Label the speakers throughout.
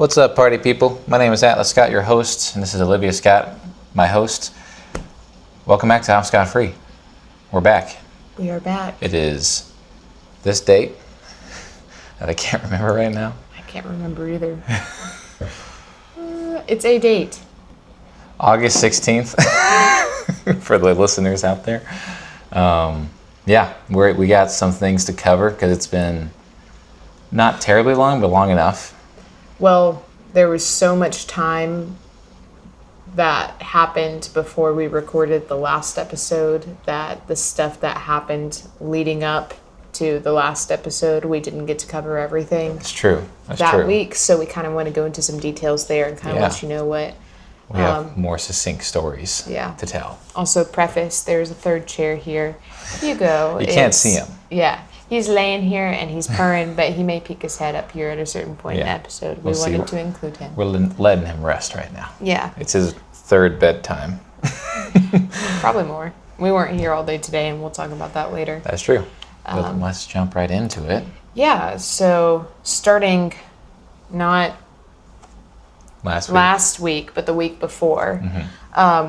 Speaker 1: What's up, party people? My name is Atlas Scott, your host, and this is Olivia Scott, my host. Welcome back to I'm Scott Free. We're back.
Speaker 2: We are back.
Speaker 1: It is this date that I can't remember right now.
Speaker 2: I can't remember either. It's a date.
Speaker 1: August 16th for the listeners out there. We got some things to cover because it's been not terribly long, but long enough.
Speaker 2: Well, there was so much time that happened before we recorded the last episode that the stuff that happened leading up to the last episode, we didn't get to cover everything.
Speaker 1: It's true.
Speaker 2: That week, so we kind of want to go into some details there and kind of let you know what.
Speaker 1: We have more succinct stories to tell.
Speaker 2: Also, preface, there's a third chair here. You go.
Speaker 1: You can't see him.
Speaker 2: Yeah. He's laying here and he's purring, but he may peek his head up here at a certain point in the episode. We wanted to include him.
Speaker 1: We're letting him rest right now.
Speaker 2: Yeah.
Speaker 1: It's his third bedtime.
Speaker 2: Probably more. We weren't here all day today, and we'll talk about that later.
Speaker 1: That's true. But let's jump right into it.
Speaker 2: Yeah, so starting not last week, but the week before,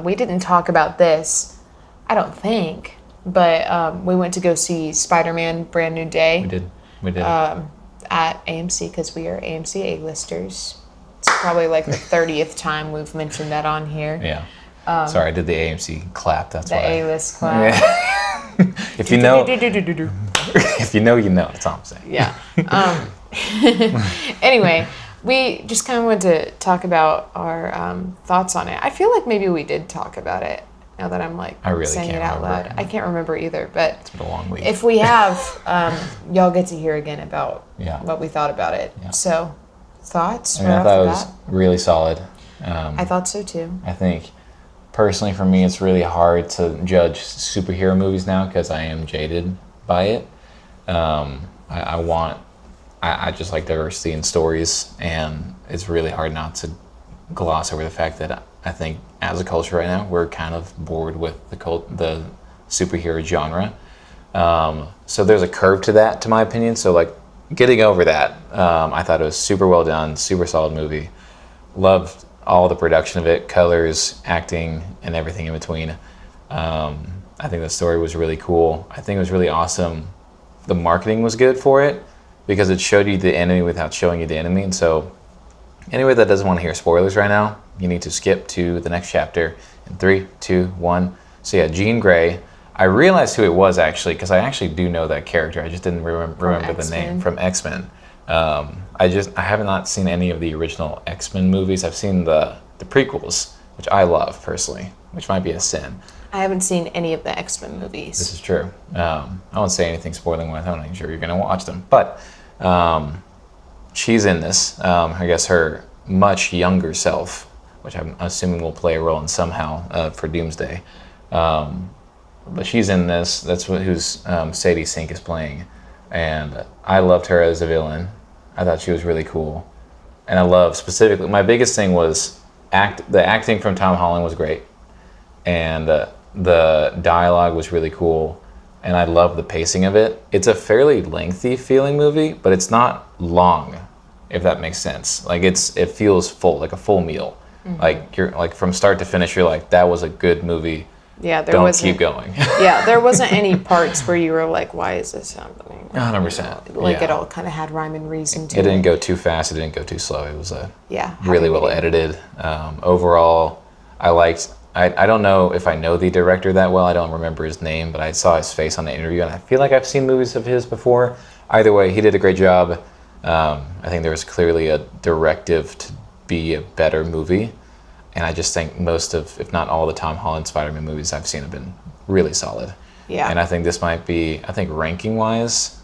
Speaker 2: we didn't talk about this, I don't think. But we went to go see Spider-Man Brand New Day.
Speaker 1: We did.
Speaker 2: At AMC, because we are AMC A-listers. It's probably like the 30th time we've mentioned that on here.
Speaker 1: Yeah. Sorry, I did the AMC clap. That's why.
Speaker 2: The A-list clap.
Speaker 1: Yeah. If you know, you know. That's all I'm saying.
Speaker 2: Yeah. Anyway, we just kind of wanted to talk about our thoughts on it. I feel like maybe we did talk about it. Now that I'm saying it out loud. I can't remember either, but
Speaker 1: it's been a long week.
Speaker 2: If we have, y'all get to hear again about what we thought about it.
Speaker 1: Yeah.
Speaker 2: So, thoughts?
Speaker 1: I thought it was really solid.
Speaker 2: I thought so too.
Speaker 1: I think, personally for me, it's really hard to judge superhero movies now because I am jaded by it. I just like diversity in stories, and it's really hard not to gloss over the fact that I think as a culture right now, we're kind of bored with the superhero genre. So there's a curve to that, to my opinion. So getting over that, I thought it was super well done, super solid movie. Loved all the production of it, colors, acting, and everything in between. I think the story was really cool. I think it was really awesome. The marketing was good for it because it showed you the enemy without showing you the enemy. And so anybody that doesn't want to hear spoilers right now, you need to skip to the next chapter in 3, 2, 1. So yeah, Jean Grey. I realized who it was actually because I actually do know that character. I just didn't remember the name from X-Men. I have not seen any of the original X-Men movies. I've seen the prequels, which I love personally, which might be a sin.
Speaker 2: I haven't seen any of the X-Men movies.
Speaker 1: This is true. I won't say anything spoiling wise. I'm not even sure you're going to watch them. But she's in this. I guess her much younger self, which I'm assuming will play a role in somehow for Doomsday. But she's in this. That's who's Sadie Sink is playing. And I loved her as a villain. I thought she was really cool. And I love specifically, my biggest thing was the acting from Tom Holland was great. And the dialogue was really cool. And I love the pacing of it. It's a fairly lengthy feeling movie, but it's not long, if that makes sense. It feels full, like a full meal. Mm-hmm. You're from start to finish, you're like, that was a good movie.
Speaker 2: Yeah,
Speaker 1: Don't keep going.
Speaker 2: Yeah, there wasn't any parts where you were like, why is this happening?
Speaker 1: 100%.
Speaker 2: It all kind of had rhyme and reason to it.
Speaker 1: It didn't go too fast. It didn't go too slow. It was really well edited. Overall, I don't know if I know the director that well. I don't remember his name, but I saw his face on the interview, and I feel like I've seen movies of his before. Either way, he did a great job. I think there was clearly a directive to be a better movie. And I just think most of, if not all, the Tom Holland Spider-Man movies I've seen have been really solid. Yeah. And I think this might be, ranking-wise,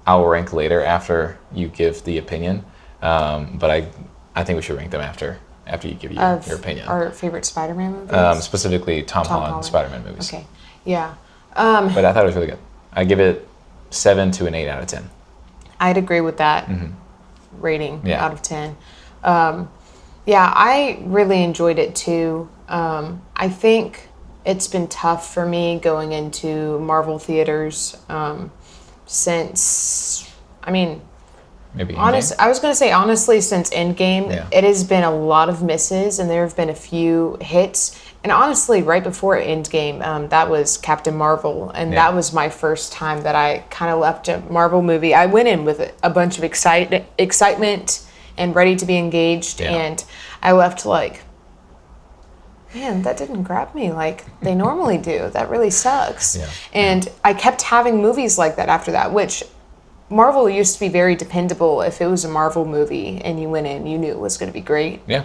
Speaker 1: I'll rank later after you give the opinion. But I think we should rank them after you give your opinion.
Speaker 2: Our favorite Spider-Man movies?
Speaker 1: Specifically Tom Holland Spider-Man movies.
Speaker 2: Okay, yeah.
Speaker 1: But I thought it was really good. I give it 7 to an 8 out of 10.
Speaker 2: I'd agree with that rating out of 10. Yeah, I really enjoyed it too. I think it's been tough for me going into Marvel theaters since,
Speaker 1: Maybe Endgame?
Speaker 2: I was going to say, honestly, since Endgame,
Speaker 1: Yeah.
Speaker 2: it has been a lot of misses, and there have been a few hits. And honestly, right before Endgame, that was Captain Marvel, and
Speaker 1: Yeah.
Speaker 2: that was my first time that I kind of left a Marvel movie. I went in with a bunch of excitement and ready to be engaged,
Speaker 1: Yeah.
Speaker 2: and I left like, man, that didn't grab me like they normally do. That really sucks.
Speaker 1: Yeah.
Speaker 2: And I kept having movies like that after that, which Marvel used to be very dependable. If it was a Marvel movie and you went in, you knew it was going to be great.
Speaker 1: Yeah.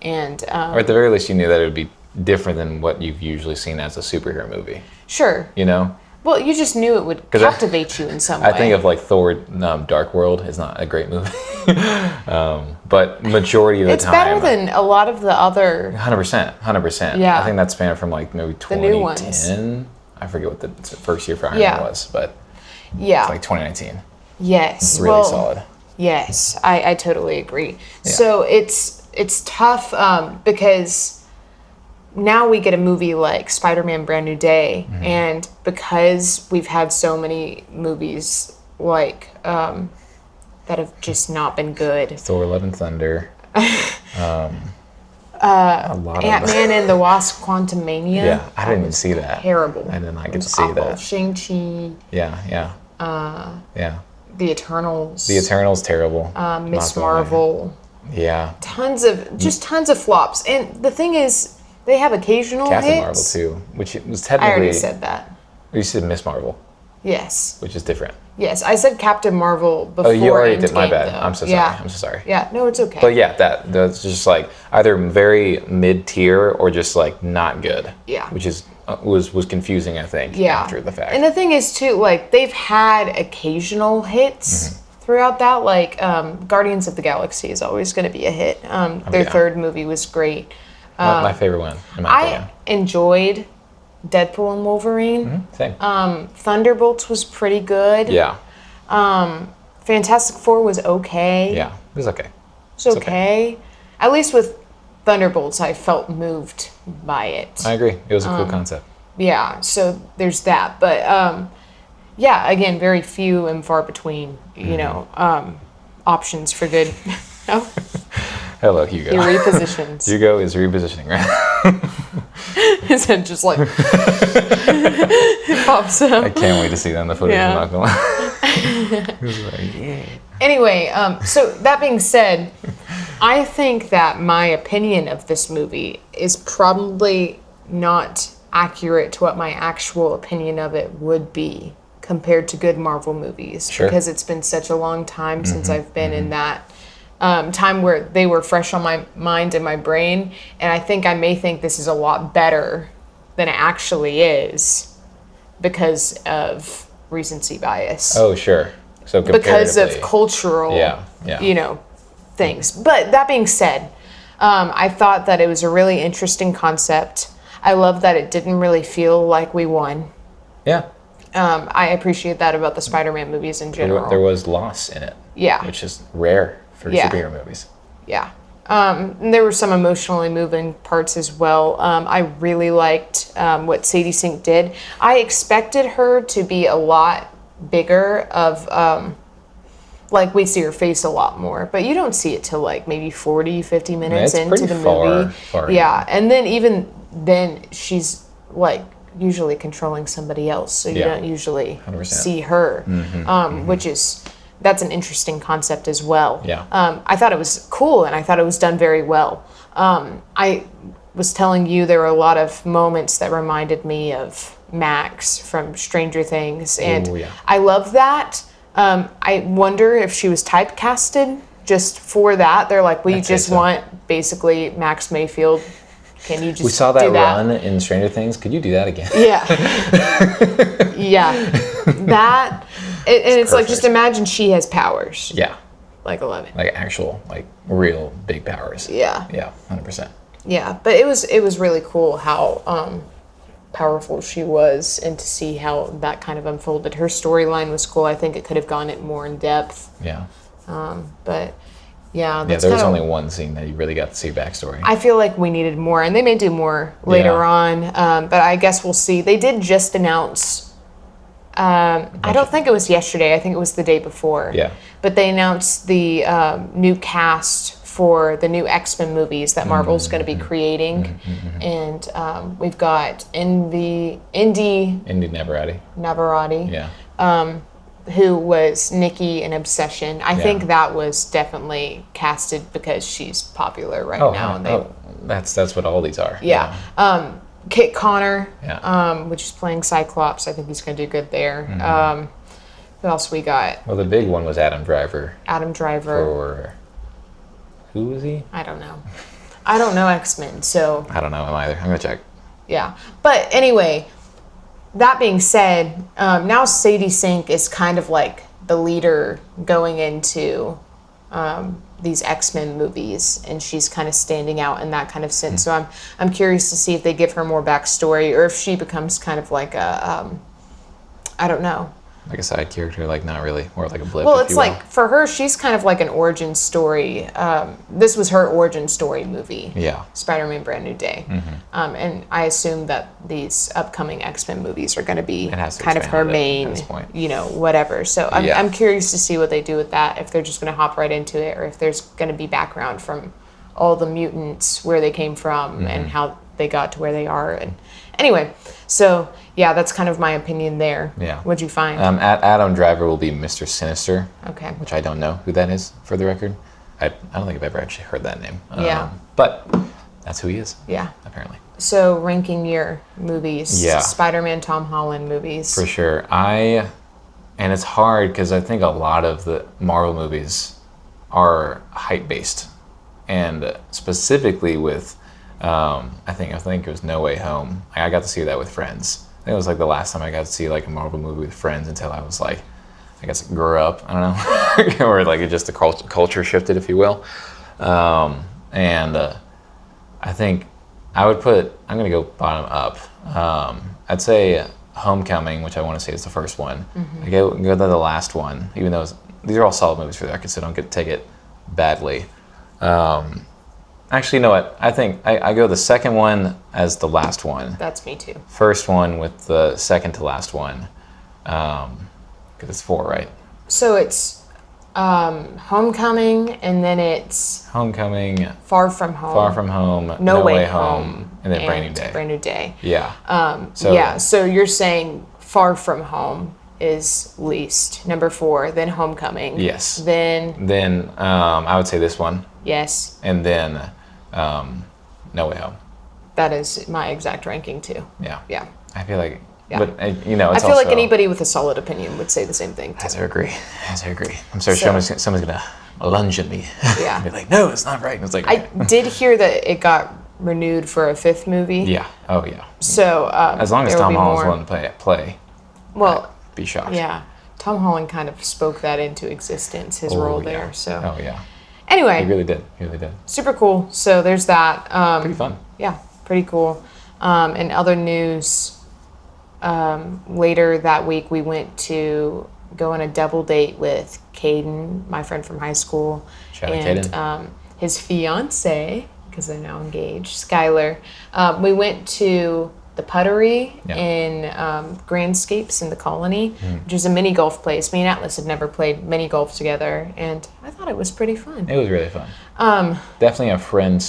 Speaker 2: And
Speaker 1: Or at the very least, you knew that it would be different than what you've usually seen as a superhero movie.
Speaker 2: sure.
Speaker 1: You know?
Speaker 2: Well, you just knew it would captivate you in some way.
Speaker 1: I think of like Thor Dark World is not a great movie. But majority of the
Speaker 2: it's
Speaker 1: time.
Speaker 2: better than a lot of the other.
Speaker 1: 100%.
Speaker 2: Yeah.
Speaker 1: I think that spanned from like maybe
Speaker 2: The new
Speaker 1: 2010.
Speaker 2: ones.
Speaker 1: I forget what the first year for Iron
Speaker 2: Yeah.
Speaker 1: Man was, but
Speaker 2: Yeah.
Speaker 1: it's like 2019.
Speaker 2: Yes.
Speaker 1: Really
Speaker 2: well,
Speaker 1: solid.
Speaker 2: Yes, I totally agree.
Speaker 1: Yeah.
Speaker 2: So it's tough because now we get a movie like Spider-Man Brand New Day,
Speaker 1: Mm-hmm.
Speaker 2: and because we've had so many movies like that have just not been good.
Speaker 1: Thor: Love and Thunder. A lot of
Speaker 2: Ant-Man and the Wasp: Quantumania.
Speaker 1: Yeah, I didn't even see that.
Speaker 2: Terrible.
Speaker 1: I did not
Speaker 2: It
Speaker 1: get
Speaker 2: was
Speaker 1: to see
Speaker 2: awful.
Speaker 1: that.
Speaker 2: Shang-Chi,
Speaker 1: Yeah. Yeah.
Speaker 2: The Eternals,
Speaker 1: The Eternal's terrible.
Speaker 2: Miss
Speaker 1: Not gonna lie.
Speaker 2: Marvel.
Speaker 1: Yeah.
Speaker 2: Tons of flops. And the thing is, they have occasional
Speaker 1: Captain
Speaker 2: hits.
Speaker 1: Marvel too, which was
Speaker 2: I
Speaker 1: technically.
Speaker 2: already said that.
Speaker 1: You said Miss Marvel,
Speaker 2: Yes.
Speaker 1: which is different.
Speaker 2: Yes, I said Captain Marvel before.
Speaker 1: Oh, you already did. My
Speaker 2: Endgame,
Speaker 1: bad.
Speaker 2: though.
Speaker 1: I'm so sorry.
Speaker 2: Yeah.
Speaker 1: I'm so sorry.
Speaker 2: Yeah, no, it's okay.
Speaker 1: But yeah, that's just like either very mid tier or just like not good.
Speaker 2: Yeah.
Speaker 1: Which is was confusing, I think.
Speaker 2: Yeah.
Speaker 1: After the fact.
Speaker 2: And the thing is, too, like, they've had occasional hits
Speaker 1: Mm-hmm.
Speaker 2: throughout that. Like, Guardians of the Galaxy is always going to be a hit. Their
Speaker 1: yeah.
Speaker 2: third movie was great.
Speaker 1: My favorite one, in my opinion.
Speaker 2: I enjoyed Deadpool and Wolverine.
Speaker 1: Same.
Speaker 2: Thunderbolts was pretty good.
Speaker 1: yeah.
Speaker 2: Fantastic Four was okay.
Speaker 1: Yeah. It was okay.
Speaker 2: It's okay. At least with Thunderbolts, I felt moved by it.
Speaker 1: I agree. It was a cool concept.
Speaker 2: Yeah, so there's that. But yeah, again, very few and far between, you know, options for good. Oh,
Speaker 1: Hello, Hugo.
Speaker 2: he repositions.
Speaker 1: Hugo is repositioning right now.
Speaker 2: His head just like pops up.
Speaker 1: I can't wait to see that in the footage.
Speaker 2: Yeah.
Speaker 1: I'm not gonna lie. He was like, yeah.
Speaker 2: Anyway, so that being said, I think that my opinion of this movie is probably not accurate to what my actual opinion of it would be compared to good Marvel movies.
Speaker 1: Sure.
Speaker 2: Because it's been such a long time since I've been in that time where they were fresh on my mind and my brain. And I think I may think this is a lot better than it actually is because of recency bias.
Speaker 1: Oh, sure. So
Speaker 2: Because of
Speaker 1: comparatively-
Speaker 2: cultural,
Speaker 1: Yeah.
Speaker 2: you know, things. But that being said, I thought that it was a really interesting concept. I love that it didn't really feel like we won.
Speaker 1: Yeah.
Speaker 2: I appreciate that about the Spider-Man movies in general.
Speaker 1: There was loss in it.
Speaker 2: Yeah.
Speaker 1: Which is rare for
Speaker 2: Yeah.
Speaker 1: superhero movies.
Speaker 2: Yeah. And there were some emotionally moving parts as well. I really liked what Sadie Sink did. I expected her to be a lot bigger of, like, we see her face a lot more, but you don't see it till like maybe 40, 50 minutes
Speaker 1: it's
Speaker 2: into
Speaker 1: pretty
Speaker 2: the
Speaker 1: far-
Speaker 2: movie.
Speaker 1: far
Speaker 2: Yeah. And then even then she's like usually controlling somebody else. So you
Speaker 1: Yeah.
Speaker 2: don't usually
Speaker 1: 100%.
Speaker 2: see her, which is, that's an interesting concept as well.
Speaker 1: Yeah.
Speaker 2: I thought it was cool and I thought it was done very well. I was telling you there were a lot of moments that reminded me of Max from Stranger Things, and
Speaker 1: Ooh, yeah.
Speaker 2: I love that. I wonder if she was typecasted just for that. They're like, we
Speaker 1: I'd say
Speaker 2: just
Speaker 1: so.
Speaker 2: want basically Max Mayfield. Can you just
Speaker 1: We saw that
Speaker 2: do that?
Speaker 1: run in Stranger Things. Could you do that again?
Speaker 2: Yeah. Yeah. That, and it's like, just
Speaker 1: perfect.
Speaker 2: imagine she has powers.
Speaker 1: Yeah.
Speaker 2: Like 11.
Speaker 1: Like actual, like real big powers.
Speaker 2: Yeah.
Speaker 1: Yeah. 100%.
Speaker 2: Yeah, but it was really cool how powerful she was, and to see how that kind of unfolded. Her storyline was cool. I think it could have gone it more in depth,
Speaker 1: Yeah.
Speaker 2: but yeah,
Speaker 1: Yeah.
Speaker 2: that's
Speaker 1: There was
Speaker 2: kinda,
Speaker 1: only one scene that you really got to see backstory.
Speaker 2: I feel like we needed more, and they may do more later
Speaker 1: Yeah.
Speaker 2: on. But I guess we'll see. They did just announce I don't think it was yesterday. I think it was the day before.
Speaker 1: Yeah.
Speaker 2: But they announced the new cast for the new X-Men movies that Marvel's going to be creating. And we've got Indy Navarrete.
Speaker 1: Yeah.
Speaker 2: Who was Nikki in Obsession. I think that was definitely casted because she's popular right now. And
Speaker 1: that's what all these are.
Speaker 2: Yeah. Kit Connor,
Speaker 1: Yeah.
Speaker 2: which is playing Cyclops. I think he's going to do good there. Who else we got?
Speaker 1: Well, the big one was Adam Driver.
Speaker 2: Adam Driver.
Speaker 1: For who was he?
Speaker 2: I don't know. I don't know X-Men, so...
Speaker 1: I don't know him either. I'm going to check.
Speaker 2: Yeah. But anyway, that being said, now Sadie Sink is kind of like the leader going into these X-Men movies, and she's kind of standing out in that kind of sense. So I'm curious to see if they give her more backstory, or if she becomes kind of like a I don't know.
Speaker 1: Like a side character, like not really, more like a blip.
Speaker 2: Well, it's like for her, she's kind of like an origin story. This was her origin story movie.
Speaker 1: Yeah.
Speaker 2: Spider-Man: Brand New Day. And I assume that these upcoming X-Men movies are going to be kind of her main, whatever. So I'm curious to see what they do with that. If they're just going to hop right into it, or if there's going to be background from all the mutants, where they came from, and how they got to where they are. And anyway, so yeah, that's kind of my opinion there.
Speaker 1: Yeah.
Speaker 2: What'd you find?
Speaker 1: Adam Driver will be Mr. Sinister.
Speaker 2: Okay.
Speaker 1: Which I don't know who that is, for the record. I don't think I've ever actually heard that name.
Speaker 2: Yeah.
Speaker 1: But that's who he is.
Speaker 2: Yeah.
Speaker 1: Apparently.
Speaker 2: So ranking your movies.
Speaker 1: Yeah.
Speaker 2: Spider-Man, Tom Holland movies.
Speaker 1: For sure. And it's hard because I think a lot of the Marvel movies are hype-based. And specifically with, I think it was No Way Home. I got to see that with friends. I think it was like the last time I got to see like a Marvel movie with friends until I was like, I guess grew up. I don't know, or like it just the culture shifted, if you will. I think I'm gonna go bottom up. I'd say Homecoming, which I want to say is the first one. I go to the last one, even though these are all solid movies for the record, so don't take it badly. Actually, you know what? I think I go the second one as the last one.
Speaker 2: That's me too.
Speaker 1: First one with the second to last one. Because it's 4, right?
Speaker 2: So it's Homecoming, and then it's
Speaker 1: Homecoming,
Speaker 2: Far From Home,
Speaker 1: No Way Home, and then Brand New Day.
Speaker 2: Yeah.
Speaker 1: So
Speaker 2: So you're saying Far From Home is least, number 4, then Homecoming.
Speaker 1: Yes.
Speaker 2: Then
Speaker 1: I would say this one.
Speaker 2: Yes.
Speaker 1: And then No Way Home.
Speaker 2: That is my exact ranking too.
Speaker 1: Yeah.
Speaker 2: Yeah.
Speaker 1: I feel like,
Speaker 2: Yeah.
Speaker 1: but it's
Speaker 2: I feel like anybody with a solid opinion would say the same thing too.
Speaker 1: As I agree. I'm sorry, someone's gonna lunge at me.
Speaker 2: Yeah.
Speaker 1: Be like, no, it's not right. And it's like,
Speaker 2: I did hear that it got renewed for a 5th movie.
Speaker 1: yeah. Oh yeah.
Speaker 2: So
Speaker 1: As long as Tom Holland's willing to play.
Speaker 2: Well,
Speaker 1: I'd be shocked.
Speaker 2: yeah. Tom Holland kind of spoke that into existence, his role there. So
Speaker 1: Oh yeah.
Speaker 2: anyway,
Speaker 1: He really did.
Speaker 2: super cool. So there's that.
Speaker 1: Pretty fun.
Speaker 2: Yeah, pretty cool. In other news, later that week we went to go on a double date with Caden, my friend from high school,
Speaker 1: Shout out
Speaker 2: and
Speaker 1: Caden.
Speaker 2: His fiance, because they're now engaged, Skylar. We went to the Puttery in Grandscapes in the Colony, which is a mini golf place. Me and Atlas had never played mini golf together, and I thought it was pretty fun.
Speaker 1: It was really fun. Definitely a friend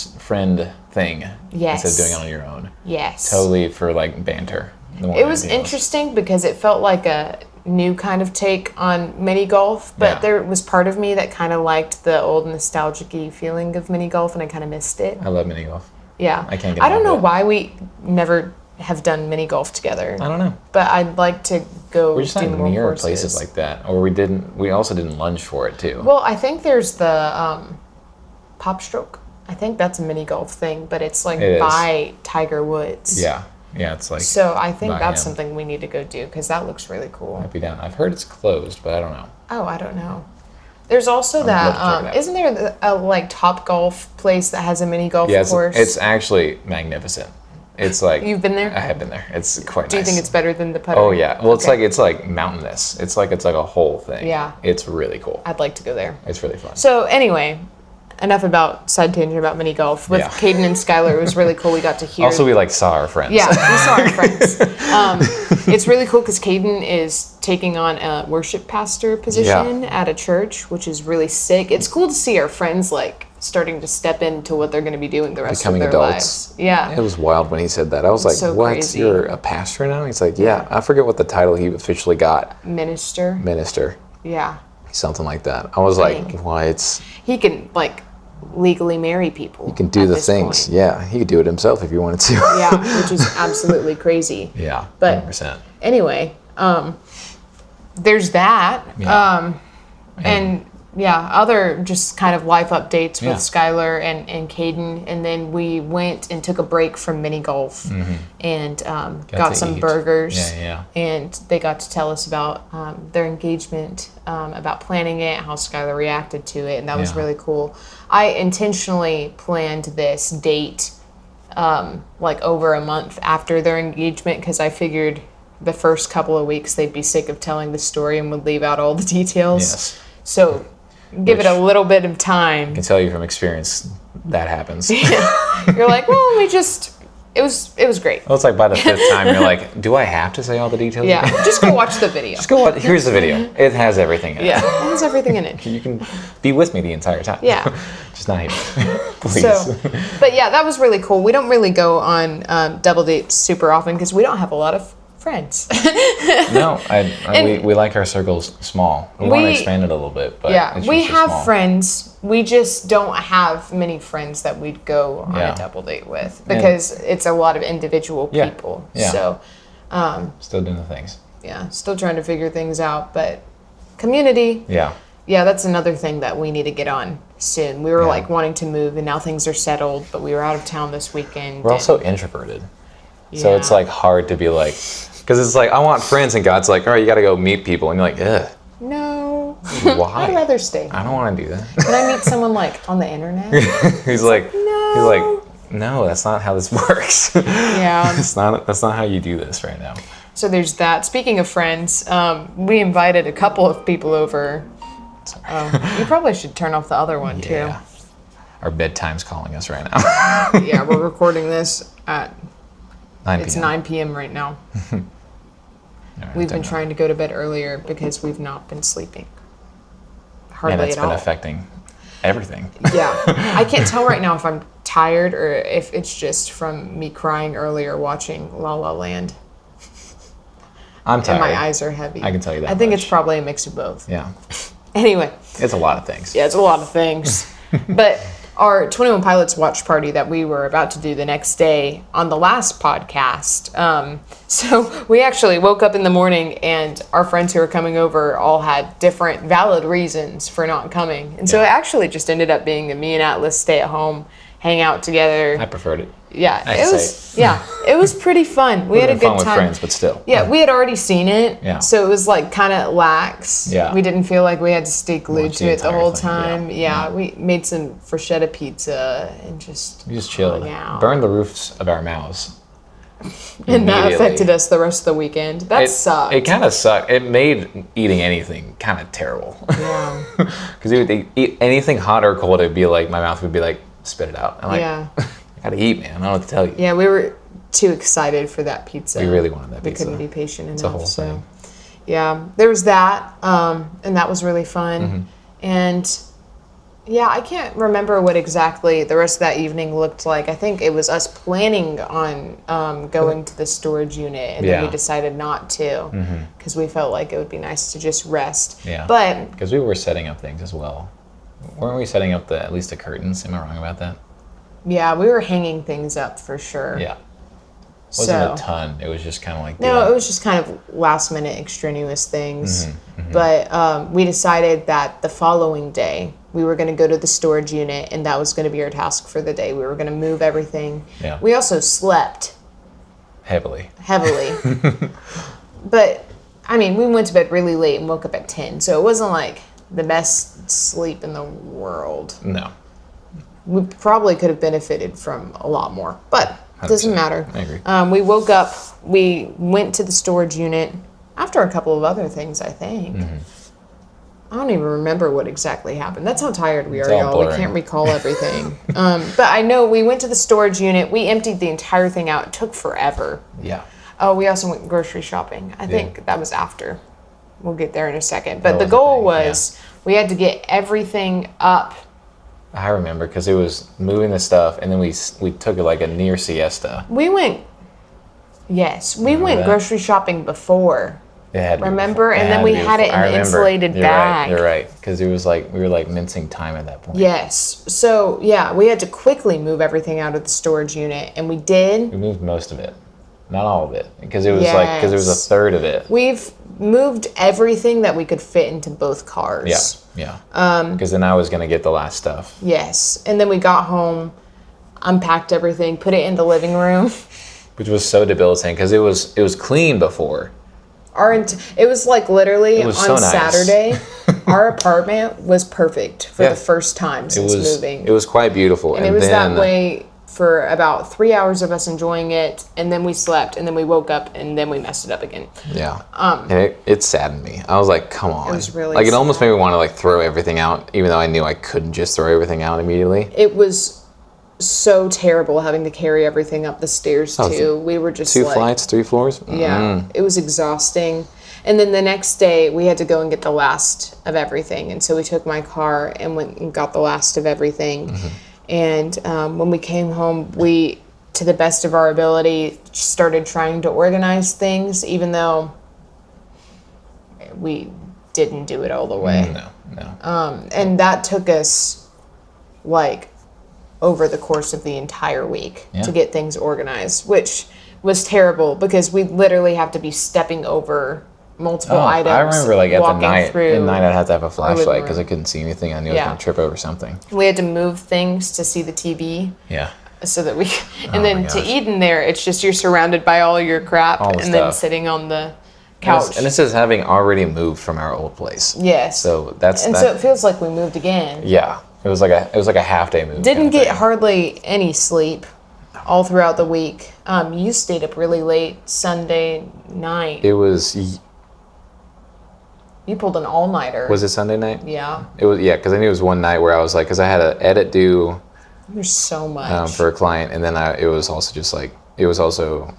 Speaker 1: thing.
Speaker 2: Yes.
Speaker 1: Instead of doing it on your own.
Speaker 2: Yes.
Speaker 1: Totally for like banter.
Speaker 2: It was interesting because it felt like a new kind of take on mini golf, but there was part of me that kind of liked the old nostalgic-y feeling of mini golf, and I kind of missed it.
Speaker 1: I love mini golf.
Speaker 2: Yeah.
Speaker 1: I can't get
Speaker 2: I don't know
Speaker 1: enough of it.
Speaker 2: why we never have done mini golf together.
Speaker 1: I don't know.
Speaker 2: But I'd like to go
Speaker 1: We're just
Speaker 2: do
Speaker 1: not
Speaker 2: more
Speaker 1: near
Speaker 2: courses.
Speaker 1: places like that. Or we also didn't lunge for it too.
Speaker 2: Well, I think there's the Pop Stroke. I think that's a mini golf thing, but it's like by Tiger Woods.
Speaker 1: Yeah. Yeah, it's like
Speaker 2: So I think
Speaker 1: by
Speaker 2: that's
Speaker 1: him.
Speaker 2: something we need to go do because that looks really cool.
Speaker 1: Might be down. I've heard it's closed, but I don't know.
Speaker 2: Oh, I don't know. There's also
Speaker 1: love to check it
Speaker 2: that,
Speaker 1: out.
Speaker 2: isn't there a like Top Golf place that has a mini golf
Speaker 1: Yeah,
Speaker 2: course?
Speaker 1: it's actually magnificent. It's like
Speaker 2: You've been there?
Speaker 1: I have been there. It's quite nice.
Speaker 2: Do you think it's better than the Puttery?
Speaker 1: Oh yeah. Well,
Speaker 2: Okay.
Speaker 1: it's like mountainous. It's like a whole thing.
Speaker 2: Yeah.
Speaker 1: It's really cool.
Speaker 2: I'd like to go there.
Speaker 1: It's really fun.
Speaker 2: So anyway, enough about side tangent about mini golf. With Caden and Skylar, it was really cool. We got to hear.
Speaker 1: Also, we saw our friends.
Speaker 2: Yeah, we saw our friends. It's really cool because Caden is taking on a worship pastor position at a church, which is really sick. It's cool to see our friends starting to step into what they're going to be doing the rest
Speaker 3: Becoming
Speaker 2: of their
Speaker 3: adults.
Speaker 2: lives. Yeah.
Speaker 3: It was wild when he said that. I was like,
Speaker 2: so
Speaker 3: what?
Speaker 2: crazy.
Speaker 3: You're a pastor now? He's like, yeah. I forget what the title he officially got.
Speaker 2: Minister. Yeah.
Speaker 3: Something like that. I was like, what?
Speaker 2: He can legally marry people.
Speaker 3: He can do the things.
Speaker 2: Point.
Speaker 3: Yeah. He could do it himself if he wanted to.
Speaker 2: Yeah, which is absolutely crazy.
Speaker 1: Yeah,
Speaker 2: but
Speaker 1: 100%.
Speaker 2: Anyway, there's that. And other just kind of life updates with Skylar and Caden. And then we went and took a break from mini golf and got some burgers. And they got to tell us about their engagement, about planning it, how Skylar reacted to it. And that was really cool. I intentionally planned this date over a month after their engagement because I figured the first couple of weeks they'd be sick of telling the story and would leave out all the details.
Speaker 1: Yes.
Speaker 2: So give it a little bit of time.
Speaker 1: I can tell you from experience that happens.
Speaker 2: You're like, well, it was great.
Speaker 1: Well, it's like by the 5th time, you're like, do I have to say all the details?
Speaker 2: Yeah, just go watch the video.
Speaker 1: Just go watch. Here's the video. It has everything in it.
Speaker 2: Yeah, it has everything in it.
Speaker 1: You can be with me the entire time.
Speaker 2: Yeah.
Speaker 1: Just not here. Please.
Speaker 2: But that was really cool. We don't really go on double dates super often because we don't have a lot of friends.
Speaker 1: No, we like our circles small. We want to expand it a little bit, but it's
Speaker 2: we
Speaker 1: just
Speaker 2: have
Speaker 1: small.
Speaker 2: friends. We just don't have many friends that we'd go on a double date with because it's a lot of individual people.
Speaker 1: Yeah.
Speaker 2: So,
Speaker 1: still doing the things.
Speaker 2: Yeah, still trying to figure things out, but community.
Speaker 1: Yeah.
Speaker 2: Yeah, that's another thing that we need to get on soon. We were wanting to move, and now things are settled, but we were out of town this weekend.
Speaker 1: We're also introverted, so it's hard to be because it's I want friends, and God's like, all right, you got to go meet people, and you're like, ugh.
Speaker 2: No.
Speaker 1: Why?
Speaker 2: I'd rather stay.
Speaker 1: I don't want to do that.
Speaker 2: Can I meet someone on the internet?
Speaker 1: He's like, no, that's not how this works.
Speaker 2: Yeah.
Speaker 1: That's not how you do this right now.
Speaker 2: So there's that. Speaking of friends, we invited a couple of people over. You probably should turn off the other one too.
Speaker 1: Our bedtime's calling us right now.
Speaker 2: Yeah, we're recording this at
Speaker 1: 9 p.m.
Speaker 2: It's 9 p.m. right now. We've been trying to go to bed earlier because we've not been sleeping. Hardly
Speaker 1: and it's
Speaker 2: at
Speaker 1: been
Speaker 2: all.
Speaker 1: affecting everything.
Speaker 2: Yeah. I can't tell right now if I'm tired or if it's just from me crying earlier watching La La Land.
Speaker 1: I'm tired.
Speaker 2: And my eyes are heavy.
Speaker 1: I can tell you that
Speaker 2: I think
Speaker 1: much.
Speaker 2: it's probably a mix of both.
Speaker 1: Yeah.
Speaker 2: Anyway.
Speaker 1: It's a lot of things.
Speaker 2: Yeah, it's a lot of things. But our 21 Pilots watch party that we were about to do the next day on the last podcast. So we actually woke up in the morning and our friends who were coming over all had different valid reasons for not coming. And so it actually just ended up being a me and Atlas stay at home, hang out together.
Speaker 1: I preferred it.
Speaker 2: Yeah, it was pretty fun. We had a good
Speaker 1: fun
Speaker 2: time.
Speaker 1: with friends, but still.
Speaker 2: Yeah, we had already seen it.
Speaker 1: Yeah.
Speaker 2: So it was kind of lax.
Speaker 1: Yeah.
Speaker 2: We didn't feel like we had to stay glued
Speaker 1: Watch
Speaker 2: to
Speaker 1: the
Speaker 2: it the
Speaker 1: entire
Speaker 2: whole
Speaker 1: thing,
Speaker 2: time.
Speaker 1: yeah.
Speaker 2: Yeah, we made some bruschetta pizza and just
Speaker 1: We just chilled.
Speaker 2: hung out.
Speaker 1: Burned the roofs of our mouths.
Speaker 2: And that
Speaker 1: immediately.
Speaker 2: affected us the rest of the weekend. That sucked.
Speaker 1: It kind of sucked. It made eating anything kind of terrible.
Speaker 2: Yeah.
Speaker 1: Because you would eat anything hot or cold, it'd be my mouth would be spit it out. I'm like,
Speaker 2: Yeah.
Speaker 1: I gotta eat, man. I don't know what to tell you.
Speaker 2: Yeah, we were too excited for that pizza.
Speaker 1: We really wanted that
Speaker 2: We
Speaker 1: pizza.
Speaker 2: couldn't be patient enough.
Speaker 1: It's a whole
Speaker 2: so.
Speaker 1: thing.
Speaker 2: Yeah, there was that, and that was really fun.
Speaker 1: Mm-hmm.
Speaker 2: And yeah, I can't remember what exactly the rest of that evening looked like. I think it was us planning on going to the storage unit, and then we decided not to because we felt like it would be nice to just rest.
Speaker 1: Yeah.
Speaker 2: But
Speaker 1: because we were setting up things as well. Weren't we setting up at least the curtains? Am I wrong about that?
Speaker 2: yeah, we were hanging things up for sure.
Speaker 1: Yeah. Wasn't a ton. It was just kind of
Speaker 2: No, it was just kind of last minute extraneous things. But we decided that the following day we were going to go to the storage unit, and that was going to be our task for the day. We were going to move everything.
Speaker 1: Yeah.
Speaker 2: We also slept
Speaker 1: heavily.
Speaker 2: But I mean, we went to bed really late and woke up at 10, so it wasn't the best sleep in the world.
Speaker 1: No.
Speaker 2: We probably could have benefited from a lot more, but it doesn't
Speaker 1: 100%.
Speaker 2: matter.
Speaker 1: I agree.
Speaker 2: We woke up, we went to the storage unit after a couple of other things, I think. I don't even remember what exactly happened. That's how tired we are,
Speaker 1: all
Speaker 2: y'all. We
Speaker 1: blurring.
Speaker 2: can't recall everything. But I know we went to the storage unit. We emptied the entire thing out. It took forever.
Speaker 1: Yeah.
Speaker 2: Oh, we also went grocery shopping. I think that was after. We'll get there in a second. But
Speaker 1: That
Speaker 2: the
Speaker 1: was a
Speaker 2: goal
Speaker 1: thing,
Speaker 2: was we had to get everything up.
Speaker 1: I remember because it was moving the stuff, and then we took like a near siesta.
Speaker 2: We went
Speaker 1: that?
Speaker 2: grocery shopping before.
Speaker 1: It had to be
Speaker 2: Remember?
Speaker 1: before.
Speaker 2: And then
Speaker 1: to
Speaker 2: we
Speaker 1: be
Speaker 2: had it
Speaker 1: before.
Speaker 2: in
Speaker 1: I
Speaker 2: an
Speaker 1: remember.
Speaker 2: insulated
Speaker 1: You're
Speaker 2: bag.
Speaker 1: Right. You're right. Because it was like we were like mincing time at that point.
Speaker 2: Yes. So, yeah, we had to quickly move everything out of the storage unit, and we did.
Speaker 1: We moved most of it, not all of it, because it was because it was a third of it.
Speaker 2: We've moved everything that we could fit into both cars.
Speaker 1: Yeah. Because then I was gonna get the last stuff.
Speaker 2: Yes. And then we got home, unpacked everything, put it in the living room.
Speaker 1: Which was so debilitating because it was clean before.
Speaker 2: It was like literally on
Speaker 1: was so nice.
Speaker 2: Saturday, our apartment was perfect for the first time since moving.
Speaker 1: It was quite beautiful.
Speaker 2: And it was that way for about 3 hours of us enjoying it, and then we slept, and then we woke up, and then we messed it up again.
Speaker 1: Yeah. And it saddened me. I was like, come on.
Speaker 2: It was really
Speaker 1: like it almost
Speaker 2: sad.
Speaker 1: made me want to like throw everything out, even though I knew I couldn't just throw everything out immediately.
Speaker 2: It was so terrible having to carry everything up the stairs too. We were just
Speaker 1: 2
Speaker 2: like,
Speaker 1: flights, 3 floors.
Speaker 2: yeah, it was exhausting. And then the next day we had to go and get the last of everything, and so we took my car and went and got the last of everything. And when we came home, we, to the best of our ability, started trying to organize things, even though we didn't do it all the way.
Speaker 1: No.
Speaker 2: And that took us like over the course of the entire week to get things organized, which was terrible because we literally have to be stepping over multiple items.
Speaker 1: I remember like at the night, I'd have to have a flashlight because I
Speaker 2: room.
Speaker 1: couldn't see anything. I knew I was going to trip over something.
Speaker 2: We had to move things to see the TV.
Speaker 1: Yeah.
Speaker 2: So that we, and then to eat in there, it's just you're surrounded by all your crap
Speaker 1: All the
Speaker 2: and then
Speaker 1: stuff.
Speaker 2: sitting on the couch.
Speaker 1: And this is having already moved from our old place.
Speaker 2: Yes.
Speaker 1: So
Speaker 2: so it feels like we moved again.
Speaker 1: Yeah. It was like a half day move.
Speaker 2: Didn't
Speaker 1: kind of
Speaker 2: get
Speaker 1: thing.
Speaker 2: hardly any sleep all throughout the week. You stayed up really late Sunday night.
Speaker 1: It was.
Speaker 2: You pulled an all-nighter.
Speaker 1: Was it Sunday night?
Speaker 2: Yeah.
Speaker 1: It was, because I knew it was one night where I was like, because I had an edit due
Speaker 2: There's so much.
Speaker 1: for a client, and then it was also just like, it was also,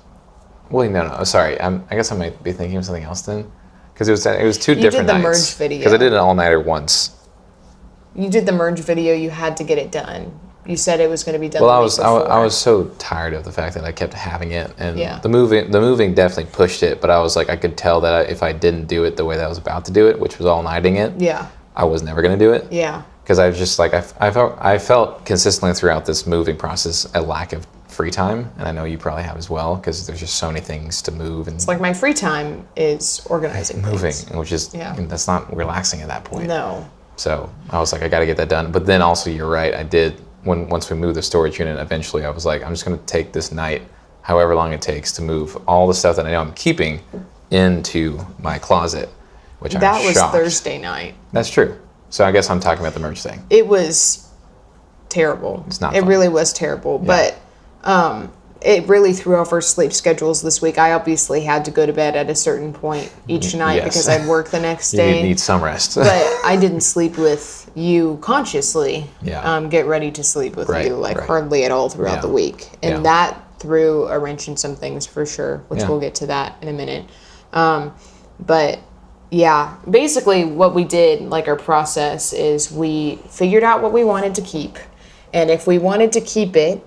Speaker 1: well, no, sorry, I guess I might be thinking of something else then, because it was 2 different
Speaker 2: did the
Speaker 1: nights.
Speaker 2: merge video.
Speaker 1: Because I did an all-nighter once.
Speaker 2: You did the merge video. You had to get it done. You said it was going to be done.
Speaker 1: Well,
Speaker 2: the week
Speaker 1: I
Speaker 2: before.
Speaker 1: was so tired of the fact that I kept having it, and
Speaker 2: Yeah.
Speaker 1: the moving definitely pushed it. But I was like, I could tell that if I didn't do it the way that I was about to do it, which was all nighting it,
Speaker 2: Yeah.
Speaker 1: I was never going to do it.
Speaker 2: Yeah.
Speaker 1: Because I was just like, I felt consistently throughout this moving process a lack of free time, and I know you probably have as well, because there's just so many things to move and
Speaker 2: It's like my free time is organizing
Speaker 1: moving,
Speaker 2: things.
Speaker 1: which is and that's not relaxing at that point.
Speaker 2: No.
Speaker 1: So I was like, I got to get that done. But then also, you're right. I did once we moved the storage unit. Eventually, I was like, I'm just going to take this night, however long it takes, to move all the stuff that I know I'm keeping into my closet, which I'm
Speaker 2: That was
Speaker 1: shocked.
Speaker 2: Thursday night.
Speaker 1: That's true. So I guess I'm talking about the merch thing.
Speaker 2: It was terrible.
Speaker 1: It's not
Speaker 2: It
Speaker 1: fun.
Speaker 2: really was terrible. But it really threw off our sleep schedules this week. I obviously had to go to bed at a certain point each night
Speaker 1: Yes.
Speaker 2: because I'd work the next
Speaker 1: You
Speaker 2: day.
Speaker 1: need some rest.
Speaker 2: But I didn't sleep with you consciously.
Speaker 1: Yeah.
Speaker 2: Get ready to sleep with
Speaker 1: Right,
Speaker 2: you like
Speaker 1: right.
Speaker 2: hardly at all throughout
Speaker 1: Yeah.
Speaker 2: the week. And
Speaker 1: Yeah.
Speaker 2: that threw a wrench in some things for sure, which
Speaker 1: Yeah.
Speaker 2: we'll get to that in a minute. But yeah, basically what we did, like our process is we figured out what we wanted to keep. And if we wanted to keep it,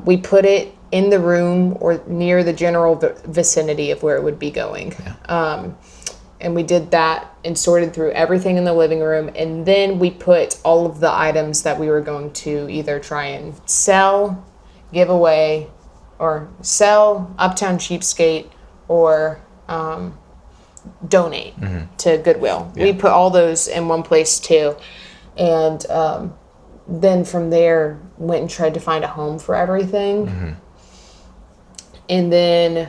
Speaker 2: we put it in the room or near the general vicinity of where it would be going. And we did that and sorted through everything in the living room. And then we put all of the items that we were going to either try and sell, give away, or sell, Uptown Cheapskate, or donate to Goodwill.
Speaker 1: Yeah.
Speaker 2: We put all those in one place too. And then from there, went and tried to find a home for everything. And then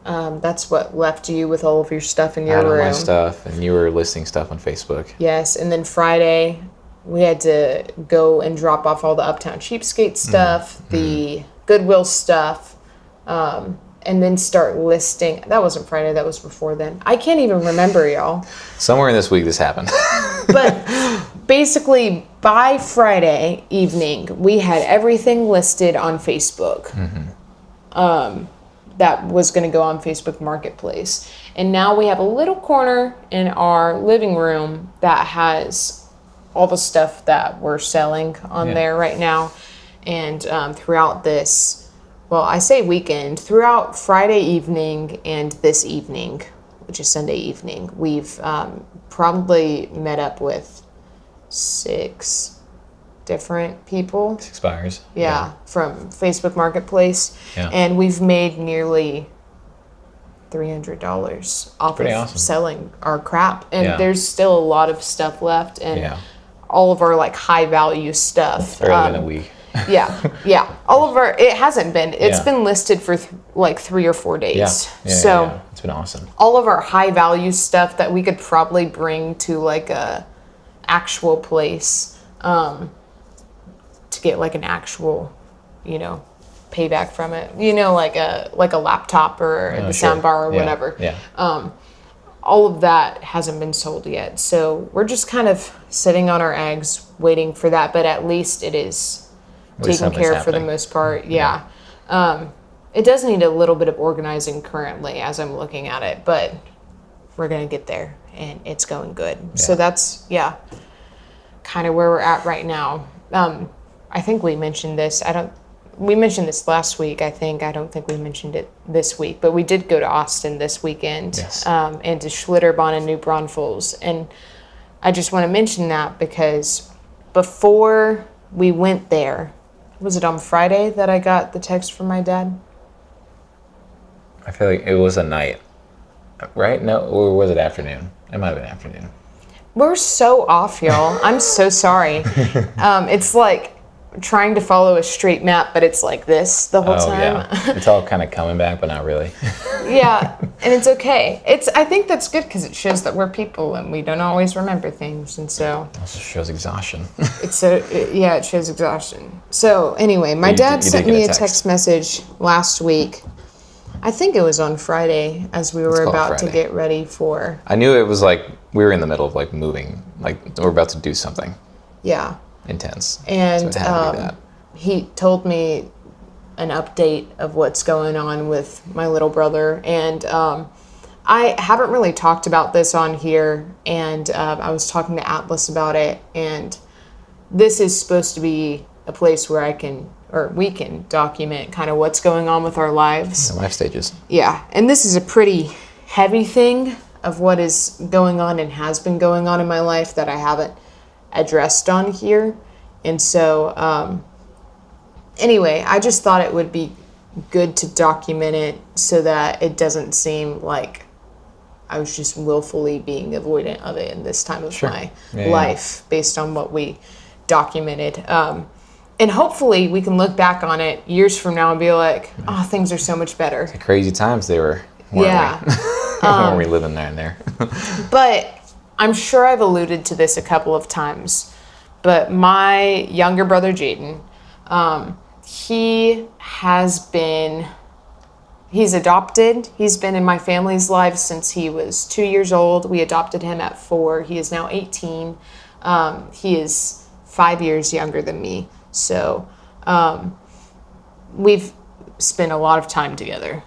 Speaker 2: that's what left you with all of your stuff in
Speaker 1: I
Speaker 2: your
Speaker 1: had all
Speaker 2: room.
Speaker 1: my stuff, and you were listing stuff on Facebook.
Speaker 2: Yes, and then Friday, we had to go and drop off all the Uptown Cheapskate stuff, the Goodwill stuff, and then start listing. That wasn't Friday, that was before then. I can't even remember, y'all.
Speaker 1: Somewhere in this week this happened.
Speaker 2: But basically, by Friday evening, we had everything listed on Facebook. That was going to go on Facebook Marketplace. And now we have a little corner in our living room that has all the stuff that we're selling on there right now. And throughout this, well, I say weekend, throughout Friday evening and this evening, which is Sunday evening, we've probably met up with 6 different people.
Speaker 1: 6 buyers.
Speaker 2: Yeah, from Facebook Marketplace.
Speaker 1: Yeah.
Speaker 2: And we've made nearly $300 off
Speaker 1: Pretty
Speaker 2: of
Speaker 1: awesome.
Speaker 2: selling our crap. And
Speaker 1: Yeah.
Speaker 2: there's still a lot of stuff left, and all of our like high value stuff.
Speaker 1: Early in the week.
Speaker 2: Yeah. All of our, it hasn't been, it's been listed for like 3 or 4 days. So
Speaker 1: it's been awesome.
Speaker 2: all of our high value stuff that we could probably bring to like a actual place, to get like an actual, payback from it, like a laptop or the soundbar or whatever. All of that hasn't been sold yet. So we're just kind of sitting on our eggs waiting for that, but at least it is taken care of for the most part. It does need a little bit of organizing currently as I'm looking at it, but we're going to get there and it's going good. So that's, kind of where we're at right now. I think we mentioned this. We mentioned this last week, I think. I don't think we mentioned it this week, but we did go to Austin this weekend, and to Schlitterbahn in New Braunfels. And I just want to mention that because before we went there, was it on Friday that I got the text from my dad?
Speaker 1: I feel like it was a night, right? No, or was it afternoon? It might have been afternoon.
Speaker 2: We're so off, y'all. I'm so sorry. It's like trying to follow a straight map, but it's like this the whole time.
Speaker 1: It's all kind of coming back, but not really.
Speaker 2: And it's okay. I think that's good because it shows that we're people and we don't always remember things, and so
Speaker 1: It also shows exhaustion.
Speaker 2: it shows exhaustion. So anyway, my dad sent me a text message last week. I think it was on Friday as we were about to get ready for.
Speaker 1: I knew it was like we were in the middle of like moving, like we're about to do something.
Speaker 2: Yeah.
Speaker 1: Intense.
Speaker 2: And
Speaker 1: so it had to be that.
Speaker 2: He told me an update of what's going on with my little brother, and I haven't really talked about this on here, and I was talking to Atlas about it, and this is supposed to be a place where we can document kind of what's going on with our lives.
Speaker 1: The life stages.
Speaker 2: Yeah, and this is a pretty heavy thing of what is going on and has been going on in my life that I haven't addressed on here. And so anyway, I just thought it would be good to document it so that it doesn't seem like I was just willfully being avoidant of it in this time of my life based on what we documented. And hopefully we can look back on it years from now and be like, oh, things are so much better.
Speaker 1: The crazy times they were, weren't we? When we living there.
Speaker 2: But I'm sure I've alluded to this a couple of times, but my younger brother, Jaden, he's adopted. He's been in my family's life since he was 2 years old. We adopted him at 4. He is now 18. He is 5 years younger than me. So we've spent a lot of time together.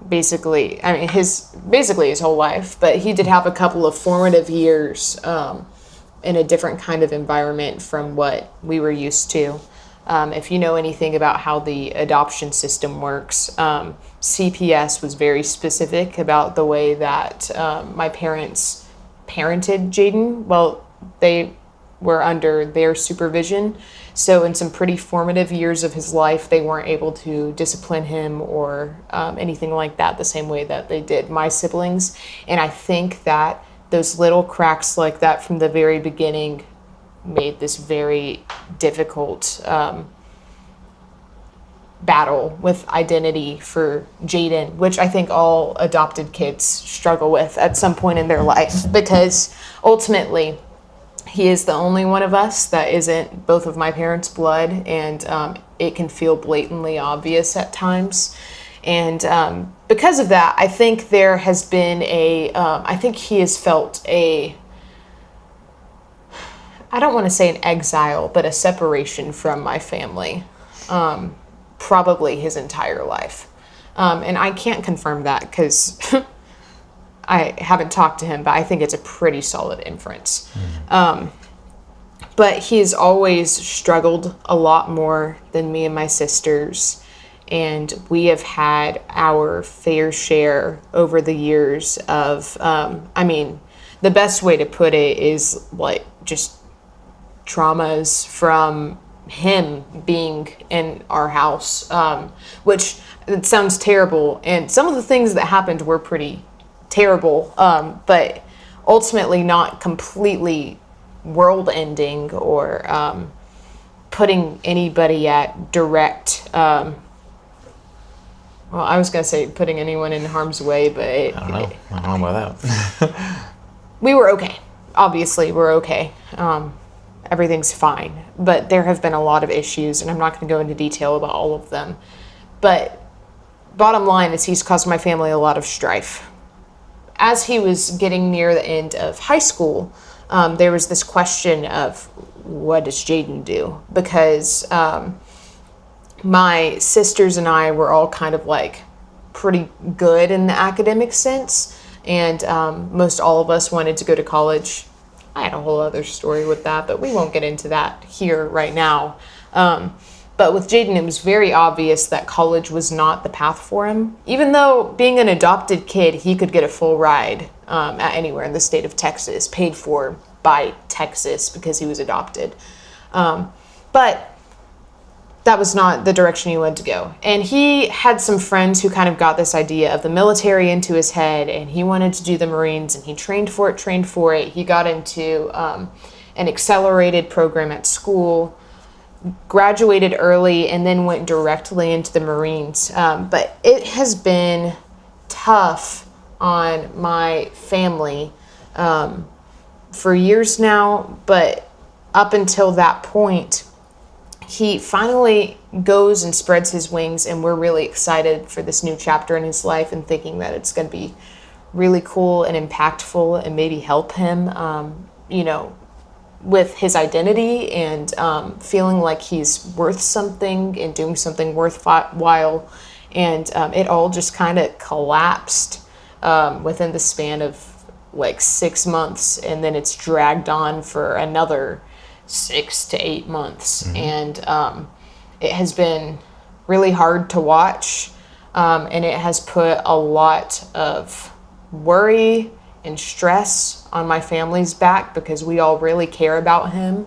Speaker 2: Basically his whole life, but he did have a couple of formative years in a different kind of environment from what we were used to. If you know anything about how the adoption system works, CPS was very specific about the way that my parents parented Jaden. Well, they were under their supervision. So in some pretty formative years of his life, they weren't able to discipline him or anything like that the same way that they did my siblings. And I think that those little cracks like that from the very beginning made this very difficult battle with identity for Jaden, which I think all adopted kids struggle with at some point in their life, because ultimately he is the only one of us that isn't both of my parents' blood, and it can feel blatantly obvious at times. And because of that, I think there has been I think he has felt I don't want to say an exile, but a separation from my family, probably his entire life. And I can't confirm that because I haven't talked to him, but I think it's a pretty solid inference. But he's always struggled a lot more than me and my sisters. And we have had our fair share over the years of, the best way to put it is like just traumas from him being in our house, which it sounds terrible. And some of the things that happened were pretty terrible, but ultimately not completely world ending or putting anybody at direct, well, I was going to say putting anyone in harm's way, but
Speaker 3: I don't know about that.
Speaker 2: we were okay. Obviously, we're okay. Everything's fine. But there have been a lot of issues, and I'm not going to go into detail about all of them. But bottom line is he's caused my family a lot of strife. As he was getting near the end of high school, there was this question of, what does Jaden do? Because my sisters and I were all kind of like pretty good in the academic sense, and most all of us wanted to go to college. I had a whole other story with that, but we won't get into that here right now. But with Jaden, it was very obvious that college was not the path for him. Even though being an adopted kid, he could get a full ride at anywhere in the state of Texas, paid for by Texas because he was adopted. But that was not the direction he wanted to go. And he had some friends who kind of got this idea of the military into his head, and he wanted to do the Marines, and he trained for it. He got into an accelerated program at school, graduated early, and then went directly into the Marines. But it has been tough on my family for years now, but up until that point, he finally goes and spreads his wings, and we're really excited for this new chapter in his life and thinking that it's going to be really cool and impactful and maybe help him, with his identity and feeling like he's worth something and doing something worthwhile. And it all just kind of collapsed within the span of like 6 months, and then it's dragged on for another 6 to 8 months. Mm-hmm. And it has been really hard to watch, and it has put a lot of worry and stress on my family's back because we all really care about him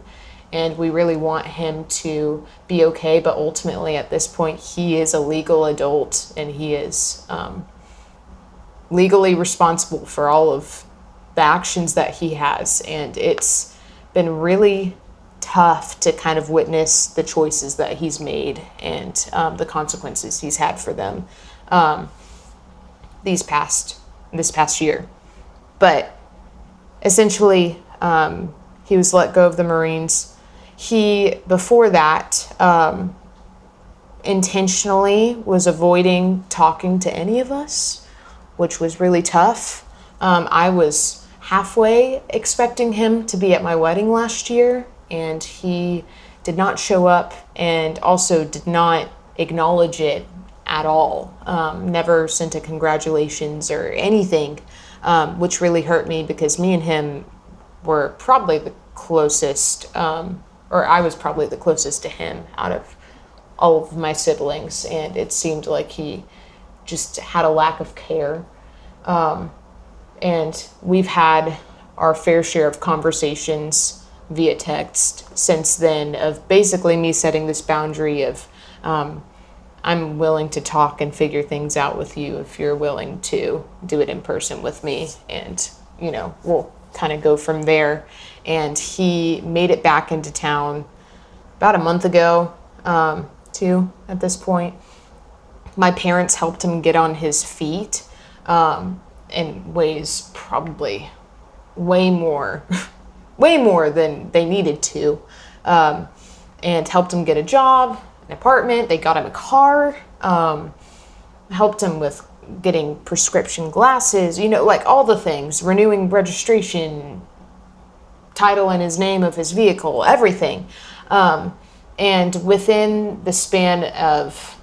Speaker 2: and we really want him to be okay. But ultimately at this point, he is a legal adult and he is legally responsible for all of the actions that he has. And it's been really tough to kind of witness the choices that he's made and the consequences he's had for them this past year. But essentially, he was let go of the Marines. He, before that, intentionally was avoiding talking to any of us, which was really tough. I was halfway expecting him to be at my wedding last year, and he did not show up and also did not acknowledge it at all. Never sent a congratulations or anything. Which really hurt me because me and him were probably the closest, or I was probably the closest to him out of all of my siblings, and it seemed like he just had a lack of care. And we've had our fair share of conversations via text since then of basically me setting this boundary of I'm willing to talk and figure things out with you if you're willing to do it in person with me. And, we'll kind of go from there. And he made it back into town about a month ago, too, at this point. My parents helped him get on his feet in ways probably way more than they needed to, and helped him get a job, an apartment. They got him a car, helped him with getting prescription glasses, like all the things, renewing registration, title in his name of his vehicle, everything. And within the span of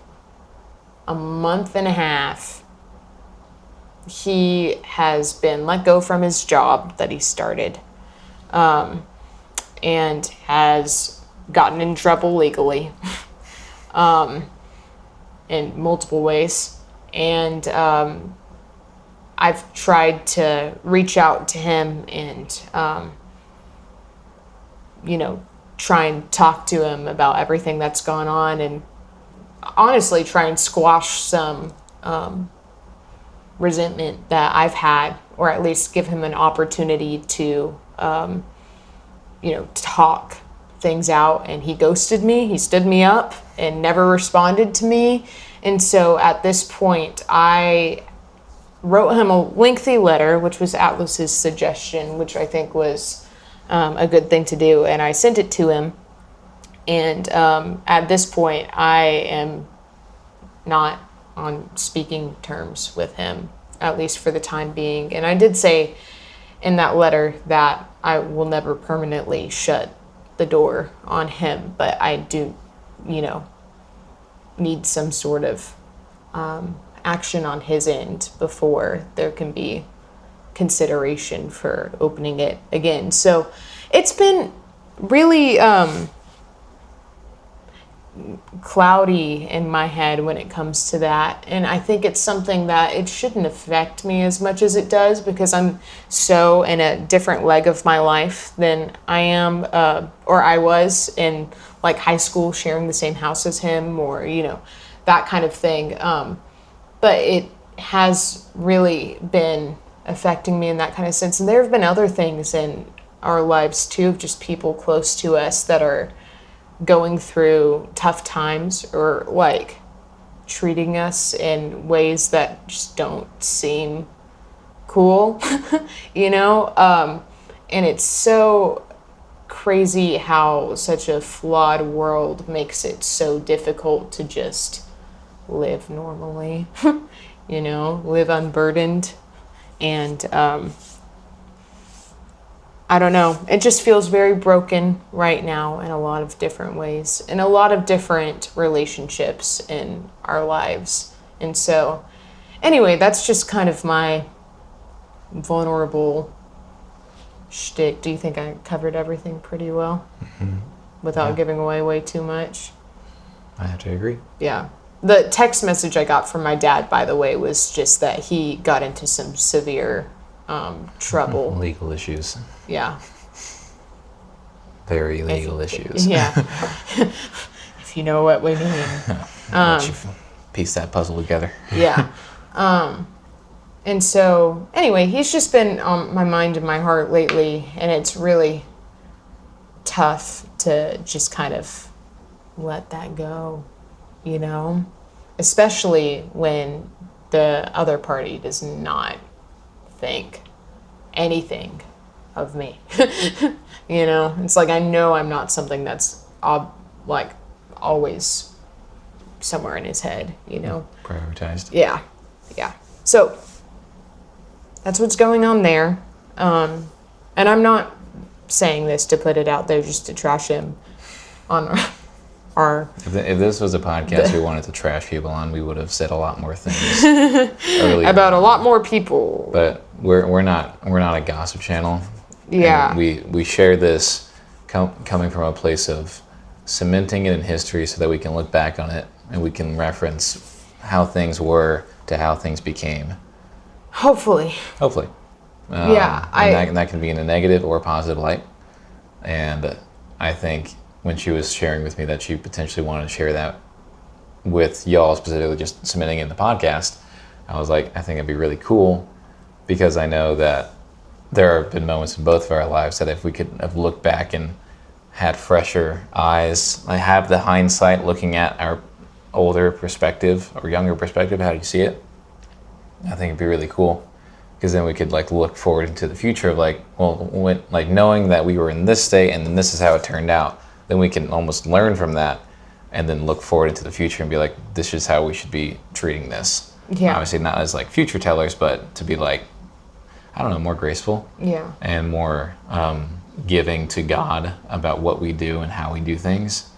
Speaker 2: a month and a half, he has been let go from his job that he started, and has gotten in trouble legally, in multiple ways. And I've tried to reach out to him and, try and talk to him about everything that's gone on, and honestly try and squash some resentment that I've had, or at least give him an opportunity to, talk things out. And he ghosted me. He stood me up and never responded to me. And so at this point, I wrote him a lengthy letter, which was Atlas's suggestion, which I think was a good thing to do. And I sent it to him. And at this point, I am not on speaking terms with him, at least for the time being. And I did say in that letter that I will never permanently shut the door on him, but I do, need some sort of action on his end before there can be consideration for opening it again. So it's been really cloudy in my head when it comes to that, and I think it's something that it shouldn't affect me as much as it does, because I'm so in a different leg of my life than I am, or I was in like high school, sharing the same house as him, or that kind of thing. But it has really been affecting me in that kind of sense. And there have been other things in our lives too, of just people close to us that are going through tough times, or like treating us in ways that just don't seem cool, and it's so crazy how such a flawed world makes it so difficult to just live normally, live unburdened. And I don't know. It just feels very broken right now in a lot of different ways, in a lot of different relationships in our lives. And so, anyway, that's just kind of my vulnerable shtick. Do you think I covered everything pretty well? Mm-hmm. Without giving away way too much?
Speaker 3: I have to agree.
Speaker 2: Yeah. The text message I got from my dad, by the way, was just that he got into some severe trouble.
Speaker 3: Legal issues.
Speaker 2: Yeah.
Speaker 3: Very legal issues.
Speaker 2: Yeah. If you know what we mean.
Speaker 1: Let you piece that puzzle together.
Speaker 2: Yeah. And so, anyway, he's just been on my mind and my heart lately, and it's really tough to just kind of let that go, especially when the other party does not think anything of me. It's like, I know I'm not something that's like always somewhere in his head,
Speaker 1: Prioritized.
Speaker 2: Yeah. So that's what's going on there. And I'm not saying this to put it out there just to trash him on our...
Speaker 1: If this was a podcast we wanted to trash people on, we would have said a lot more things earlier.
Speaker 2: About a lot more people.
Speaker 1: But we're not a gossip channel.
Speaker 2: Yeah.
Speaker 1: And we share this coming from a place of cementing it in history so that we can look back on it and we can reference how things were to how things became.
Speaker 2: Hopefully.
Speaker 1: Yeah. And that can be in a negative or a positive light. And I think when she was sharing with me that she potentially wanted to share that with y'all, specifically just submitting in the podcast, I was like, I think it'd be really cool, because I know that there have been moments in both of our lives that if we could have looked back and had fresher eyes, I have the hindsight looking at our older perspective or younger perspective, how do you see it? I think it'd be really cool, because then we could like look forward into the future of like, well, when, like knowing that we were in this state and then this is how it turned out, then we can almost learn from that and then look forward into the future and be like, this is how we should be treating this.
Speaker 2: Yeah.
Speaker 1: Obviously not as like future tellers, but to be like, I don't know, more graceful
Speaker 2: Yeah.
Speaker 1: and more giving to God about what we do and how we do things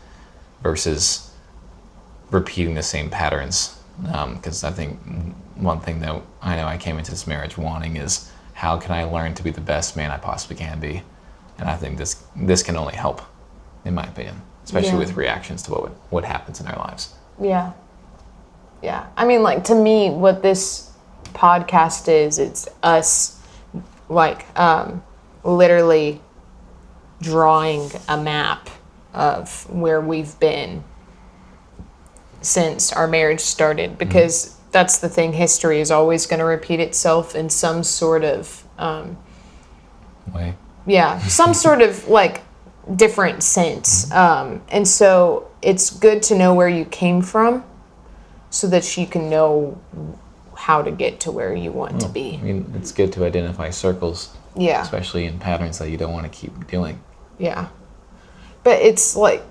Speaker 1: versus repeating the same patterns. Because I think one thing that I know I came into this marriage wanting is how can I learn to be the best man I possibly can be? And I think this can only help, in my opinion, especially with reactions to what happens in our lives.
Speaker 2: Yeah. Yeah. I mean, like, to me, what this podcast is, it's us, like, literally drawing a map of where we've been since our marriage started, because that's the thing, history is always going to repeat itself in some sort of
Speaker 1: Way.
Speaker 2: some sort of like different sense, and so it's good to know where you came from so that you can know how to get to where you want to
Speaker 1: I
Speaker 2: be.
Speaker 1: mean, it's good to identify circles,
Speaker 2: Yeah.
Speaker 1: especially in patterns that you don't want to keep doing.
Speaker 2: Yeah. But it's like,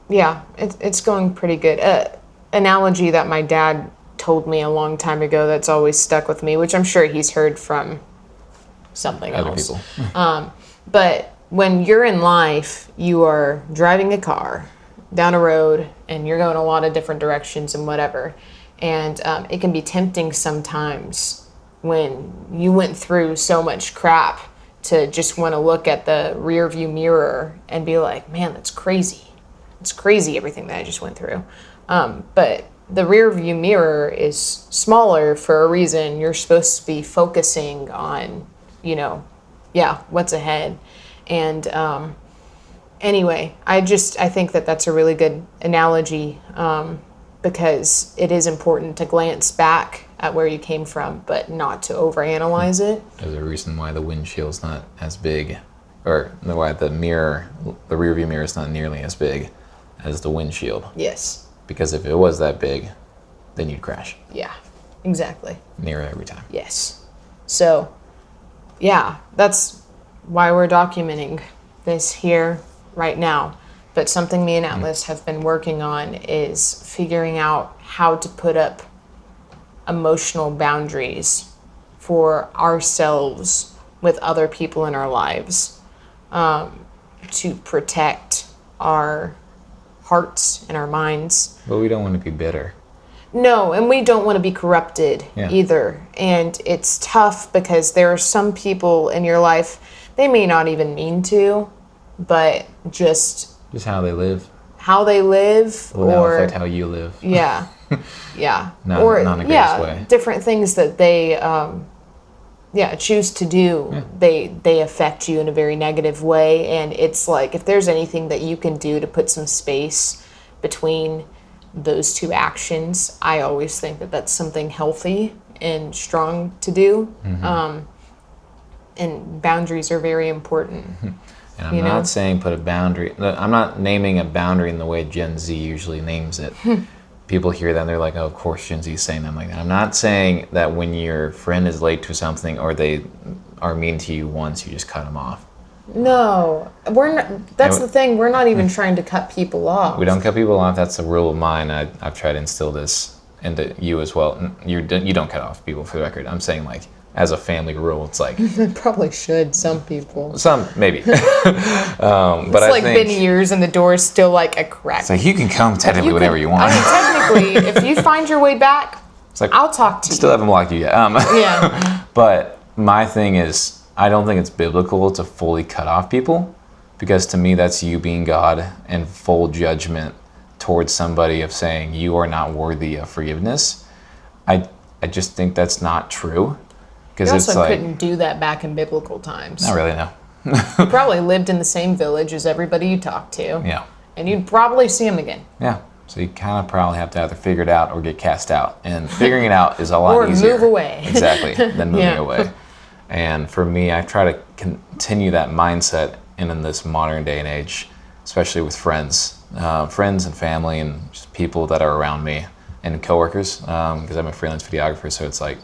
Speaker 2: it's going pretty good. Analogy that my dad told me a long time ago that's always stuck with me, which I'm sure he's heard from something
Speaker 1: Other
Speaker 2: else.
Speaker 1: people.
Speaker 2: But when you're in life, you are driving a car down a road and you're going a lot of different directions and whatever. And it can be tempting sometimes when you went through so much crap to just want to look at the rear view mirror and be like, man, that's crazy. It's crazy everything that I just went through. But the rear view mirror is smaller for a reason. You're supposed to be focusing on, what's ahead. And anyway, I think that that's a really good analogy, because it is important to glance back at where you came from, but not to overanalyze it.
Speaker 1: There's a reason why the windshield's not as big, or why the rear view mirror is not nearly as big as the windshield.
Speaker 2: Yes.
Speaker 1: Because if it was that big, then you'd crash.
Speaker 2: Yeah, exactly.
Speaker 1: Near every time.
Speaker 2: Yes. So, yeah, that's why we're documenting this here right now. But something me and Atlas have been working on is figuring out how to put up emotional boundaries for ourselves with other people in our lives, to protect our hearts and our minds.
Speaker 1: But we don't want to be bitter.
Speaker 2: No, and we don't want to be corrupted either. And it's tough because there are some people in your life, they may not even mean to, but just
Speaker 1: how they live.
Speaker 2: How they live,
Speaker 1: Will now
Speaker 2: or
Speaker 1: affect how you live.
Speaker 2: Yeah.
Speaker 1: Not in a great way.
Speaker 2: Different things that they choose to do. Yeah. They affect you in a very negative way, and it's like, if there's anything that you can do to put some space between those two actions, I always think that that's something healthy and strong to do. And boundaries are very important.
Speaker 1: And I'm not saying put a boundary. I'm not naming a boundary in the way Gen Z usually names it. People hear that and they're like, oh, of course Gen Z is saying that. Like that. I'm not saying that when your friend is late to something or they are mean to you once, you just cut them off.
Speaker 2: No, we're not. That's the thing. We're not even trying to cut people off.
Speaker 1: We don't cut people off. That's a rule of mine. I've tried to instill this into you as well. You don't cut off people, for the record. I'm saying, like, as a family rule, it's like
Speaker 2: probably should, some people.
Speaker 1: Some maybe. But
Speaker 2: it's
Speaker 1: I think
Speaker 2: been years and the door's still like a crack.
Speaker 1: It's like you can come technically whenever you want.
Speaker 2: I mean, technically, if you find your way back,
Speaker 1: it's like,
Speaker 2: I'll talk to you.
Speaker 1: Still haven't blocked you yet.
Speaker 2: Yeah.
Speaker 1: But my thing is, I don't think it's biblical to fully cut off people, because to me that's you being God and full judgment towards somebody of saying you are not worthy of forgiveness. I just think that's not true.
Speaker 2: You also couldn't do that back in biblical times.
Speaker 1: Not really, no.
Speaker 2: You probably lived in the same village as everybody you talked to.
Speaker 1: Yeah.
Speaker 2: And you'd probably see them again.
Speaker 1: Yeah. So you kind of probably have to either figure it out or get cast out. And figuring it out is a lot easier.
Speaker 2: Or move away.
Speaker 1: Exactly, than moving away. And for me, I try to continue that mindset in this modern day and age, especially with friends and family and just people that are around me and coworkers, because I'm a freelance videographer, so it's like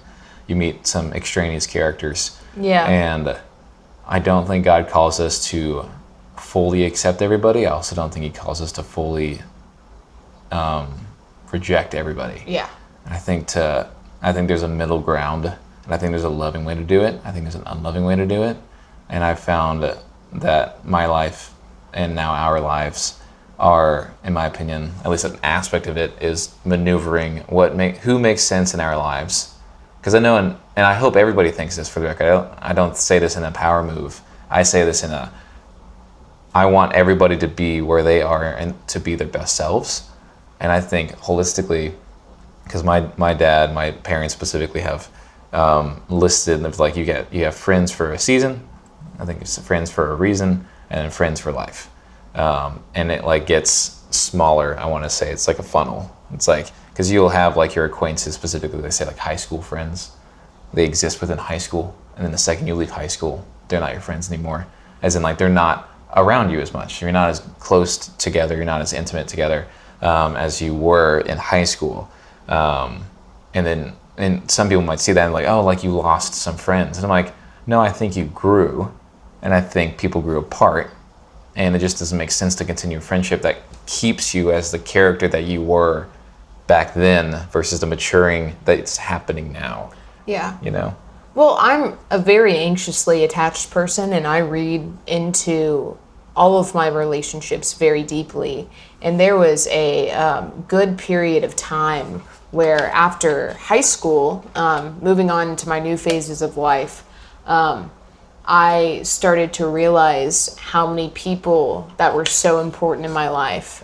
Speaker 1: you meet some extraneous characters.
Speaker 2: Yeah.
Speaker 1: And I don't think God calls us to fully accept everybody. I also don't think he calls us to fully reject everybody.
Speaker 2: Yeah.
Speaker 1: I think to I think there's a middle ground, and I think there's a loving way to do it. I think there's an unloving way to do it, and I've found that my life and now our lives are, in my opinion, at least an aspect of it, is maneuvering who makes sense in our lives. Because I know, and I hope everybody thinks this for the record. I don't say this in a power move. I say this in I want everybody to be where they are and to be their best selves. And I think holistically, because my dad, my parents specifically have listed of like you have friends for a season, I think it's friends for a reason, and then friends for life. And it like gets smaller. I want to say it's like a funnel. It's like, because you'll have like your acquaintances, specifically they say like high school friends, they exist within high school, and then the second you leave high school, they're not your friends anymore, as in like they're not around you as much, you're not as close together, you're not as intimate together as you were in high school. And some people might see that and like, oh, like you lost some friends, and I'm like, no, I think you grew, and I think people grew apart, and it just doesn't make sense to continue a friendship that keeps you as the character that you were back then versus the maturing that's happening now.
Speaker 2: Yeah.
Speaker 1: You know?
Speaker 2: Well, I'm a very anxiously attached person, and I read into all of my relationships very deeply. And there was a good period of time where after high school, moving on to my new phases of life, I started to realize how many people that were so important in my life.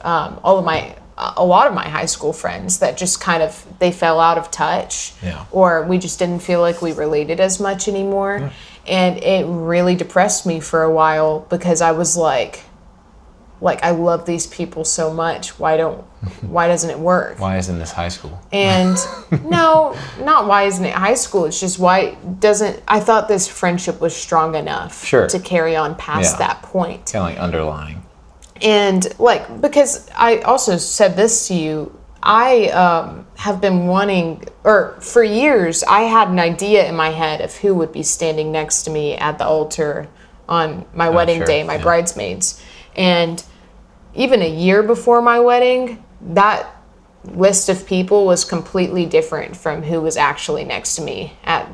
Speaker 2: A lot of my high school friends that just kind of, they fell out of touch, or we just didn't feel like we related as much anymore. Yeah. And it really depressed me for a while, because I was like I love these people so much. Why doesn't it work?
Speaker 1: Why isn't this high school?
Speaker 2: And no, not why isn't it high school? It's just I thought this friendship was strong enough to carry on past that point.
Speaker 1: Kind of like underlying.
Speaker 2: And like, because I also said this to you, I have been wanting, or for years, I had an idea in my head of who would be standing next to me at the altar on my wedding day, my bridesmaids. And even a year before my wedding, that list of people was completely different from who was actually next to me at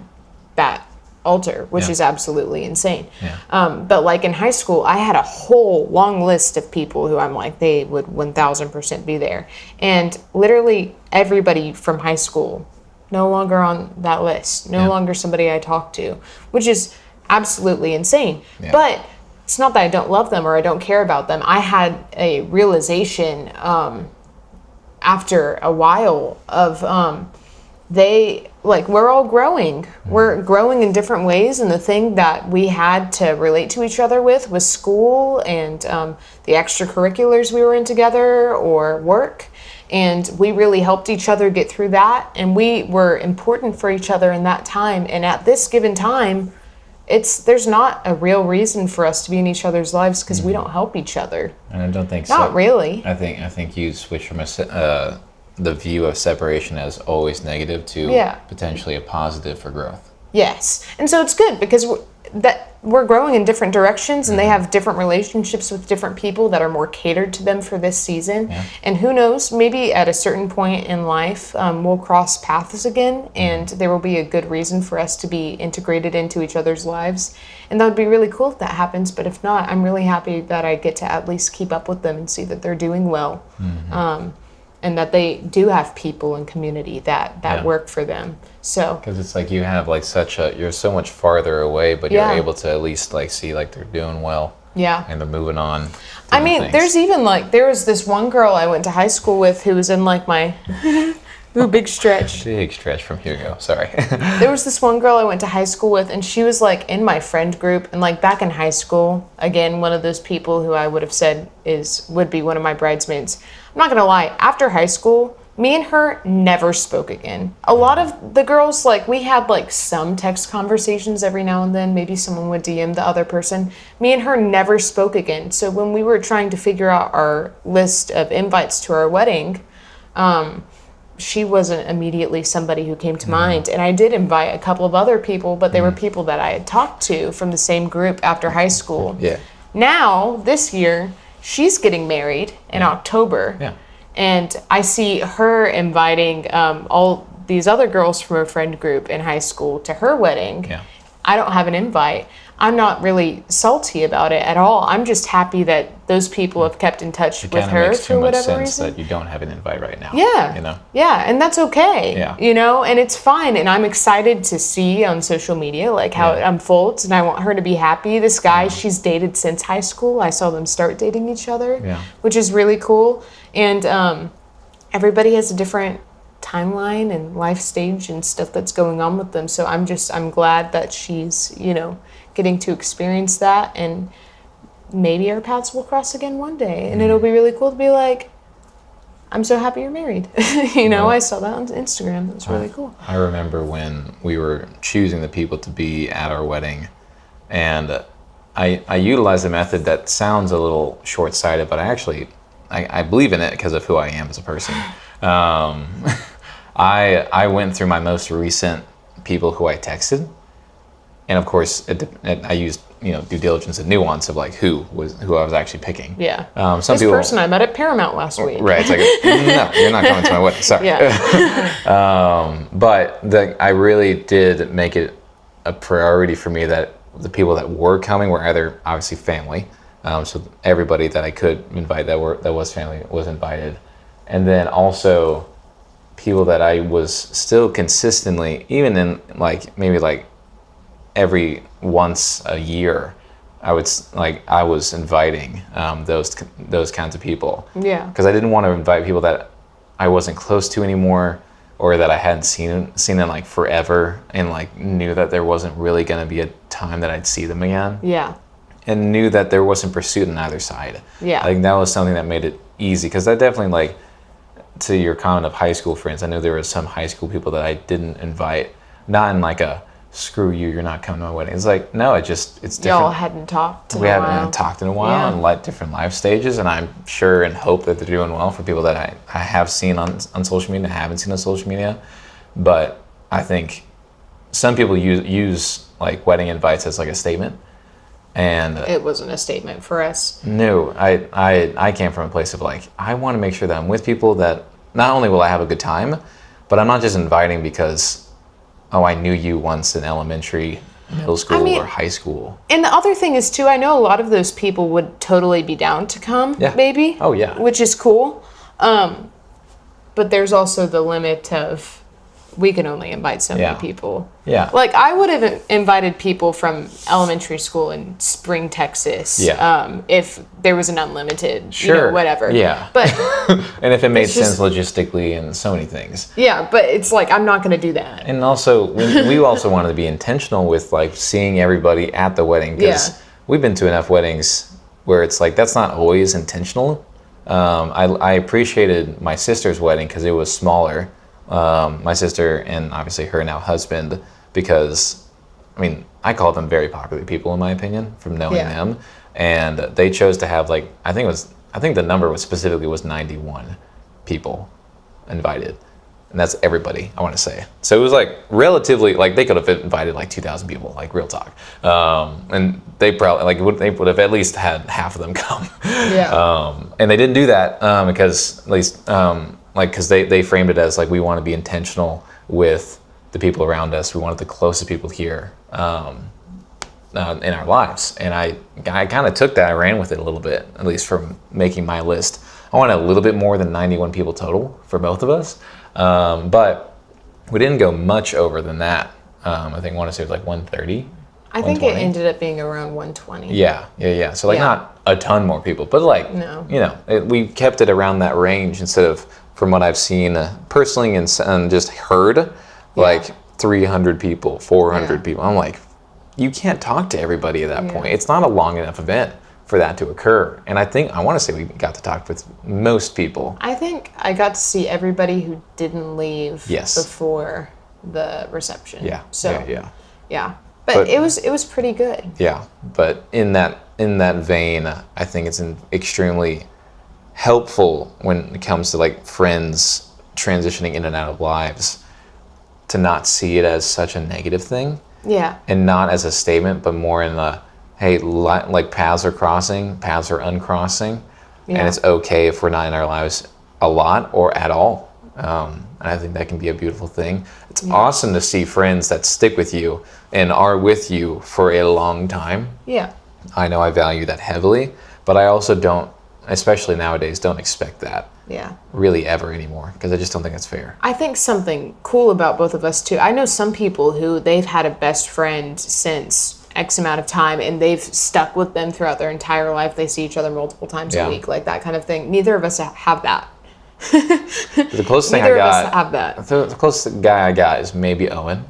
Speaker 2: that altar, which is absolutely insane. But like in high school, I had a whole long list of people who I'm like, they would 1000% be there. And literally everybody from high school, no longer on that list, no longer somebody I talk to, which is absolutely insane. But it's not that I don't love them or I don't care about them. I had a realization after a while of we're all growing. We're growing in different ways, and the thing that we had to relate to each other with was school and the extracurriculars we were in together or work. And we really helped each other get through that, and we were important for each other in that time. And at this given time, there's not a real reason for us to be in each other's lives because we don't help each other.
Speaker 1: And I don't think
Speaker 2: not really.
Speaker 1: I think you switch from the view of separation as always negative to potentially a positive for growth.
Speaker 2: Yes. And so it's good because we're growing in different directions, and they have different relationships with different people that are more catered to them for this season. And who knows, maybe at a certain point in life, we'll cross paths again, and there will be a good reason for us to be integrated into each other's lives. And that would be really cool if that happens. But if not, I'm really happy that I get to at least keep up with them and see that they're doing well. And that they do have people in community that work for them. So
Speaker 1: because it's like you have like you're so much farther away, but you're able to at least like see like they're doing well.
Speaker 2: Yeah.
Speaker 1: And they're moving on.
Speaker 2: I mean, there's even like, there was this one girl I went to high school with who was in like my big stretch.
Speaker 1: Big stretch from Hugo, sorry.
Speaker 2: There was this one girl I went to high school with, and she was like in my friend group. And like back in high school, again, one of those people who I would have said would be one of my bridesmaids. I'm not gonna lie, after high school, me and her never spoke again. A lot of the girls, like, we had like some text conversations every now and then. Maybe someone would DM the other person. Me and her never spoke again. So when we were trying to figure out our list of invites to our wedding, she wasn't immediately somebody who came to mind. And I did invite a couple of other people, but they were people that I had talked to from the same group after high school. Now, this year, she's getting married in October. And I see her inviting all these other girls from a friend group in high school to her wedding.
Speaker 1: Yeah.
Speaker 2: I don't have an invite. I'm not really salty about it at all. I'm just happy that those people have kept in touch with her
Speaker 1: makes
Speaker 2: for
Speaker 1: too much
Speaker 2: whatever
Speaker 1: sense
Speaker 2: reason.
Speaker 1: that you don't have an invite right now.
Speaker 2: Yeah.
Speaker 1: You know?
Speaker 2: Yeah, and that's okay.
Speaker 1: Yeah.
Speaker 2: You know, and it's fine. And I'm excited to see on social media like how it unfolds, and I want her to be happy. This guy she's dated since high school. I saw them start dating each other, which is really cool. And everybody has a different timeline and life stage and stuff that's going on with them. So I'm glad that she's, you know, getting to experience that, and maybe our paths will cross again one day, and it'll be really cool to be like, I'm so happy you're married. You know, I saw that on Instagram. That's really cool.
Speaker 1: I remember when we were choosing the people to be at our wedding, and I utilized a method that sounds a little short-sighted, but I believe in it because of who I am as a person. I went through my most recent people who I texted, and of course I used, you know, due diligence and nuance of like who I was actually picking.
Speaker 2: Yeah.
Speaker 1: Some
Speaker 2: this
Speaker 1: people,
Speaker 2: person I met at Paramount last week.
Speaker 1: right? It's like no, you're not coming to my wedding. Sorry.
Speaker 2: Yeah.
Speaker 1: But I really did make it a priority for me that the people that were coming were either obviously family, so everybody that I could invite that was family was invited, and then also people that I was still consistently, even in like maybe like every once a year, I was inviting those kinds of people.
Speaker 2: Yeah.
Speaker 1: Because I didn't want to invite people that I wasn't close to anymore, or that I hadn't seen in like forever, and like knew that there wasn't really going to be a time that I'd see them again.
Speaker 2: Yeah.
Speaker 1: And knew that there wasn't pursuit on either side.
Speaker 2: Yeah.
Speaker 1: Like that was something that made it easy, because that definitely, like, to your comment of high school friends, I know there were some high school people that I didn't invite, not in like a screw you, you're not coming to my wedding. It's like, no, it's different.
Speaker 2: Y'all hadn't talked in a while.
Speaker 1: We haven't talked in a while, and like different life stages, and I'm sure and hope that they're doing well for people that I have seen on social media, haven't seen on social media. But I think some people use like wedding invites as like a statement. And
Speaker 2: it wasn't a statement for us.
Speaker 1: No, I came from a place of like, I want to make sure that I'm with people that not only will I have a good time, but I'm not just inviting because, oh, I knew you once in elementary, middle school, or high school.
Speaker 2: And the other thing is too, I know a lot of those people would totally be down to come, maybe.
Speaker 1: Oh yeah.
Speaker 2: Which is cool. But there's also the limit of, we can only invite so many people.
Speaker 1: Yeah.
Speaker 2: Like, I would have invited people from elementary school in Spring, Texas.
Speaker 1: Yeah.
Speaker 2: If there was an unlimited, you know, whatever.
Speaker 1: Yeah.
Speaker 2: But
Speaker 1: and if it made sense logistically and so many things.
Speaker 2: Yeah, but it's like, I'm not going to do that.
Speaker 1: And also, we also wanted to be intentional with like seeing everybody at the wedding, because we've been to enough weddings where it's like, that's not always intentional. I appreciated my sister's wedding because it was smaller. My sister and obviously her now husband, because I mean, I call them very popular people in my opinion from knowing them, and they chose to have like, I think the number was 91 people invited, and that's everybody, I want to say. So it was like relatively, like they could have invited like 2,000 people, like real talk, and they probably they would have at least had half of them come. And they didn't do that because at least because they framed it as like, we want to be intentional with the people around us. We wanted the closest people here in our lives. And I kind of took that, I ran with it a little bit, at least from making my list. I wanted a little bit more than 91 people total for both of us. But we didn't go much over than that. I think I want to say it was like 130.
Speaker 2: I think it ended up being around 120.
Speaker 1: Yeah. So like not a ton more people, but like, you know, we kept it around that range instead of, from what I've seen personally and just heard, like 300 people, 400 people. I'm like, you can't talk to everybody at that point. It's not a long enough event for that to occur. And I want to say we got to talk with most people.
Speaker 2: I think I got to see everybody who didn't leave before the reception. Yeah. But it was pretty good.
Speaker 1: Yeah. But in that vein, I think it's extremely helpful when it comes to like friends transitioning in and out of lives to not see it as such a negative thing.
Speaker 2: Yeah.
Speaker 1: And not as a statement, but more in the, hey, like paths are crossing, paths are uncrossing, and it's okay if we're not in our lives a lot or at all.
Speaker 3: And I think that can be a beautiful thing. It's awesome to see friends that stick with you and are with you for a long time.
Speaker 2: Yeah.
Speaker 3: I know I value that heavily, but I also don't, especially nowadays, don't expect that
Speaker 2: Yeah.
Speaker 3: really ever anymore, because I just don't think it's fair.
Speaker 2: I think something cool about both of us too. I know some people who they've had a best friend since X amount of time and they've stuck with them throughout their entire life. They see each other multiple times a week, like that kind of thing. Neither of us have that.
Speaker 3: The closest thing
Speaker 2: Neither
Speaker 3: I
Speaker 2: of us
Speaker 3: got,
Speaker 2: have that.
Speaker 3: the closest guy I got is maybe Owen.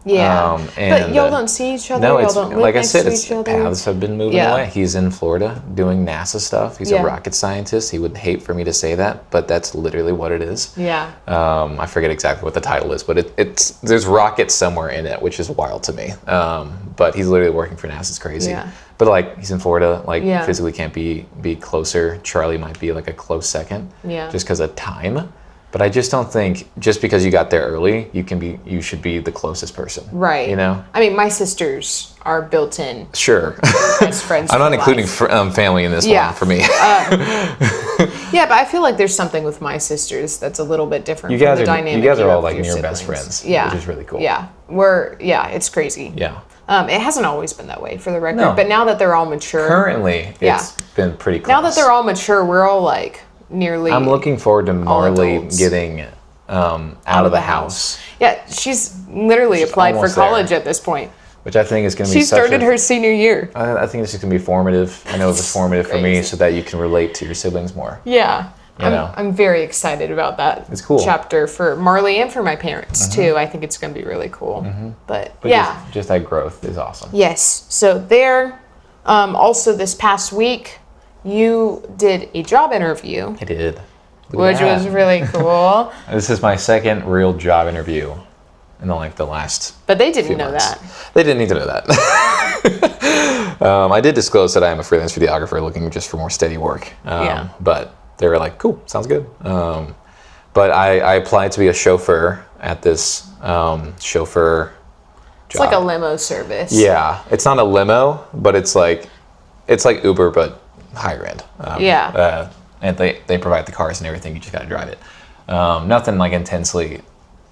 Speaker 2: Yeah.
Speaker 3: And,
Speaker 2: but y'all don't see each other?
Speaker 3: No,
Speaker 2: y'all
Speaker 3: it's
Speaker 2: don't live
Speaker 3: like I
Speaker 2: next
Speaker 3: said,
Speaker 2: to
Speaker 3: it's
Speaker 2: each other?
Speaker 3: paths have been moving
Speaker 2: Yeah.
Speaker 3: away. He's in Florida doing NASA stuff. He's
Speaker 2: Yeah.
Speaker 3: a rocket scientist. He would hate for me to say that, but that's literally what it is.
Speaker 2: Yeah.
Speaker 3: I forget exactly what the title is, but it's there's rockets somewhere in it, which is wild to me. But he's literally working for NASA. It's crazy.
Speaker 2: Yeah.
Speaker 3: But like he's in Florida, like
Speaker 2: Yeah.
Speaker 3: physically can't be closer. Charlie might be like a close second,
Speaker 2: Yeah.
Speaker 3: just because of time. But I just don't think just because you got there early, you should be the closest person.
Speaker 2: Right.
Speaker 3: You know.
Speaker 2: I mean, my sisters are built in
Speaker 3: Sure.
Speaker 2: best friends.
Speaker 3: I'm not
Speaker 2: for
Speaker 3: including
Speaker 2: life.
Speaker 3: family in this
Speaker 2: Yeah.
Speaker 3: one for me.
Speaker 2: Yeah, but I feel like there's something with my sisters that's a little bit different.
Speaker 3: You
Speaker 2: from
Speaker 3: guys
Speaker 2: the
Speaker 3: are
Speaker 2: dynamic
Speaker 3: you guys are
Speaker 2: have
Speaker 3: all
Speaker 2: with
Speaker 3: like
Speaker 2: your
Speaker 3: near best
Speaker 2: siblings.
Speaker 3: friends,
Speaker 2: Yeah,
Speaker 3: which is really cool.
Speaker 2: Yeah, it's crazy.
Speaker 3: Yeah.
Speaker 2: It hasn't always been that way, for the record.
Speaker 3: No.
Speaker 2: But now that they're all mature,
Speaker 3: Currently,
Speaker 2: Yeah.
Speaker 3: it's been pretty close.
Speaker 2: now that they're all mature, we're all like nearly.
Speaker 3: I'm looking forward to Marley
Speaker 2: adults.
Speaker 3: getting out of the house,
Speaker 2: Yeah, she's literally applied for
Speaker 3: almost there.
Speaker 2: college at this point.
Speaker 3: which I think is going to be
Speaker 2: She started her senior year.
Speaker 3: I think this is going to be formative. I know it was formative for me
Speaker 2: crazy.
Speaker 3: so that you can relate to your siblings more.
Speaker 2: Yeah.
Speaker 3: know.
Speaker 2: I'm very excited about that
Speaker 3: It's cool.
Speaker 2: chapter for Marley and for my parents too. I think it's going to be really cool. But yeah.
Speaker 3: Just that growth is awesome.
Speaker 2: Yes. So there, also this past week, you did a job interview,
Speaker 3: I did. Look at
Speaker 2: which
Speaker 3: that.
Speaker 2: was really cool.
Speaker 3: This is my second real job interview in the last
Speaker 2: But they didn't
Speaker 3: few
Speaker 2: know
Speaker 3: months.
Speaker 2: that.
Speaker 3: They didn't need to know that. I did disclose that I am a freelance videographer looking just for more steady work.
Speaker 2: Yeah.
Speaker 3: But they were like, cool, sounds good. But I applied to be a chauffeur at this chauffeur job.
Speaker 2: It's like a limo service.
Speaker 3: Yeah, it's not a limo, but it's like Uber, but higher end.
Speaker 2: Yeah.
Speaker 3: And they provide the cars and everything. You just gotta drive it. Nothing like intensely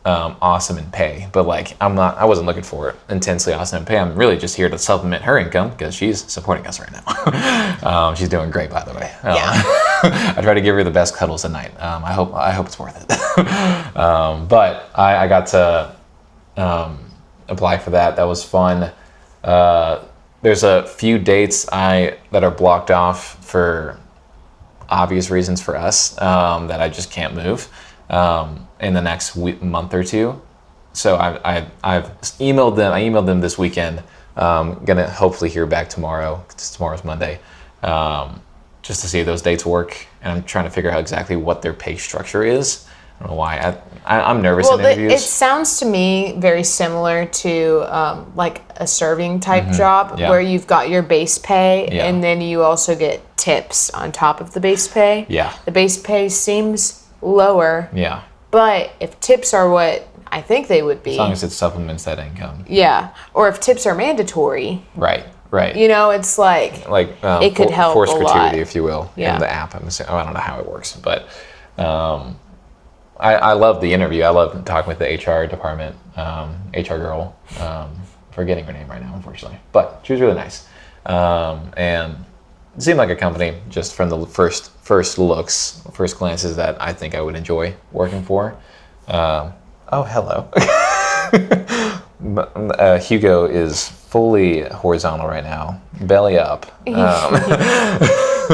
Speaker 3: awesome in pay, but like I wasn't looking for it intensely awesome in pay. I'm really just here to supplement her income because she's supporting us right now. She's doing great, by the way.
Speaker 2: Yeah.
Speaker 3: I try to give her the best cuddles at night. I hope it's worth it. But I got to apply for that. That was fun. There's a few dates that are blocked off for obvious reasons for us that I just can't move in the next month or two. So I've emailed them. I emailed them this weekend. Gonna hopefully hear back tomorrow. 'Cause tomorrow's Monday. Just to see if those dates work, and I'm trying to figure out exactly what their pay structure is. I don't know why. I'm nervous in interviews.
Speaker 2: It sounds to me very similar to like a serving type job
Speaker 3: Yeah.
Speaker 2: where you've got your base pay
Speaker 3: Yeah.
Speaker 2: and then you also get tips on top of the base pay.
Speaker 3: Yeah.
Speaker 2: The base pay seems lower,
Speaker 3: Yeah.
Speaker 2: but if tips are what I think they would be,
Speaker 3: As long as it supplements that income.
Speaker 2: yeah, or if tips are mandatory,
Speaker 3: Right. Right.
Speaker 2: you know, it's like it could help
Speaker 3: forced
Speaker 2: a
Speaker 3: gratuity,
Speaker 2: lot.
Speaker 3: if you will,
Speaker 2: Yeah.
Speaker 3: in the app. I don't know how it works, but I love the interview. I love talking with the HR department, HR girl. Forgetting her name right now, unfortunately, but she was really nice, and it seemed like a company just from the first looks, first glances that I think I would enjoy working for. Oh, hello. Hugo is fully horizontal right now, belly up.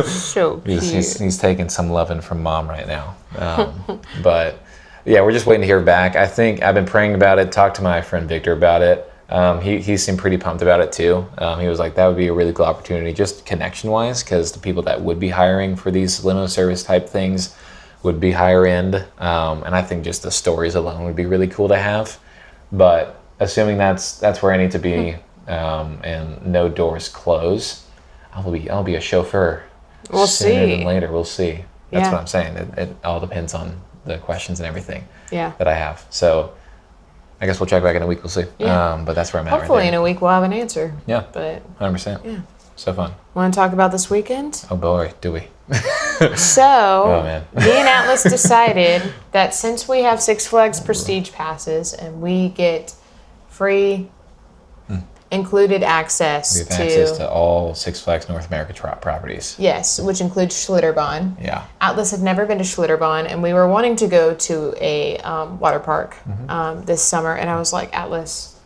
Speaker 2: So cute.
Speaker 3: He's taking some loving from mom right now. But yeah, we're just waiting to hear back. I think I've been praying about it, talked to my friend Victor about it. He seemed pretty pumped about it too. He was like, that would be a really cool opportunity just connection-wise, because the people that would be hiring for these limo service type things would be higher end. And I think just the stories alone would be really cool to have. But assuming that's where I need to be, and no doors close, I'll be a chauffeur.
Speaker 2: We'll
Speaker 3: sooner
Speaker 2: see.
Speaker 3: than later. We'll see. That's
Speaker 2: Yeah.
Speaker 3: what I'm saying. It all depends on the questions and everything
Speaker 2: Yeah.
Speaker 3: that I have. So I guess we'll check back in a week. We'll see.
Speaker 2: Yeah.
Speaker 3: But that's where I'm at
Speaker 2: Hopefully
Speaker 3: right
Speaker 2: in a week we'll have an answer.
Speaker 3: Yeah.
Speaker 2: But
Speaker 3: 100%.
Speaker 2: yeah.
Speaker 3: So fun.
Speaker 2: Want to talk about this weekend?
Speaker 3: Oh boy, do we.
Speaker 2: So,
Speaker 3: Oh, man.
Speaker 2: me and Atlas decided that since we have Six Flags Prestige passes and we get free included access
Speaker 3: We have
Speaker 2: to,
Speaker 3: access to all Six Flags North America properties.
Speaker 2: yes, which includes Schlitterbahn.
Speaker 3: Yeah.
Speaker 2: Atlas had never been to Schlitterbahn, and we were wanting to go to a water park this summer. And I was like, Atlas,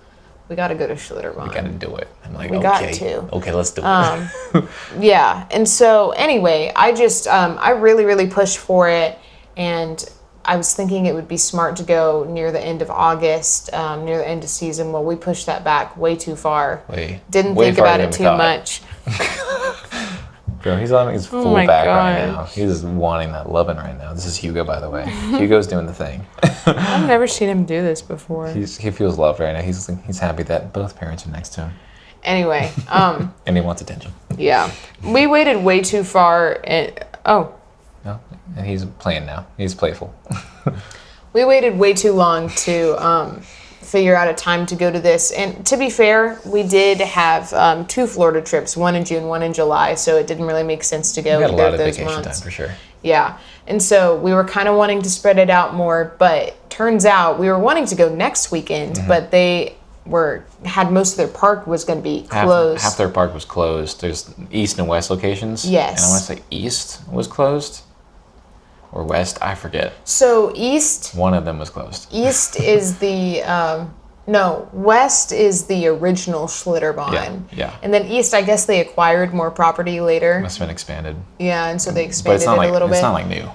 Speaker 2: we got to go to Schlitterbahn.
Speaker 3: We gotta do it. I'm like,
Speaker 2: We
Speaker 3: okay.
Speaker 2: got to.
Speaker 3: Okay, let's do it.
Speaker 2: Yeah. And so anyway, I just, I really, really pushed for it. And I was thinking it would be smart to go near the end of August, near the end of season. Well, we pushed that back way too far. Didn't
Speaker 3: way
Speaker 2: think
Speaker 3: farther
Speaker 2: about
Speaker 3: than
Speaker 2: it
Speaker 3: we
Speaker 2: too
Speaker 3: thought.
Speaker 2: much.
Speaker 3: Bro, he's on his full
Speaker 2: my
Speaker 3: back right
Speaker 2: gosh.
Speaker 3: now. He's wanting that loving right now. This is Hugo, by the way. Hugo's doing the thing.
Speaker 2: I've never seen him do this before.
Speaker 3: He feels loved right now. He's happy that both parents are next to him.
Speaker 2: Anyway,
Speaker 3: And he wants attention.
Speaker 2: yeah. We waited way too far.
Speaker 3: No? And he's playing now. He's playful.
Speaker 2: We waited way too long to figure out a time to go to this. And to be fair, we did have 2 Florida trips, one in June, one in July, so it didn't really make sense to go
Speaker 3: We got a
Speaker 2: either
Speaker 3: lot
Speaker 2: of
Speaker 3: of
Speaker 2: those
Speaker 3: vacation
Speaker 2: months.
Speaker 3: time for sure.
Speaker 2: Yeah. And so we were kind of wanting to spread it out more, but turns out we were wanting to go next weekend, but they had most of their park was going to be closed.
Speaker 3: Half their park was closed. There's east and west locations.
Speaker 2: Yes.
Speaker 3: And I want to say east was closed. Or west, I forget.
Speaker 2: So East
Speaker 3: One of them was closed.
Speaker 2: East is the West is the original Schlitterbahn.
Speaker 3: Yeah.
Speaker 2: And then East, I guess they acquired more property later.
Speaker 3: Must have been expanded.
Speaker 2: Yeah, and so they
Speaker 3: But
Speaker 2: expanded
Speaker 3: it's not like
Speaker 2: it a little bit.
Speaker 3: it's not like new.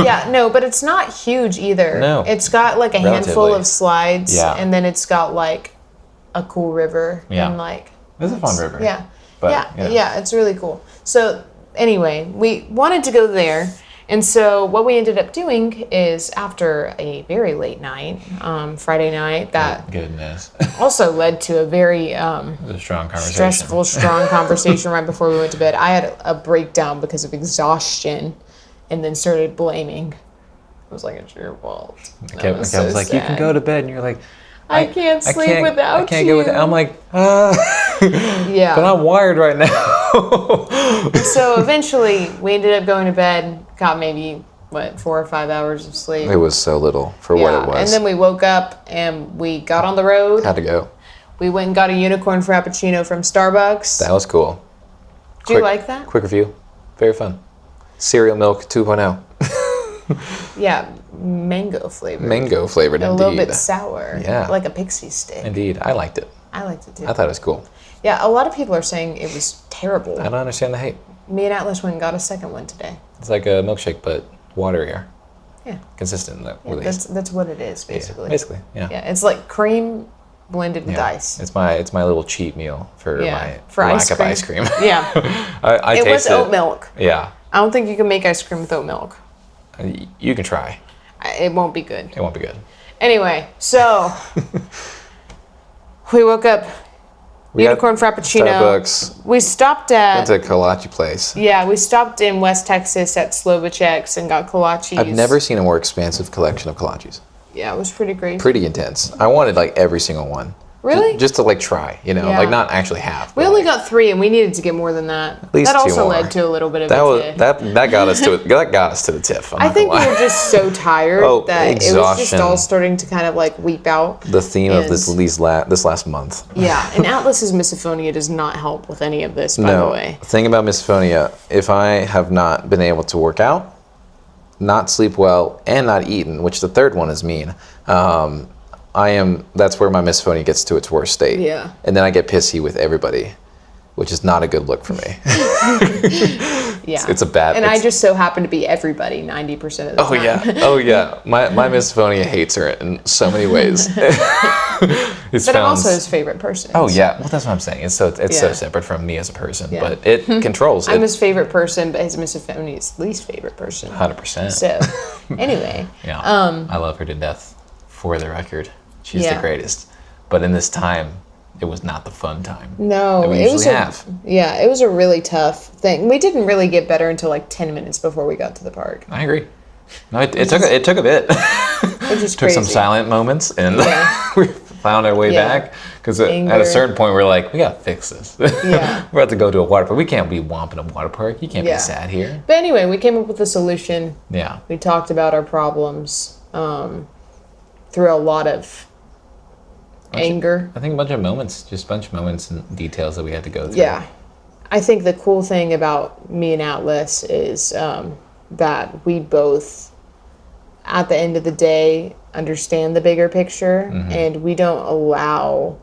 Speaker 2: Yeah, no, but it's not huge either.
Speaker 3: No.
Speaker 2: It's got like a handful
Speaker 3: Relatively.
Speaker 2: of slides,
Speaker 3: Yeah.
Speaker 2: and then it's got like a cool river.
Speaker 3: Yeah.
Speaker 2: And like
Speaker 3: It's a fun river.
Speaker 2: Yeah.
Speaker 3: But,
Speaker 2: yeah, it's really cool. So anyway, we wanted to go there. And so what we ended up doing is after a very late night, Friday night, that
Speaker 3: Goodness.
Speaker 2: also led to a very
Speaker 3: It was a strong conversation.
Speaker 2: stressful, strong conversation right before we went to bed. I had a breakdown because of exhaustion and then started blaming. I was like, it's your fault.
Speaker 3: I was like, you can go to bed. And you're like,
Speaker 2: I can't sleep without
Speaker 3: I can't
Speaker 2: you.
Speaker 3: go with. I'm like,
Speaker 2: Yeah.
Speaker 3: but I'm wired right now.
Speaker 2: So eventually we ended up going to bed, got maybe, 4 or 5 hours of sleep.
Speaker 3: It was so little for what it was.
Speaker 2: And then we woke up and we got on the road.
Speaker 3: Had to go.
Speaker 2: We went and got a unicorn frappuccino from Starbucks.
Speaker 3: That was cool.
Speaker 2: Do you like that?
Speaker 3: Quick review. Very fun. Cereal milk 2.0.
Speaker 2: Yeah, mango flavored.
Speaker 3: Mango flavored,
Speaker 2: A
Speaker 3: indeed.
Speaker 2: little bit sour.
Speaker 3: Yeah.
Speaker 2: Like a pixie stick.
Speaker 3: Indeed. I liked it.
Speaker 2: I liked it too.
Speaker 3: I thought it was cool.
Speaker 2: Yeah, a lot of people are saying it was terrible.
Speaker 3: I don't understand the hate.
Speaker 2: Me and Atlas went and got a second one today.
Speaker 3: It's like a milkshake, but waterier.
Speaker 2: Yeah.
Speaker 3: Consistent, at
Speaker 2: Yeah,
Speaker 3: least.
Speaker 2: that's what it is,
Speaker 3: Yeah,
Speaker 2: basically.
Speaker 3: basically, yeah.
Speaker 2: Yeah, it's like cream blended with
Speaker 3: Yeah.
Speaker 2: ice.
Speaker 3: It's my little cheat meal for my
Speaker 2: for
Speaker 3: lack
Speaker 2: ice
Speaker 3: of
Speaker 2: cream.
Speaker 3: ice cream.
Speaker 2: Yeah.
Speaker 3: I
Speaker 2: It was
Speaker 3: tasted
Speaker 2: oat milk.
Speaker 3: Yeah.
Speaker 2: I don't think you can make ice cream with oat milk.
Speaker 3: You can try.
Speaker 2: It won't be good.
Speaker 3: It won't be good.
Speaker 2: Anyway, so we woke up,
Speaker 3: We
Speaker 2: unicorn
Speaker 3: got
Speaker 2: frappuccino.
Speaker 3: Starbucks.
Speaker 2: We stopped at,
Speaker 3: It's a kolache place.
Speaker 2: yeah, we stopped in West Texas at Slovacek's and got kolaches.
Speaker 3: I've never seen a more expansive collection of kolaches.
Speaker 2: Yeah, it was pretty great.
Speaker 3: Pretty intense. I wanted like every single one.
Speaker 2: Really?
Speaker 3: Just to like try,
Speaker 2: Yeah.
Speaker 3: like not actually have.
Speaker 2: We
Speaker 3: but,
Speaker 2: only
Speaker 3: like,
Speaker 2: got 3, and we needed to get more than that.
Speaker 3: At least
Speaker 2: that
Speaker 3: 2
Speaker 2: also
Speaker 3: more.
Speaker 2: led to a little bit of
Speaker 3: that
Speaker 2: a
Speaker 3: was
Speaker 2: tip.
Speaker 3: that got us to it. That got us to the tiff. I'm
Speaker 2: I
Speaker 3: not
Speaker 2: think we
Speaker 3: gonna lie.
Speaker 2: were just so tired
Speaker 3: Oh,
Speaker 2: that it was just
Speaker 3: exhaustion.
Speaker 2: all starting to kind of like weep out.
Speaker 3: The theme of
Speaker 2: is-
Speaker 3: this last month.
Speaker 2: Yeah, and Atlas's misophonia does not help with any of this, by the way.
Speaker 3: The thing about misophonia, if I have not been able to work out, not sleep well, and not eaten, which the third one is mean, that's where my misophonia gets to its worst state.
Speaker 2: Yeah.
Speaker 3: And then I get pissy with everybody, which is not a good look for me.
Speaker 2: Yeah.
Speaker 3: It's a bad...
Speaker 2: And I
Speaker 3: it's-
Speaker 2: just so happen to be everybody 90% of the
Speaker 3: Oh
Speaker 2: time.
Speaker 3: yeah, oh yeah. My misophonia hates her in so many ways.
Speaker 2: But I'm also his favorite person.
Speaker 3: Oh yeah, well that's what I'm saying. It's so
Speaker 2: Yeah.
Speaker 3: separate from me as a person,
Speaker 2: Yeah.
Speaker 3: but it controls
Speaker 2: I'm
Speaker 3: it.
Speaker 2: his favorite person, but his misophonia is least favorite person.
Speaker 3: 100%.
Speaker 2: So, anyway.
Speaker 3: Yeah, I love her to death. For the record, she's
Speaker 2: Yeah.
Speaker 3: the greatest. But in this time, it was not the fun time.
Speaker 2: No,
Speaker 3: that we
Speaker 2: it was
Speaker 3: usually have.
Speaker 2: Yeah, it was a really tough thing. We didn't really get better until like 10 minutes before we got to the park.
Speaker 3: I agree. No, it took a bit.
Speaker 2: Which is
Speaker 3: Took some
Speaker 2: crazy.
Speaker 3: silent moments, and
Speaker 2: Yeah.
Speaker 3: we found our way
Speaker 2: Yeah.
Speaker 3: back. Because at
Speaker 2: Anger.
Speaker 3: a certain point, we're like, we gotta fix this.
Speaker 2: Yeah.
Speaker 3: We're about to go to a water park. We can't be womping a water park. You can't
Speaker 2: Yeah.
Speaker 3: be sad here.
Speaker 2: But anyway, we came up with a solution.
Speaker 3: Yeah.
Speaker 2: We talked about our problems through a lot of anger.
Speaker 3: I think a bunch of moments and details that we had to go through.
Speaker 2: Yeah. I think the cool thing about me and Atlas is that we both, at the end of the day, understand the bigger picture, and we don't allow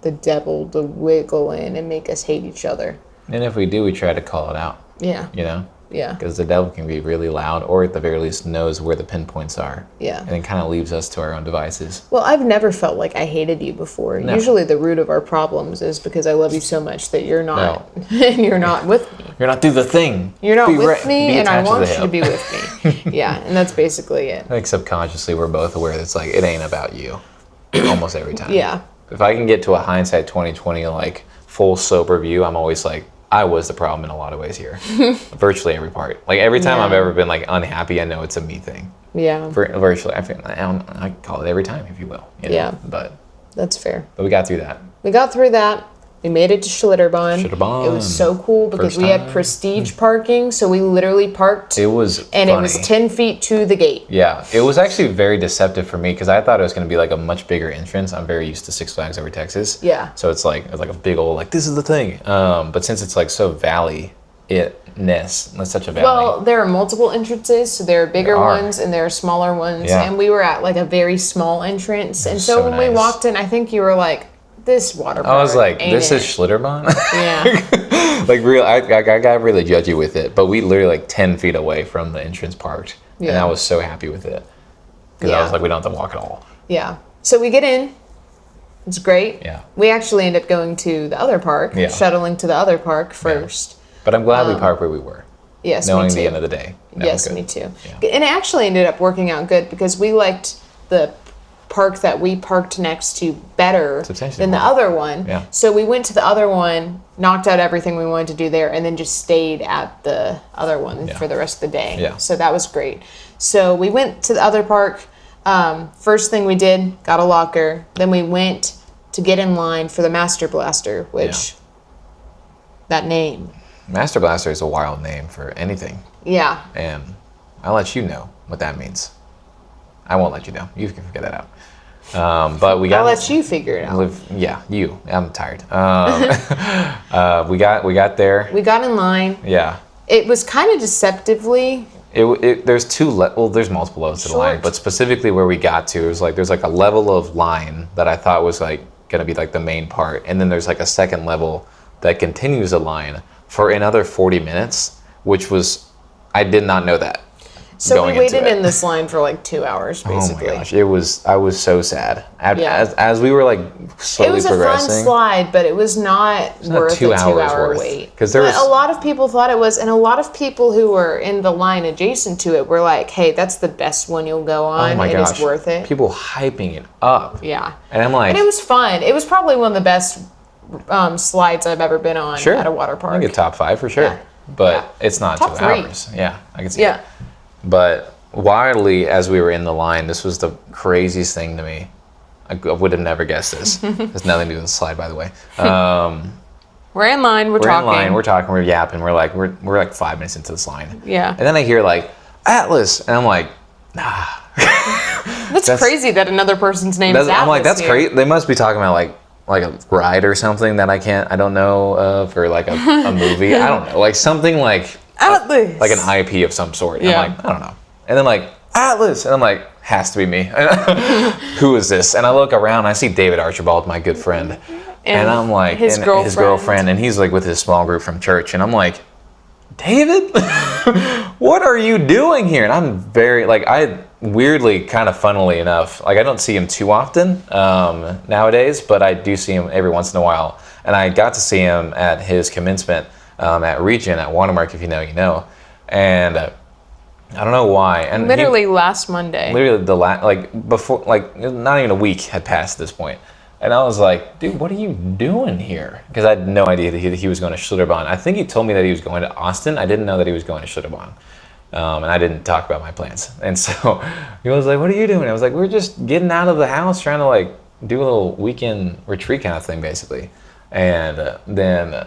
Speaker 2: the devil to wiggle in and make us hate each other.
Speaker 3: And if we do, we try to call it out,
Speaker 2: Yeah.
Speaker 3: you know?
Speaker 2: Yeah.
Speaker 3: Because the devil can be really loud, or at the very least knows where the pinpoints are.
Speaker 2: Yeah.
Speaker 3: And it kind of leaves us to our own devices.
Speaker 2: Well, I've never felt like I hated you before.
Speaker 3: No.
Speaker 2: Usually the root of our problems is because I love you so much that you're not and you're not with me.
Speaker 3: You're not through the thing.
Speaker 2: You're not
Speaker 3: Be
Speaker 2: with me,
Speaker 3: be
Speaker 2: and I
Speaker 3: attached
Speaker 2: want
Speaker 3: the
Speaker 2: you to
Speaker 3: hip.
Speaker 2: be with me. Yeah, and that's basically it.
Speaker 3: I think subconsciously we're both aware that it's like, it ain't about you. Almost every time.
Speaker 2: Yeah.
Speaker 3: If I can get to a hindsight 2020, like, full sober view, I'm always like, I was the problem in a lot of ways here. Virtually every part. Like, every time
Speaker 2: Yeah.
Speaker 3: I've ever been, like, unhappy, I know it's a me thing.
Speaker 2: Yeah,
Speaker 3: Virtually. I call it every time, if you will. You know?
Speaker 2: Yeah.
Speaker 3: But
Speaker 2: that's fair.
Speaker 3: we got through that.
Speaker 2: We got through that. We made it to Schlitterbahn.
Speaker 3: Schlitterbahn.
Speaker 2: It was so cool because
Speaker 3: First
Speaker 2: we had
Speaker 3: time.
Speaker 2: prestige parking, so we literally parked,
Speaker 3: It was
Speaker 2: and
Speaker 3: funny.
Speaker 2: it was 10 feet to the gate.
Speaker 3: Yeah, it was actually very deceptive for me because I thought it was going to be like a much bigger entrance. I'm very used to Six Flags over Texas.
Speaker 2: Yeah.
Speaker 3: So it's like a big old, like, this is the thing. But since it's like so valley-ness, it's such a valley.
Speaker 2: Well, there are multiple entrances, so there are bigger
Speaker 3: There are.
Speaker 2: ones and there are smaller ones,
Speaker 3: Yeah.
Speaker 2: and we were at like a very small entrance, and
Speaker 3: was
Speaker 2: so
Speaker 3: so
Speaker 2: when we
Speaker 3: nice.
Speaker 2: walked in, I think you were like, "This water park."
Speaker 3: I was like,
Speaker 2: ain't
Speaker 3: this
Speaker 2: it?"
Speaker 3: is Schlitterbahn?
Speaker 2: Yeah.
Speaker 3: Like, real, I got really judgy with it, but we literally like 10 feet away from the entrance parked. And
Speaker 2: Yeah.
Speaker 3: I was so happy with it. Because I
Speaker 2: Yeah.
Speaker 3: was like, we don't have to walk at all.
Speaker 2: Yeah. So we get in. It's great.
Speaker 3: Yeah.
Speaker 2: We actually end up going to the other park,
Speaker 3: Yeah.
Speaker 2: shuttling to the other park first.
Speaker 3: But I'm glad we parked where we were,
Speaker 2: Yes,
Speaker 3: knowing
Speaker 2: me too.
Speaker 3: the end of the day. That was
Speaker 2: Yes,
Speaker 3: good.
Speaker 2: me too.
Speaker 3: Yeah.
Speaker 2: And it actually ended up working out good because we liked the park that we parked next to better
Speaker 3: Substantially
Speaker 2: than the
Speaker 3: more.
Speaker 2: other one.
Speaker 3: Yeah.
Speaker 2: So we went to the other one, knocked out everything we wanted to do there, and then just stayed at the other one
Speaker 3: Yeah.
Speaker 2: for the rest of the day.
Speaker 3: Yeah.
Speaker 2: So that was great. So we went to the other park. First thing we did, got a locker. Then we went to get in line for the Master Blaster, which, that name.
Speaker 3: Master Blaster is a wild name for anything.
Speaker 2: Yeah.
Speaker 3: And I'll let you know what that means. I won't let you know. You can figure that out. But we got.
Speaker 2: I'll let you figure it out.
Speaker 3: Yeah, you. I'm tired. We got there.
Speaker 2: We got in line.
Speaker 3: Yeah.
Speaker 2: It was kind of deceptively.
Speaker 3: There's there's multiple levels to the line,
Speaker 2: Short.
Speaker 3: but specifically where we got to, it was like there's like a level of line that I thought was like gonna be like the main part, and then there's like a second level that continues the line for another 40 minutes, which was, I did not know that.
Speaker 2: So
Speaker 3: going
Speaker 2: we
Speaker 3: into
Speaker 2: waited
Speaker 3: it.
Speaker 2: in this line for like 2 hours, basically.
Speaker 3: Oh my gosh, I was so sad.
Speaker 2: Yeah.
Speaker 3: As we were like
Speaker 2: It
Speaker 3: slowly
Speaker 2: was a fun
Speaker 3: progressing.
Speaker 2: slide, but it was not
Speaker 3: not
Speaker 2: worth
Speaker 3: 2
Speaker 2: a
Speaker 3: hours
Speaker 2: 2-hour
Speaker 3: worth.
Speaker 2: wait.
Speaker 3: 'Cause there
Speaker 2: But
Speaker 3: was-
Speaker 2: a lot of people thought it was, and a lot of people who were in the line adjacent to it were like, "Hey, that's the best one you'll go on.
Speaker 3: Oh my
Speaker 2: It
Speaker 3: gosh,
Speaker 2: is worth it."
Speaker 3: People hyping it up.
Speaker 2: Yeah,
Speaker 3: And I'm like,
Speaker 2: and it was fun. It was probably one of the best slides I've ever been on
Speaker 3: sure,
Speaker 2: at a water park.
Speaker 3: I think a top 5 for sure.
Speaker 2: Yeah.
Speaker 3: But
Speaker 2: Yeah.
Speaker 3: it's not
Speaker 2: Top
Speaker 3: 2
Speaker 2: 3.
Speaker 3: hours. Yeah, I can see
Speaker 2: Yeah.
Speaker 3: it. But wildly, as we were in the line, this was the craziest thing to me. I would have never guessed this. There's nothing to do with the slide, by the way.
Speaker 2: We're in line. We're
Speaker 3: We're
Speaker 2: talking.
Speaker 3: in line. We're talking. We're yapping. We're like 5 minutes into this line.
Speaker 2: Yeah.
Speaker 3: And then I hear like Atlas, and I'm like, nah.
Speaker 2: That's crazy that another person's name is Atlas.
Speaker 3: I'm like, that's
Speaker 2: here.
Speaker 3: crazy. They must be talking about like a ride or something that I don't know of, or like a movie. I don't know, like something like
Speaker 2: Atlas.
Speaker 3: like an IP of some sort. And
Speaker 2: Yeah.
Speaker 3: I'm like, I don't know. And then like Atlas, and I'm like, has to be me. Who is this? And I look around, I see David Archibald, my good friend, and I'm like,
Speaker 2: his
Speaker 3: and
Speaker 2: girlfriend.
Speaker 3: his girlfriend, and he's like with his small group from church, and I'm like, David, what are you doing here? And I'm very like, I weirdly, kind of funnily enough, like I don't see him too often nowadays, but I do see him every once in a while. And I got to see him at his commencement at Region at Watermark, if you know, you know. And I don't know why. And
Speaker 2: Literally last Monday.
Speaker 3: literally before, like not even a week had passed at this point. And I was like, dude, what are you doing here? Because I had no idea that he was going to Schlitterbahn. I think he told me that he was going to Austin. I didn't know that he was going to Schlitterbahn. And I didn't talk about my plans. And so he was like, what are you doing? I was like, we're just getting out of the house, trying to like do a little weekend retreat kind of thing, basically. And then,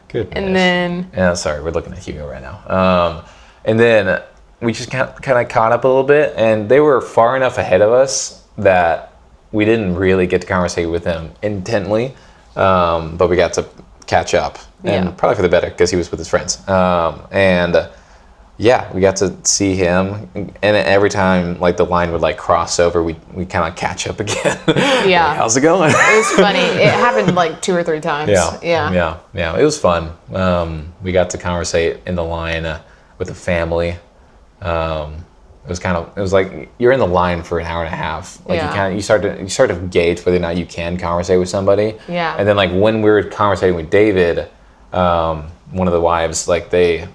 Speaker 3: goodness.
Speaker 2: And then,
Speaker 3: Yeah, sorry, we're looking at Hugo right now. And then we just kind of caught up a little bit, and they were far enough ahead of us that we didn't really get to conversate with him intently, but we got to catch up, and
Speaker 2: Yeah.
Speaker 3: probably for the better because he was with his friends. And yeah, we got to see him, and every time like the line would like cross over, we kind of catch up again.
Speaker 2: Yeah.
Speaker 3: Like, how's it going?
Speaker 2: it was funny. It happened like 2 or 3 times.
Speaker 3: Yeah. It was fun. We got to conversate in the line with the family. It was like you're in the line for an hour and a half. Like you start to gauge whether or not you can conversate with somebody.
Speaker 2: Yeah.
Speaker 3: And then like when we were conversating with David, one of the wives, like they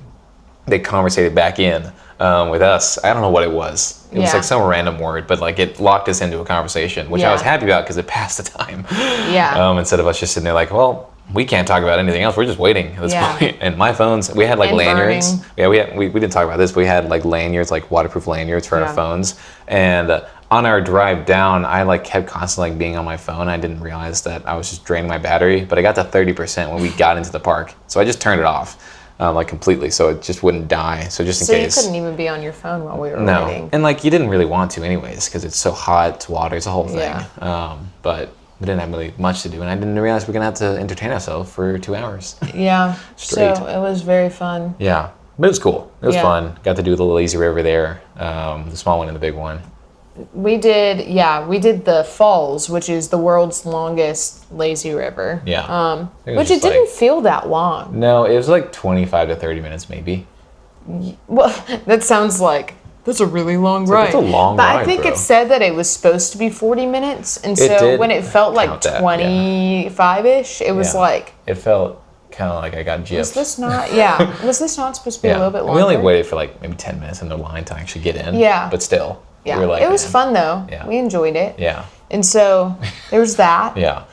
Speaker 3: conversated back in with us. I don't know what it was. It was like some random word, but like it locked us into a conversation, which I was happy about because it passed the time.
Speaker 2: Yeah.
Speaker 3: Instead of us just sitting there like, well, we can't talk about anything else. We're just waiting at this point. And my phones, we had like
Speaker 2: And
Speaker 3: lanyards.
Speaker 2: burning.
Speaker 3: Yeah, we didn't talk about this, but we had like lanyards, like waterproof lanyards for our phones. And on our drive down, I like kept constantly like being on my phone. I didn't realize that I was just draining my battery, but I got to 30% when we got into the park. So I just turned it off. Like completely, so it just wouldn't die. So just in case.
Speaker 2: So you couldn't even be on your phone while we were
Speaker 3: No,
Speaker 2: waiting.
Speaker 3: and like you didn't really want to anyways because it's so hot, it's water, it's a whole thing.
Speaker 2: Yeah.
Speaker 3: But we didn't have really much to do, and I didn't realize we were gonna have to entertain ourselves for 2 hours.
Speaker 2: Yeah.
Speaker 3: Straight.
Speaker 2: So it was very fun.
Speaker 3: Yeah, but it was cool. It was
Speaker 2: Yeah.
Speaker 3: fun. Got to do the lazy river there, the small one and the big one.
Speaker 2: We did the falls, which is the world's longest lazy river.
Speaker 3: Yeah. It was
Speaker 2: Which it
Speaker 3: just
Speaker 2: didn't
Speaker 3: like-
Speaker 2: feel that long.
Speaker 3: No, it was like 25 to 30 minutes maybe.
Speaker 2: Well, that sounds like that's a really long ride.
Speaker 3: that's a long
Speaker 2: but I
Speaker 3: ride,
Speaker 2: think
Speaker 3: bro.
Speaker 2: it said that it was supposed to be 40 minutes, and
Speaker 3: It
Speaker 2: so
Speaker 3: did
Speaker 2: when it felt like
Speaker 3: count that,
Speaker 2: 25-ish, it was
Speaker 3: Yeah.
Speaker 2: like,
Speaker 3: It felt kind of like I got gypped.
Speaker 2: was this not? Yeah, was this not supposed to be a little bit
Speaker 3: And
Speaker 2: longer?
Speaker 3: we only waited for like maybe 10 minutes in the line to actually get in.
Speaker 2: Yeah.
Speaker 3: But still.
Speaker 2: Yeah,
Speaker 3: we were like,
Speaker 2: it was
Speaker 3: man.
Speaker 2: fun though.
Speaker 3: Yeah.
Speaker 2: We enjoyed it.
Speaker 3: Yeah.
Speaker 2: And so there was that.
Speaker 3: Yeah.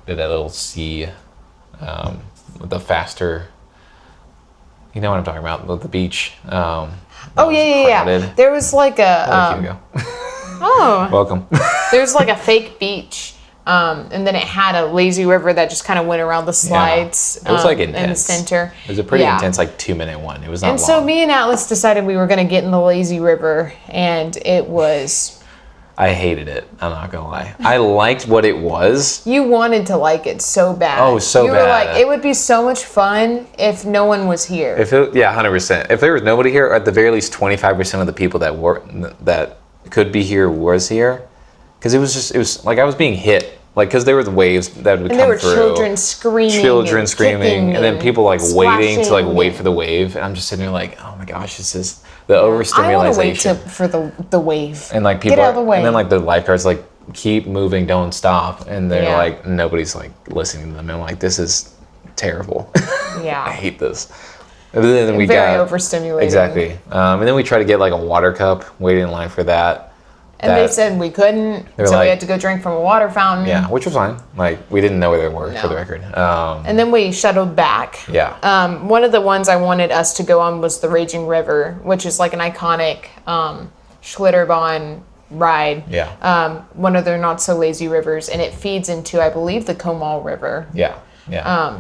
Speaker 3: Did that little sea with the faster, you know what I'm talking about, the beach.
Speaker 2: Oh yeah.
Speaker 3: crowded.
Speaker 2: There was like
Speaker 3: There
Speaker 2: a
Speaker 3: you go.
Speaker 2: oh,
Speaker 3: Welcome.
Speaker 2: there's like a fake beach. And then it had a lazy river that just kind of went around the slides.
Speaker 3: It was like
Speaker 2: in the
Speaker 3: intense.
Speaker 2: center.
Speaker 3: It was a pretty
Speaker 2: Yeah.
Speaker 3: intense like 2-minute one. It was not
Speaker 2: And
Speaker 3: long.
Speaker 2: so me and Atlas decided we were going to get in the lazy river, and it was.
Speaker 3: I hated it. I'm not gonna lie. I liked what it was.
Speaker 2: You wanted to like it so bad.
Speaker 3: Oh, so
Speaker 2: you were
Speaker 3: bad.
Speaker 2: like, it would be so much fun if no one was here.
Speaker 3: If it, yeah, 100%. If there was nobody here, or at the very least 25% of the people that could be here was here, because it was like I was being hit. Like, because there were the waves that would
Speaker 2: and
Speaker 3: come
Speaker 2: there were
Speaker 3: through.
Speaker 2: children screaming.
Speaker 3: Children
Speaker 2: and
Speaker 3: screaming,
Speaker 2: kicking
Speaker 3: and then people like waiting to like
Speaker 2: splashing.
Speaker 3: wait for the wave, and I'm just sitting there like, oh my gosh, this is the
Speaker 2: I want to wait
Speaker 3: overstimulation.
Speaker 2: for the wave.
Speaker 3: And like people,
Speaker 2: Get out of the way.
Speaker 3: and then like the lifeguards like keep moving, don't stop, and they're
Speaker 2: Yeah.
Speaker 3: like nobody's like listening to them. And I'm like, this is terrible.
Speaker 2: Yeah.
Speaker 3: I hate this. And then we
Speaker 2: Very
Speaker 3: got
Speaker 2: overstimulating.
Speaker 3: exactly, and then we tried to get like a water cup, waited in line for that.
Speaker 2: And they said we couldn't,
Speaker 3: They were
Speaker 2: so we
Speaker 3: like-
Speaker 2: had to go drink from a water fountain.
Speaker 3: Yeah, which was fine. Like we didn't know where they were for
Speaker 2: No.
Speaker 3: the record.
Speaker 2: And then we shuttled back.
Speaker 3: Yeah.
Speaker 2: One of the ones I wanted us to go on was the Raging River, which is like an iconic Schlitterbahn ride.
Speaker 3: Yeah.
Speaker 2: One of their not so lazy rivers, and it feeds into, I believe, the Comal River.
Speaker 3: Yeah. Yeah.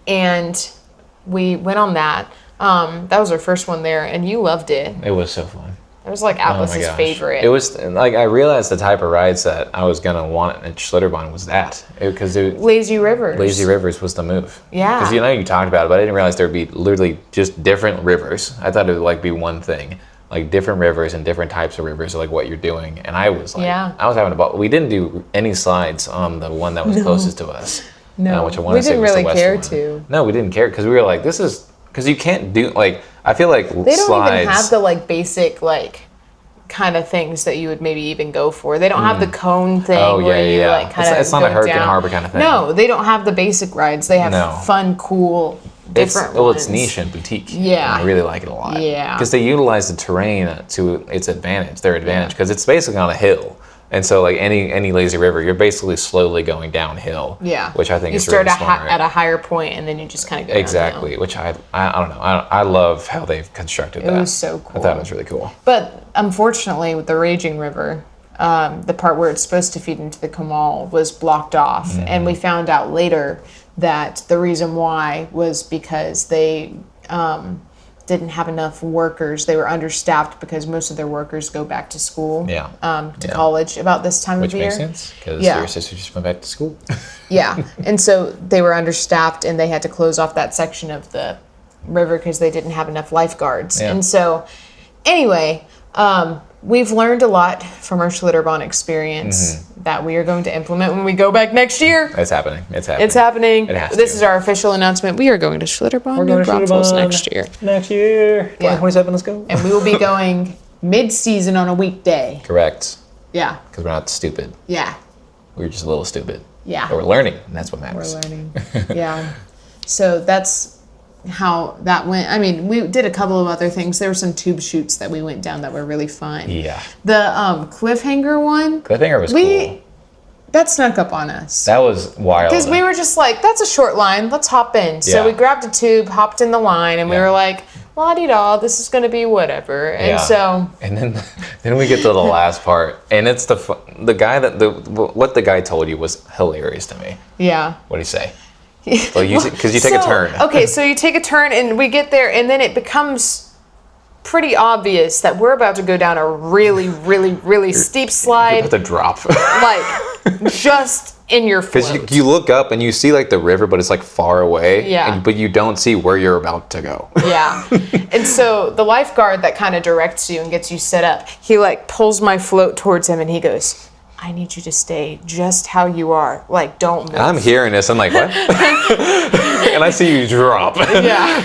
Speaker 2: And we went on that. That was our first one there, and you loved it.
Speaker 3: It was so fun.
Speaker 2: It was like
Speaker 3: Oh my
Speaker 2: Atlas's
Speaker 3: gosh.
Speaker 2: favorite.
Speaker 3: It was like I realized the type of rides that I was gonna want at Schlitterbahn was that because
Speaker 2: Lazy Rivers.
Speaker 3: Lazy Rivers was the move.
Speaker 2: Yeah.
Speaker 3: Because you talked about it, but I didn't realize there would be literally just different rivers. I thought it would like be one thing, like different rivers and different types of rivers, like what you're doing. And I was like,
Speaker 2: Yeah.
Speaker 3: I was having a ball. We didn't do any slides on the one that was closest to us.
Speaker 2: No,
Speaker 3: which I want
Speaker 2: we
Speaker 3: to say
Speaker 2: didn't
Speaker 3: was the
Speaker 2: really
Speaker 3: west
Speaker 2: care
Speaker 3: one.
Speaker 2: to.
Speaker 3: No, we didn't care because we were like, this is because you can't do like I feel like
Speaker 2: They don't
Speaker 3: slides.
Speaker 2: even have the like basic like kind of things that you would maybe even go for. They don't have the cone thing
Speaker 3: Oh, yeah,
Speaker 2: where you
Speaker 3: yeah.
Speaker 2: like kind of
Speaker 3: It's not a Hurricane Harbor kind of thing.
Speaker 2: No, they don't have the basic rides. They have
Speaker 3: No.
Speaker 2: fun, cool, different ones.
Speaker 3: It's niche and boutique.
Speaker 2: Yeah.
Speaker 3: And I really like it a lot.
Speaker 2: Yeah.
Speaker 3: Because they utilize the terrain to its advantage, their advantage, because it's basically on a hill. And so like any lazy river, you're basically slowly going downhill.
Speaker 2: Yeah,
Speaker 3: Which I think
Speaker 2: you
Speaker 3: is
Speaker 2: start
Speaker 3: really smart.
Speaker 2: at a higher point and then you just kind of go
Speaker 3: Exactly.
Speaker 2: downhill.
Speaker 3: Which I don't know. I love how they've constructed that.
Speaker 2: was so cool.
Speaker 3: I thought it was really cool.
Speaker 2: But unfortunately, with the Raging River, the part where it's supposed to feed into the canal was blocked off. And we found out later that the reason why was because they didn't have enough workers. They were understaffed because most of their workers go back to school, to college about this time of year.
Speaker 3: Which makes sense, because your sister just went back to school.
Speaker 2: Yeah. And so they were understaffed and they had to close off that section of the river because they didn't have enough lifeguards.
Speaker 3: Yeah.
Speaker 2: And so, anyway, we've learned a lot from our Schlitterbahn experience that we are going to implement when we go back next year.
Speaker 3: It's happening. It's happening.
Speaker 2: It's happening.
Speaker 3: It has
Speaker 2: This
Speaker 3: to.
Speaker 2: is our official announcement. We are going to Schlitterbahn, New Braunfels next year.
Speaker 3: Next year. 2027, let's go.
Speaker 2: And we will be going mid-season on a weekday.
Speaker 3: Correct.
Speaker 2: Yeah.
Speaker 3: Because we're not stupid.
Speaker 2: Yeah.
Speaker 3: We're just a little stupid.
Speaker 2: Yeah.
Speaker 3: But we're learning, and that's what
Speaker 2: We're
Speaker 3: matters.
Speaker 2: learning. Yeah. So that's how that went. I mean, we did a couple of other things. There were some tube shoots that we went down that were really fun.
Speaker 3: Yeah.
Speaker 2: The cliffhanger one.
Speaker 3: Cliffhanger was cool.
Speaker 2: That snuck up on us.
Speaker 3: That was wild.
Speaker 2: Because we were just like, that's a short line. Let's hop in. So
Speaker 3: Yeah.
Speaker 2: we grabbed a tube, hopped in the line, and we
Speaker 3: Yeah.
Speaker 2: were like, la-di-da, this is going to be whatever. And
Speaker 3: Yeah.
Speaker 2: so...
Speaker 3: And then we get to the last part, and it's the guy what the guy told you was hilarious to me.
Speaker 2: Yeah.
Speaker 3: What did he say? Well, because you take a turn.
Speaker 2: Okay, so you take a turn, and we get there, and then it becomes pretty obvious that we're about to go down a really, really, really steep
Speaker 3: You're
Speaker 2: slide,
Speaker 3: about to drop.
Speaker 2: like just in your
Speaker 3: Because
Speaker 2: float.
Speaker 3: you look up and you see like the river, but it's like far away.
Speaker 2: Yeah.
Speaker 3: But you don't see where you're about to go.
Speaker 2: Yeah. And so the lifeguard that kind of directs you and gets you set up, he like pulls my float towards him and he goes, I need you to stay just how you are. Like, don't move.
Speaker 3: And I'm hearing this. I'm like, what? And I see you drop.
Speaker 2: Yeah.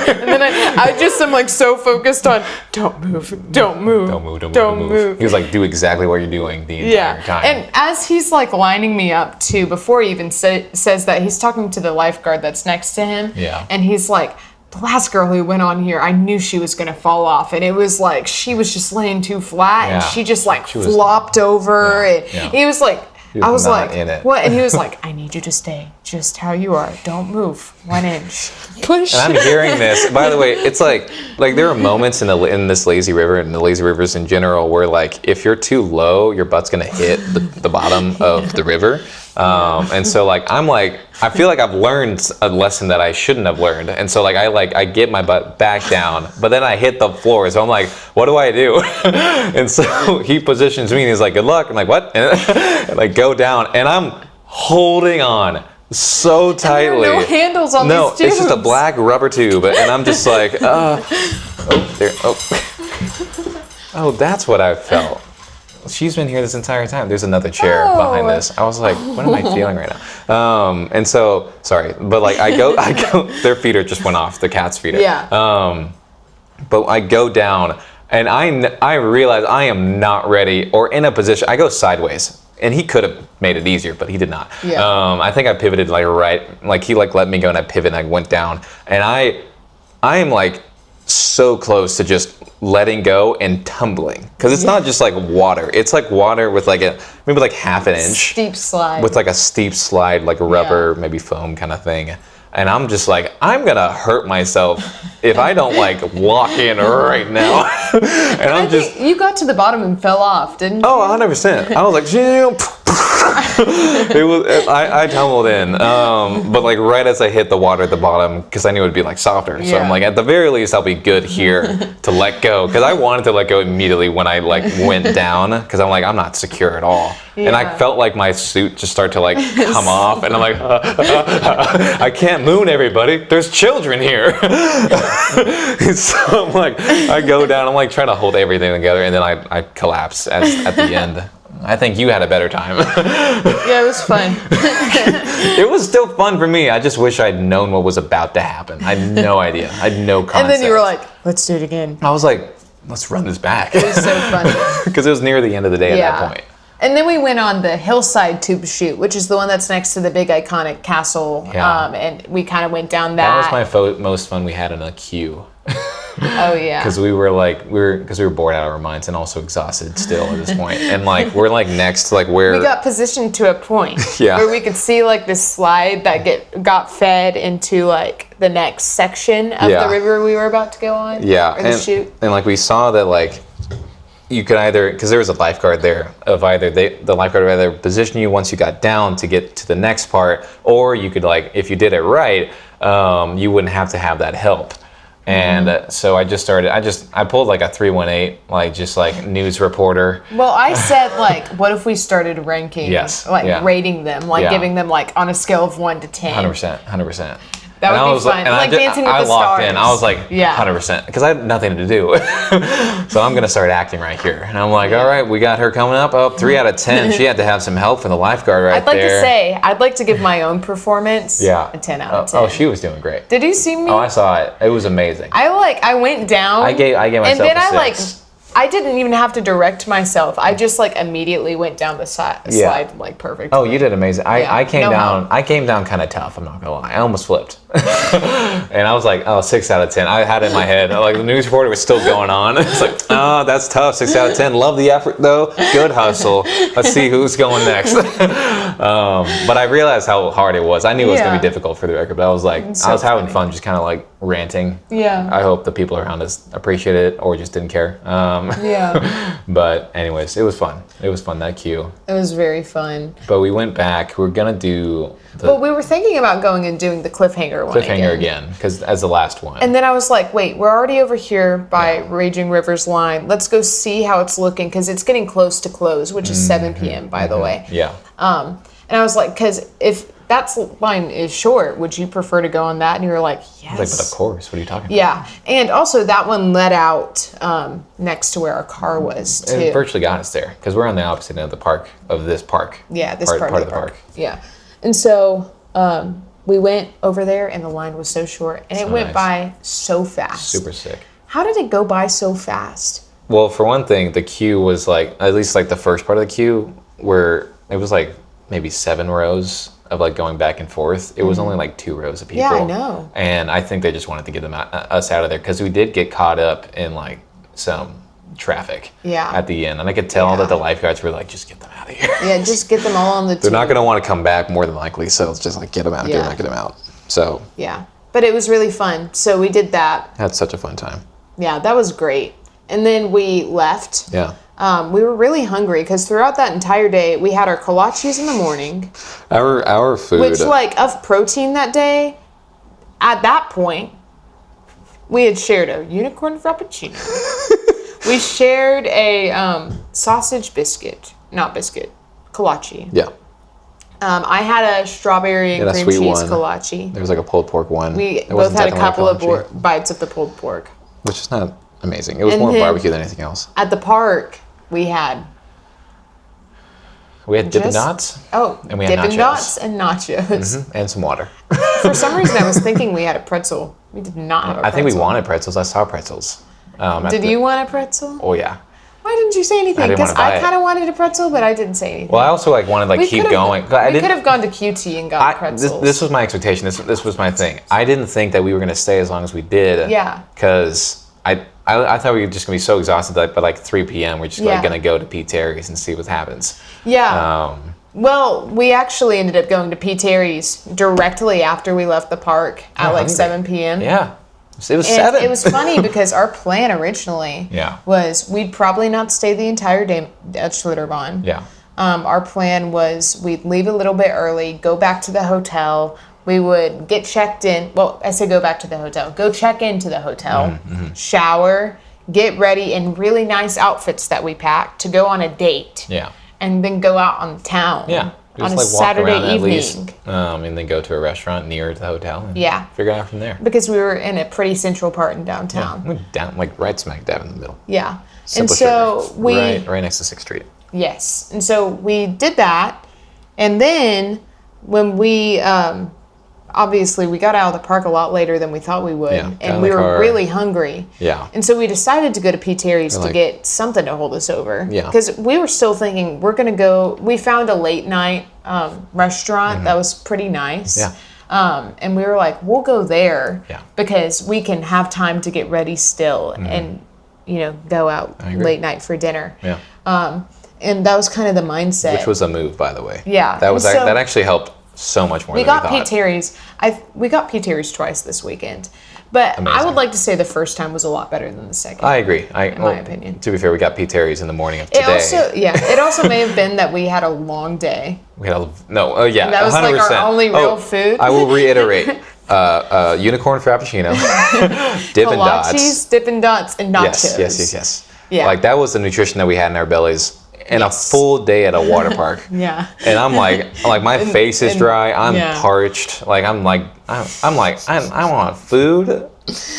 Speaker 2: And then I just am like so focused on don't move, don't move,
Speaker 3: Don't move. He was like, do exactly what you're doing the entire time.
Speaker 2: And as he's like lining me up too, before he even says that, he's talking to the lifeguard that's next to him.
Speaker 3: Yeah.
Speaker 2: And he's like, the last girl who went on here, I knew she was gonna fall off, and it was like she was just laying too flat, and
Speaker 3: Yeah.
Speaker 2: she just like
Speaker 3: She was-
Speaker 2: flopped over,
Speaker 3: Yeah,
Speaker 2: and
Speaker 3: yeah.
Speaker 2: he was like,
Speaker 3: was
Speaker 2: I was
Speaker 3: not
Speaker 2: like,
Speaker 3: in it.
Speaker 2: what? And he was like, I need you to stay just how you are. Don't move 1 inch. Push.
Speaker 3: And I'm hearing this. By the way, it's like there are moments in this lazy river and the lazy rivers in general where like if you're too low, your butt's gonna hit the bottom of the river. And so like I feel like I've learned a lesson that I shouldn't have learned. And so I get my butt back down, but then I hit the floor. So I'm like, what do I do? And so he positions me and he's like, good luck. I'm like, what? And I go down and I'm holding on so tightly.
Speaker 2: There are no handles on these tubes.
Speaker 3: It's just a black rubber tube, and I'm just like, oh, that's what I felt. She's been here this entire time. There's another chair behind this. I was like, what am I feeling right now? And so, sorry, but like I go, their feeder just went off, the cat's feeder.
Speaker 2: Yeah.
Speaker 3: But I go down, and I realize I am not ready or in a position. I go sideways. And he could have made it easier, but he did not.
Speaker 2: Yeah.
Speaker 3: I think I pivoted he let me go and I pivoted and I went down. And I am like so close to just letting go and tumbling. Because it's not just like water. It's like water with like maybe like half an inch.
Speaker 2: Steep slide.
Speaker 3: With like a steep slide, like rubber, maybe foam kind of thing. And I'm just like, I'm gonna hurt myself if I don't like lock in right now. And
Speaker 2: I think you got to the bottom and fell off, didn't you?
Speaker 3: Oh, 100%. I was like, I tumbled in. But like right as I hit the water at the bottom, because I knew it would be like softer. So
Speaker 2: Yeah.
Speaker 3: I'm like, at the very least, I'll be good here to let go. Because I wanted to let go immediately when I like went down. Because I'm like, I'm not secure at all. And I
Speaker 2: Yeah.
Speaker 3: felt like my suit just start to like come off. And I'm like, I can't moon everybody. There's children here. So I'm like, I go down. I'm like trying to hold everything together. And then I collapse at the end. I think you had a better time.
Speaker 2: Yeah, it was fun.
Speaker 3: It was still fun for me. I just wish I'd known what was about to happen. I had no idea. I had no concept.
Speaker 2: And then you were like, let's do it again.
Speaker 3: I was like, let's run this back.
Speaker 2: It was so funny.
Speaker 3: Because it was near the end of the day at that point.
Speaker 2: And then we went on the hillside tube shoot, which is the one that's next to the big iconic castle.
Speaker 3: Yeah.
Speaker 2: And we kind of went down
Speaker 3: That
Speaker 2: that.
Speaker 3: was my most fun we had in a queue.
Speaker 2: Oh yeah.
Speaker 3: Because we were bored out of our minds and also exhausted still at this point. And like we're like next to like where
Speaker 2: We got positioned to a point
Speaker 3: Yeah.
Speaker 2: where we could see like this slide that got fed into like the next section of
Speaker 3: Yeah.
Speaker 2: the river we were about to go on.
Speaker 3: Yeah,
Speaker 2: Or the shoot.
Speaker 3: and like we saw that like you could either, because there was a lifeguard there, of either the lifeguard would either position you once you got down to get to the next part, or you could like, if you did it right, you wouldn't have to have that help. And so I pulled like a 318, like just like news reporter.
Speaker 2: Well, I said like, what if we started ranking, rating them, like giving them like on a scale of 1 to 10.
Speaker 3: 100%.
Speaker 2: That would be fun. Like Dancing with the Stars.
Speaker 3: I locked in. I was like, 100%, because I had nothing to do. So I'm gonna start acting right here. And I'm like, all right, we got her coming up. Oh, 3 out of 10. She had to have some help from the lifeguard right there.
Speaker 2: I'd like to give my own performance a 10 out of 10.
Speaker 3: Oh, she was doing great.
Speaker 2: Did you see me?
Speaker 3: Oh, I saw it. It was amazing.
Speaker 2: I went down.
Speaker 3: I gave myself
Speaker 2: and then
Speaker 3: a 6.
Speaker 2: I didn't even have to direct myself. I just like immediately went down the slide like perfect.
Speaker 3: Oh, you did amazing. I came down. I came down kind of tough. I'm not gonna lie. I almost flipped, and I was like, 6 out of 10. I had it in my head. Like the news reporter was still going on. It's like, oh, that's tough. 6 out of 10. Love the effort though. Good hustle. Let's see who's going next. But I realized how hard it was. I knew it was gonna be difficult for the record, but I was like, I was having fun, just kind of like ranting.
Speaker 2: Yeah.
Speaker 3: I hope the people around us appreciate it or just didn't care. But anyways, it was fun. It was fun, that queue.
Speaker 2: It was very fun.
Speaker 3: But we went back. We were gonna do
Speaker 2: but we were thinking about going and doing the cliffhanger
Speaker 3: again, because as the last one.
Speaker 2: And then I was like, wait, we're already over here by Raging River's line. Let's go see how it's looking, because it's getting close to close, which is 7 p.m. by the way.
Speaker 3: Yeah.
Speaker 2: And I was like, because if that line is short, would you prefer to go on that? And you were like, yes.
Speaker 3: I was like, but of course. What are you talking about?
Speaker 2: Yeah. And also that one led out next to where our car was too.
Speaker 3: It virtually got us there, because we're on the opposite end of the park, of this park.
Speaker 2: Yeah, this part of the park. Yeah. And so we went over there and the line was so short and it went by so fast.
Speaker 3: Super sick.
Speaker 2: How did it go by so fast?
Speaker 3: Well, for one thing, the queue was like, at least like the first part of the queue, where it was like maybe 7 rows of like going back and forth. It was only like 2 rows of people.
Speaker 2: Yeah, I know.
Speaker 3: And I think they just wanted to get us out of there, because we did get caught up in like some traffic at the end. And I could tell that the lifeguards were like, just get them out of here.
Speaker 2: Yeah, just get them all on the
Speaker 3: They're not going to want to come back more than likely. So it's just like, get them out, get them out. So.
Speaker 2: Yeah. But it was really fun. So we did that.
Speaker 3: Had such a fun time.
Speaker 2: Yeah, that was great. And then we left.
Speaker 3: Yeah.
Speaker 2: We were really hungry, because throughout that entire day, we had our kolaches in the morning.
Speaker 3: Our food.
Speaker 2: Which, like, of protein that day, at that point, we had shared a unicorn frappuccino. We shared a sausage biscuit. Not biscuit. Kolache.
Speaker 3: Yeah.
Speaker 2: I had a strawberry and cream cheese kolache.
Speaker 3: There was like a pulled pork one.
Speaker 2: We both had a couple of bites of the pulled pork.
Speaker 3: Which is not amazing. It was more barbecue than anything else.
Speaker 2: At the park, we had
Speaker 3: Dippin' Dots.
Speaker 2: Oh,
Speaker 3: and we had
Speaker 2: Dippin'
Speaker 3: nachos.
Speaker 2: Dots and nachos.
Speaker 3: And some water.
Speaker 2: For some reason, I was thinking we had a pretzel. We did not have a pretzel.
Speaker 3: I think we wanted pretzels. I saw pretzels.
Speaker 2: Did you want a pretzel?
Speaker 3: Oh, yeah.
Speaker 2: Why didn't you say anything? Because I kind of wanted a pretzel, but I didn't say anything.
Speaker 3: Well, I also wanted to keep going.
Speaker 2: We could have gone to QT and got pretzels.
Speaker 3: This was my expectation. This was my thing. I didn't think that we were going to stay as long as we did.
Speaker 2: Yeah.
Speaker 3: Because I thought we were just going to be so exhausted that by like 3 p.m. we're just going to go to Pete Terry's and see what happens.
Speaker 2: Yeah. Well, we actually ended up going to Pete Terry's directly after we left the park at like 7 p.m.
Speaker 3: Yeah. It was 7.
Speaker 2: It was funny because our plan originally was we'd probably not stay the entire day at Schlitterbahn.
Speaker 3: Yeah.
Speaker 2: Our plan was we'd leave a little bit early, go back to the hotel. We would get checked in. Well, I say go back to the hotel. Go check into the hotel, shower, get ready in really nice outfits that we packed to go on a date.
Speaker 3: Yeah.
Speaker 2: And then go out on town.
Speaker 3: Yeah.
Speaker 2: On a Saturday evening.
Speaker 3: And then go to a restaurant near the hotel and figure it out from there.
Speaker 2: Because we were in a pretty central part in downtown.
Speaker 3: Yeah, down, like right smack dab in the middle.
Speaker 2: Yeah.
Speaker 3: Simple
Speaker 2: and so
Speaker 3: Sugar.
Speaker 2: we...
Speaker 3: Right next to 6th Street.
Speaker 2: Yes. And so we did that. And then when we... obviously, we got out of the park a lot later than we thought we would.
Speaker 3: Yeah,
Speaker 2: and we were really hungry.
Speaker 3: Yeah.
Speaker 2: And so we decided to go to Pete Terry's to get something to hold us over.
Speaker 3: Yeah.
Speaker 2: Because we were still thinking, we're going to go... We found a late night restaurant that was pretty nice.
Speaker 3: Yeah.
Speaker 2: And we were like, we'll go there.
Speaker 3: Yeah.
Speaker 2: Because we can have time to get ready still and, go out late night for dinner.
Speaker 3: Yeah.
Speaker 2: And that was kind of the mindset.
Speaker 3: Which was a move, by the way.
Speaker 2: Yeah.
Speaker 3: That actually helped so much more than we thought.
Speaker 2: Pete Terry's. We got Pete Terry's twice this weekend, But I
Speaker 1: Amazing.
Speaker 2: would like to say the first time was a lot better than the second.
Speaker 1: I agree.
Speaker 2: in my opinion.
Speaker 1: To be fair, we got P. Terry's in the morning of
Speaker 2: It
Speaker 1: today.
Speaker 2: it also may have been that we had a long day.
Speaker 1: We had yeah,
Speaker 2: That was
Speaker 1: 100%.
Speaker 2: like our only real food.
Speaker 1: I will reiterate: unicorn frappuccino, Dippin' Dots.
Speaker 2: Kolaches, Dippin' Dots, and nachos.
Speaker 1: Yes.
Speaker 2: Yeah.
Speaker 1: Like that was the nutrition that we had in our bellies, and
Speaker 2: Yes.
Speaker 1: a full day at a water park.
Speaker 2: Yeah.
Speaker 1: And I'm like my face is dry. I'm
Speaker 2: yeah.
Speaker 1: parched. Like I'm like I want food.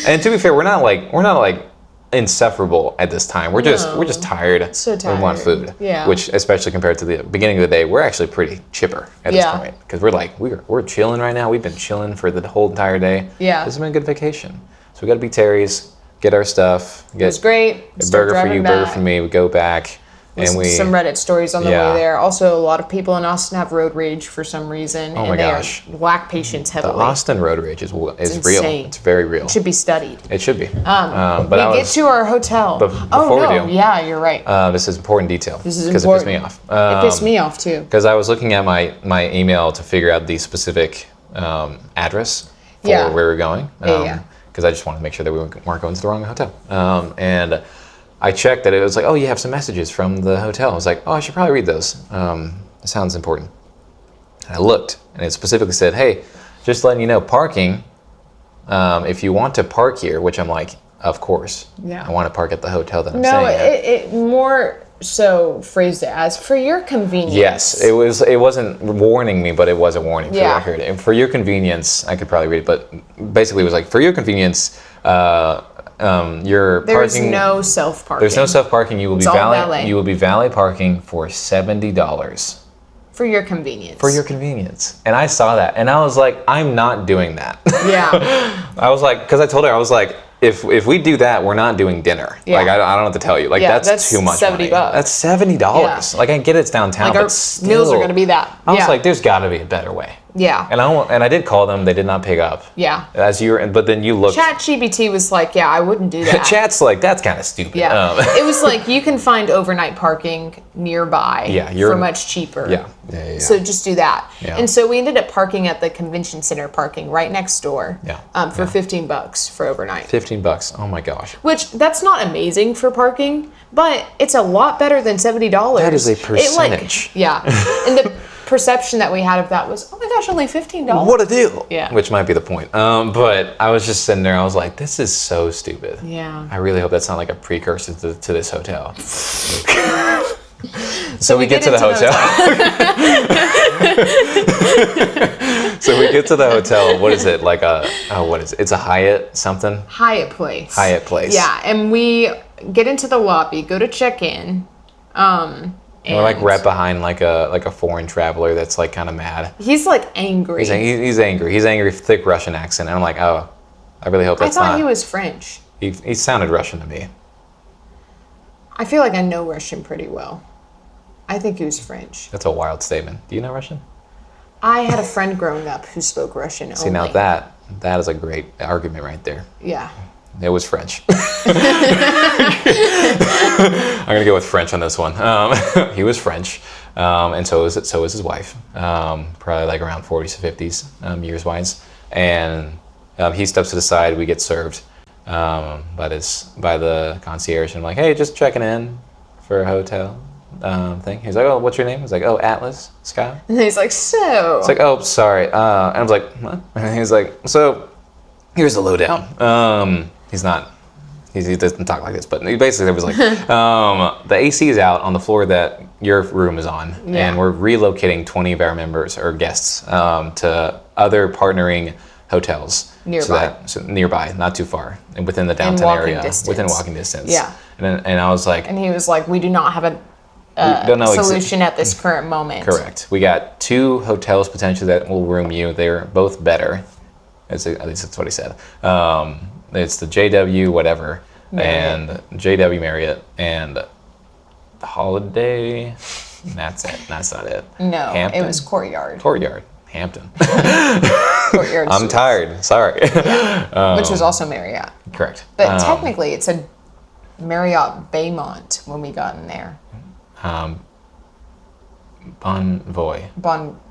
Speaker 1: And to be fair, we're not like insufferable at this time. We're just tired.
Speaker 2: So
Speaker 1: We want
Speaker 2: tired.
Speaker 1: food.
Speaker 2: Yeah.
Speaker 1: Which, especially compared to the beginning of the day, we're actually pretty chipper at this
Speaker 2: Yeah.
Speaker 1: point because we're like we're chilling right now. We've been chilling for the whole entire day.
Speaker 2: Yeah.
Speaker 1: This has been a good vacation. So we got to be Terry's, get our stuff,
Speaker 2: It was great.
Speaker 1: a
Speaker 2: Start
Speaker 1: burger for
Speaker 2: driving
Speaker 1: you, burger
Speaker 2: back.
Speaker 1: for me. We go back.
Speaker 2: Listen
Speaker 1: And
Speaker 2: to some Reddit stories on the
Speaker 1: Yeah.
Speaker 2: way there. Also, a lot of people in Austin have road rage for some reason.
Speaker 1: Oh my
Speaker 2: and they
Speaker 1: gosh.
Speaker 2: lack patience
Speaker 1: The
Speaker 2: heavily.
Speaker 1: Austin road rage is real.
Speaker 2: insane.
Speaker 1: It's very real.
Speaker 2: It should be studied.
Speaker 1: It should be.
Speaker 2: We
Speaker 1: But
Speaker 2: get to our hotel.
Speaker 1: But before we do-
Speaker 2: Yeah, you're right.
Speaker 1: this is important detail.
Speaker 2: This is
Speaker 1: because
Speaker 2: important.
Speaker 1: it pissed me off.
Speaker 2: It pissed me off too.
Speaker 1: Because I was looking at my email to figure out the specific address for
Speaker 2: Yeah.
Speaker 1: where we're going.
Speaker 2: Yeah.
Speaker 1: Because I just wanted to make sure that we weren't going to the wrong hotel. And I checked that it was like, oh, you have some messages from the hotel. I was like, oh, I should probably read those. It sounds important. And I looked, and it specifically said, hey, just letting you know, parking, if you want to park here, which I'm like, of course.
Speaker 2: Yeah.
Speaker 1: I want to park at the hotel that I'm
Speaker 2: No,
Speaker 1: staying at.
Speaker 2: it more so phrased it as for your convenience.
Speaker 1: Yes, it wasn't warning me, but it was a warning for
Speaker 2: Yeah.
Speaker 1: the record. And for your convenience, I could probably read it, but basically it was like, for your convenience, your
Speaker 2: There's
Speaker 1: parking.
Speaker 2: no self-parking.
Speaker 1: There's no self-parking. You will be
Speaker 2: It's all
Speaker 1: valet.
Speaker 2: valet.
Speaker 1: You will be valet parking for $70
Speaker 2: For your convenience.
Speaker 1: for your convenience. And I saw that, and I was like, I'm not doing that.
Speaker 2: Yeah.
Speaker 1: I was like, because I told her, I was like, if we do that, we're not doing dinner.
Speaker 2: Yeah.
Speaker 1: Like I don't know what to tell you. Like
Speaker 2: Yeah,
Speaker 1: that's too much.
Speaker 2: $70.
Speaker 1: Money. That's $70.
Speaker 2: Yeah.
Speaker 1: Like I get it's downtown,
Speaker 2: Like
Speaker 1: but
Speaker 2: our
Speaker 1: still,
Speaker 2: meals are going to be that.
Speaker 1: I was
Speaker 2: Yeah.
Speaker 1: like, there's got to be a better way.
Speaker 2: Yeah.
Speaker 1: And I did call them. They did not pick up.
Speaker 2: Yeah.
Speaker 1: As you were, but then you looked.
Speaker 2: ChatGPT was like, yeah, I wouldn't do that.
Speaker 1: Chat's like that's kind of stupid.
Speaker 2: Yeah. It was like, you can find overnight parking nearby
Speaker 1: Yeah,
Speaker 2: for much cheaper.
Speaker 1: Yeah.
Speaker 2: So just do that.
Speaker 1: Yeah.
Speaker 2: And so we ended up parking at the convention center parking right next door.
Speaker 1: Yeah.
Speaker 2: For $15 for overnight.
Speaker 1: $15. Oh my gosh.
Speaker 2: Which that's not amazing for parking, but it's a lot better than $70.
Speaker 1: That is a
Speaker 2: It,
Speaker 1: percentage.
Speaker 2: yeah. And the perception that we had of that was, oh my gosh, only $15.
Speaker 1: What a deal.
Speaker 2: Yeah.
Speaker 1: Which might be the point. But I was just sitting there. I was like, this is so stupid.
Speaker 2: Yeah.
Speaker 1: I really hope that's not like a precursor to this hotel. So we get to the
Speaker 2: into
Speaker 1: hotel. So we get to the hotel. What is it? Like what is it? It's a Hyatt something?
Speaker 2: Hyatt Place.
Speaker 1: Hyatt Place.
Speaker 2: Yeah, and we get into the lobby, go to check in.
Speaker 1: And we're like right behind like a foreign traveler that's like kind of mad.
Speaker 2: He's like angry.
Speaker 1: He's angry. He's angry, thick Russian accent. And I'm like, oh, I really hope
Speaker 2: I
Speaker 1: that's
Speaker 2: thought
Speaker 1: not.
Speaker 2: he was French.
Speaker 1: He sounded Russian to me.
Speaker 2: I feel like I know Russian pretty well. I think he was French.
Speaker 1: That's a wild statement. Do you know Russian?
Speaker 2: I had a friend growing up who spoke Russian
Speaker 1: See,
Speaker 2: only.
Speaker 1: now that is a great argument right there.
Speaker 2: Yeah.
Speaker 1: It was French. I'm gonna go with French on this one. He was French, and so was his wife. Probably like around 40s to 50s years wise. And he steps to the side. We get served by the concierge, and I'm like, hey, just checking in for a hotel thing. He's like, oh, what's your name? He's like, oh, Atlas Scott.
Speaker 2: And he's like, so.
Speaker 1: It's like, oh, sorry. And I was like, what? And he was like, so here's the lowdown. He doesn't talk like this, but he basically was like, the AC is out on the floor that your room is on,
Speaker 2: Yeah.
Speaker 1: and we're relocating 20 of our members or guests to other partnering hotels.
Speaker 2: Nearby.
Speaker 1: So nearby, not too far, and within the downtown
Speaker 2: walking
Speaker 1: area,
Speaker 2: distance.
Speaker 1: within walking distance.
Speaker 2: Yeah.
Speaker 1: And I was like,
Speaker 2: And he was like, we do not have a
Speaker 1: don't know
Speaker 2: solution at this current moment.
Speaker 1: correct. We got 2 hotels potentially that will room you. They're both better. At least that's what he said. It's the JW whatever
Speaker 2: Marriott.
Speaker 1: and JW Marriott and the Holiday. That's it. That's not it.
Speaker 2: No,
Speaker 1: Hampton?
Speaker 2: it was Courtyard.
Speaker 1: Hampton.
Speaker 2: Courtyard
Speaker 1: I'm
Speaker 2: Suites,
Speaker 1: tired. Sorry.
Speaker 2: which was also Marriott.
Speaker 1: Correct.
Speaker 2: But technically, it said Marriott Baymont when we got in there.
Speaker 1: Bonvoy.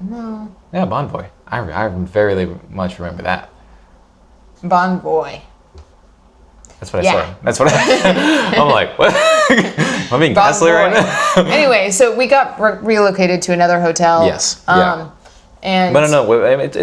Speaker 2: No.
Speaker 1: Yeah, Bonvoy. I very much remember that.
Speaker 2: Bonvoy.
Speaker 3: That's what I
Speaker 2: Yeah.
Speaker 3: said. That's what I'm like, what? Am I being
Speaker 2: Wrong
Speaker 3: gaslit right
Speaker 2: boy.
Speaker 3: now?
Speaker 2: Anyway, so we got relocated to another hotel.
Speaker 3: Yes. Yeah.
Speaker 2: And
Speaker 3: But no, it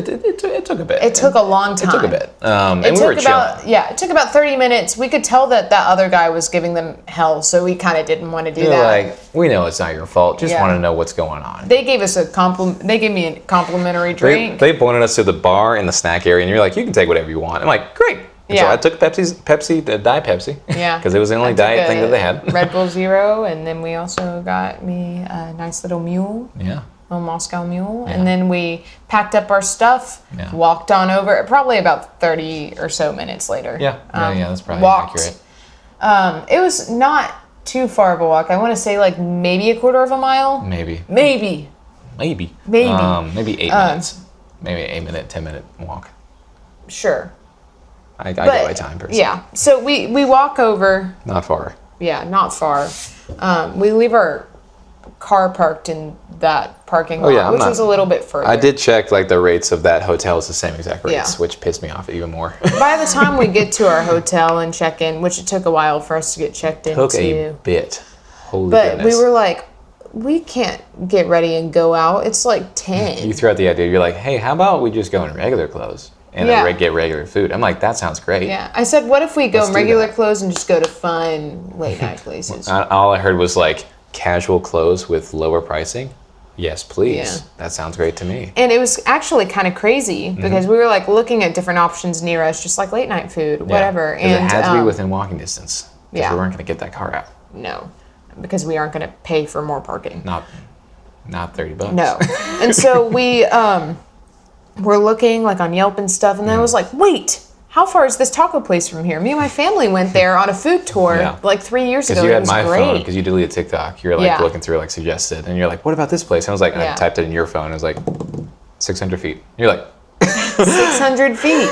Speaker 3: took a bit.
Speaker 2: it took a long time.
Speaker 3: It took a bit. And
Speaker 2: It
Speaker 3: we were
Speaker 2: took
Speaker 3: chilling.
Speaker 2: about it took about 30 minutes. We could tell that other guy was giving them hell, so we kind of didn't want to do
Speaker 3: You're
Speaker 2: that.
Speaker 3: like, we know it's not your fault. Just
Speaker 2: Yeah.
Speaker 3: want to know what's going on.
Speaker 2: They gave us a compliment. They gave me a complimentary drink.
Speaker 3: They pointed us to the bar in the snack area, and you're like, you can take whatever you want. I'm like, great. And so
Speaker 2: Yeah.
Speaker 3: I took Pepsi, the Diet Pepsi.
Speaker 2: Yeah.
Speaker 3: Because it was the only
Speaker 2: I took
Speaker 3: diet
Speaker 2: a
Speaker 3: thing that they had.
Speaker 2: Red Bull Zero, and then we also got me a nice little mule.
Speaker 3: Yeah.
Speaker 2: A Moscow Mule,
Speaker 3: Yeah.
Speaker 2: and then we packed up our stuff,
Speaker 3: Yeah.
Speaker 2: walked on over. Probably about 30 or so minutes later.
Speaker 3: Yeah. That's probably
Speaker 2: walked.
Speaker 3: accurate.
Speaker 2: It was not too far of a walk. I want to say like maybe a quarter of a mile.
Speaker 3: Maybe.
Speaker 2: Maybe.
Speaker 3: Maybe 8 minutes. Maybe 8-minute, 10-minute walk.
Speaker 2: Sure.
Speaker 3: I go by time person.
Speaker 2: Yeah. So we walk over.
Speaker 3: Not far.
Speaker 2: Yeah, not far. We leave our car parked in that parking lot, which was a little bit further.
Speaker 3: I did check like the rates of that hotel is the same exact rates,
Speaker 2: Yeah.
Speaker 3: which pissed me off even more.
Speaker 2: By the time we get to our hotel and check in, which it took a while for us to get checked into.
Speaker 3: Took a bit. Holy
Speaker 2: But
Speaker 3: goodness.
Speaker 2: we were like, we can't get ready and go out. It's like 10.
Speaker 3: You threw out the idea. You're like, hey, how about we just go in regular clothes and
Speaker 2: Yeah.
Speaker 3: then get regular food? I'm like, that sounds great.
Speaker 2: Yeah. I said, what if we go
Speaker 3: Let's
Speaker 2: in
Speaker 3: do
Speaker 2: regular
Speaker 3: that.
Speaker 2: clothes and just go to fun late night places?
Speaker 3: All I heard was like casual clothes with lower pricing. Yes, please.
Speaker 2: Yeah.
Speaker 3: That sounds great to me.
Speaker 2: And it was actually kind of crazy
Speaker 3: Mm-hmm.
Speaker 2: because we were like looking at different options near us, just like late night food, whatever.
Speaker 3: Yeah, 'cause
Speaker 2: And
Speaker 3: it had to be within walking distance. 'Cause
Speaker 2: yeah.
Speaker 3: we weren't going to get that car out.
Speaker 2: no, because we aren't going to pay for more parking.
Speaker 3: Not $30.
Speaker 2: No. And so we were looking like on Yelp and stuff, and then I was like, wait, how far is this taco place from here? Me and my family went there on a food tour
Speaker 3: Yeah.
Speaker 2: like 3 years ago.
Speaker 3: Because you
Speaker 2: and
Speaker 3: had
Speaker 2: it was
Speaker 3: my
Speaker 2: great.
Speaker 3: phone, because you deleted TikTok. You were like
Speaker 2: Yeah.
Speaker 3: looking through like suggested, and you're like, what about this place? And I was like,
Speaker 2: Yeah.
Speaker 3: I typed it in your phone. And it was like 600 feet. You're like,
Speaker 2: 600 feet.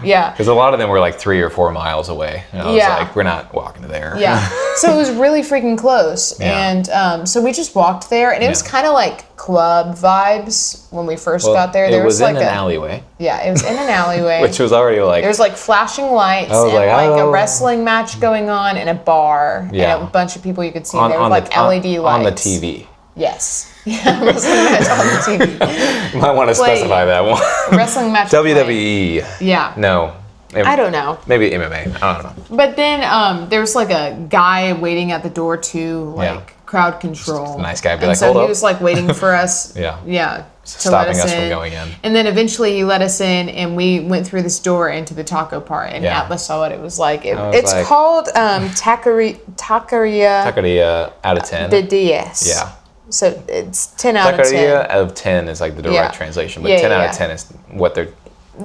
Speaker 2: Yeah.
Speaker 3: because a lot of them were like 3 or 4 miles away. And I was
Speaker 2: Yeah.
Speaker 3: like, we're not walking to there.
Speaker 2: Yeah. So it was really freaking close.
Speaker 3: Yeah.
Speaker 2: And so we just walked there, and it was
Speaker 3: Yeah.
Speaker 2: kind of like club vibes when we first
Speaker 3: Well,
Speaker 2: got there.
Speaker 3: It
Speaker 2: There
Speaker 3: was
Speaker 2: like
Speaker 3: in an alleyway,
Speaker 2: Yeah, it was in an alleyway.
Speaker 3: which was already like,
Speaker 2: There was like flashing lights
Speaker 3: I was
Speaker 2: and
Speaker 3: like,
Speaker 2: like a
Speaker 3: oh.
Speaker 2: wrestling match going on in a bar.
Speaker 3: Yeah.
Speaker 2: And a bunch of people you could see. There were like LED lights.
Speaker 3: on the TV.
Speaker 2: Yes. Yeah, wrestling match on the TV.
Speaker 3: You might want to
Speaker 2: Play.
Speaker 3: specify that one.
Speaker 2: Wrestling match. play.
Speaker 3: WWE.
Speaker 2: Yeah.
Speaker 3: No.
Speaker 2: I don't know.
Speaker 3: Maybe MMA. I don't know.
Speaker 2: But then there was like a guy waiting at the door to like
Speaker 3: Yeah.
Speaker 2: crowd control.
Speaker 3: a nice guy, be
Speaker 2: and
Speaker 3: like,
Speaker 2: so
Speaker 3: "Hold
Speaker 2: he
Speaker 3: up."
Speaker 2: was like waiting for us.
Speaker 3: Yeah.
Speaker 2: Yeah. To
Speaker 3: Stopping
Speaker 2: let
Speaker 3: us from
Speaker 2: in.
Speaker 3: going in.
Speaker 2: And then eventually he let us in, and we went through this door into the taco part. And
Speaker 3: Yeah.
Speaker 2: Atlas saw what it was like.
Speaker 3: was
Speaker 2: It's
Speaker 3: like-
Speaker 2: called Taqueria
Speaker 3: Taqueria out of 10.
Speaker 2: de 10.
Speaker 3: Yeah.
Speaker 2: So it's 10 out of
Speaker 3: Taqueria
Speaker 2: 10.
Speaker 3: out of 10 is like the direct
Speaker 2: Yeah.
Speaker 3: translation, but
Speaker 2: Yeah,
Speaker 3: 10 out
Speaker 2: yeah.
Speaker 3: of 10 is what they're.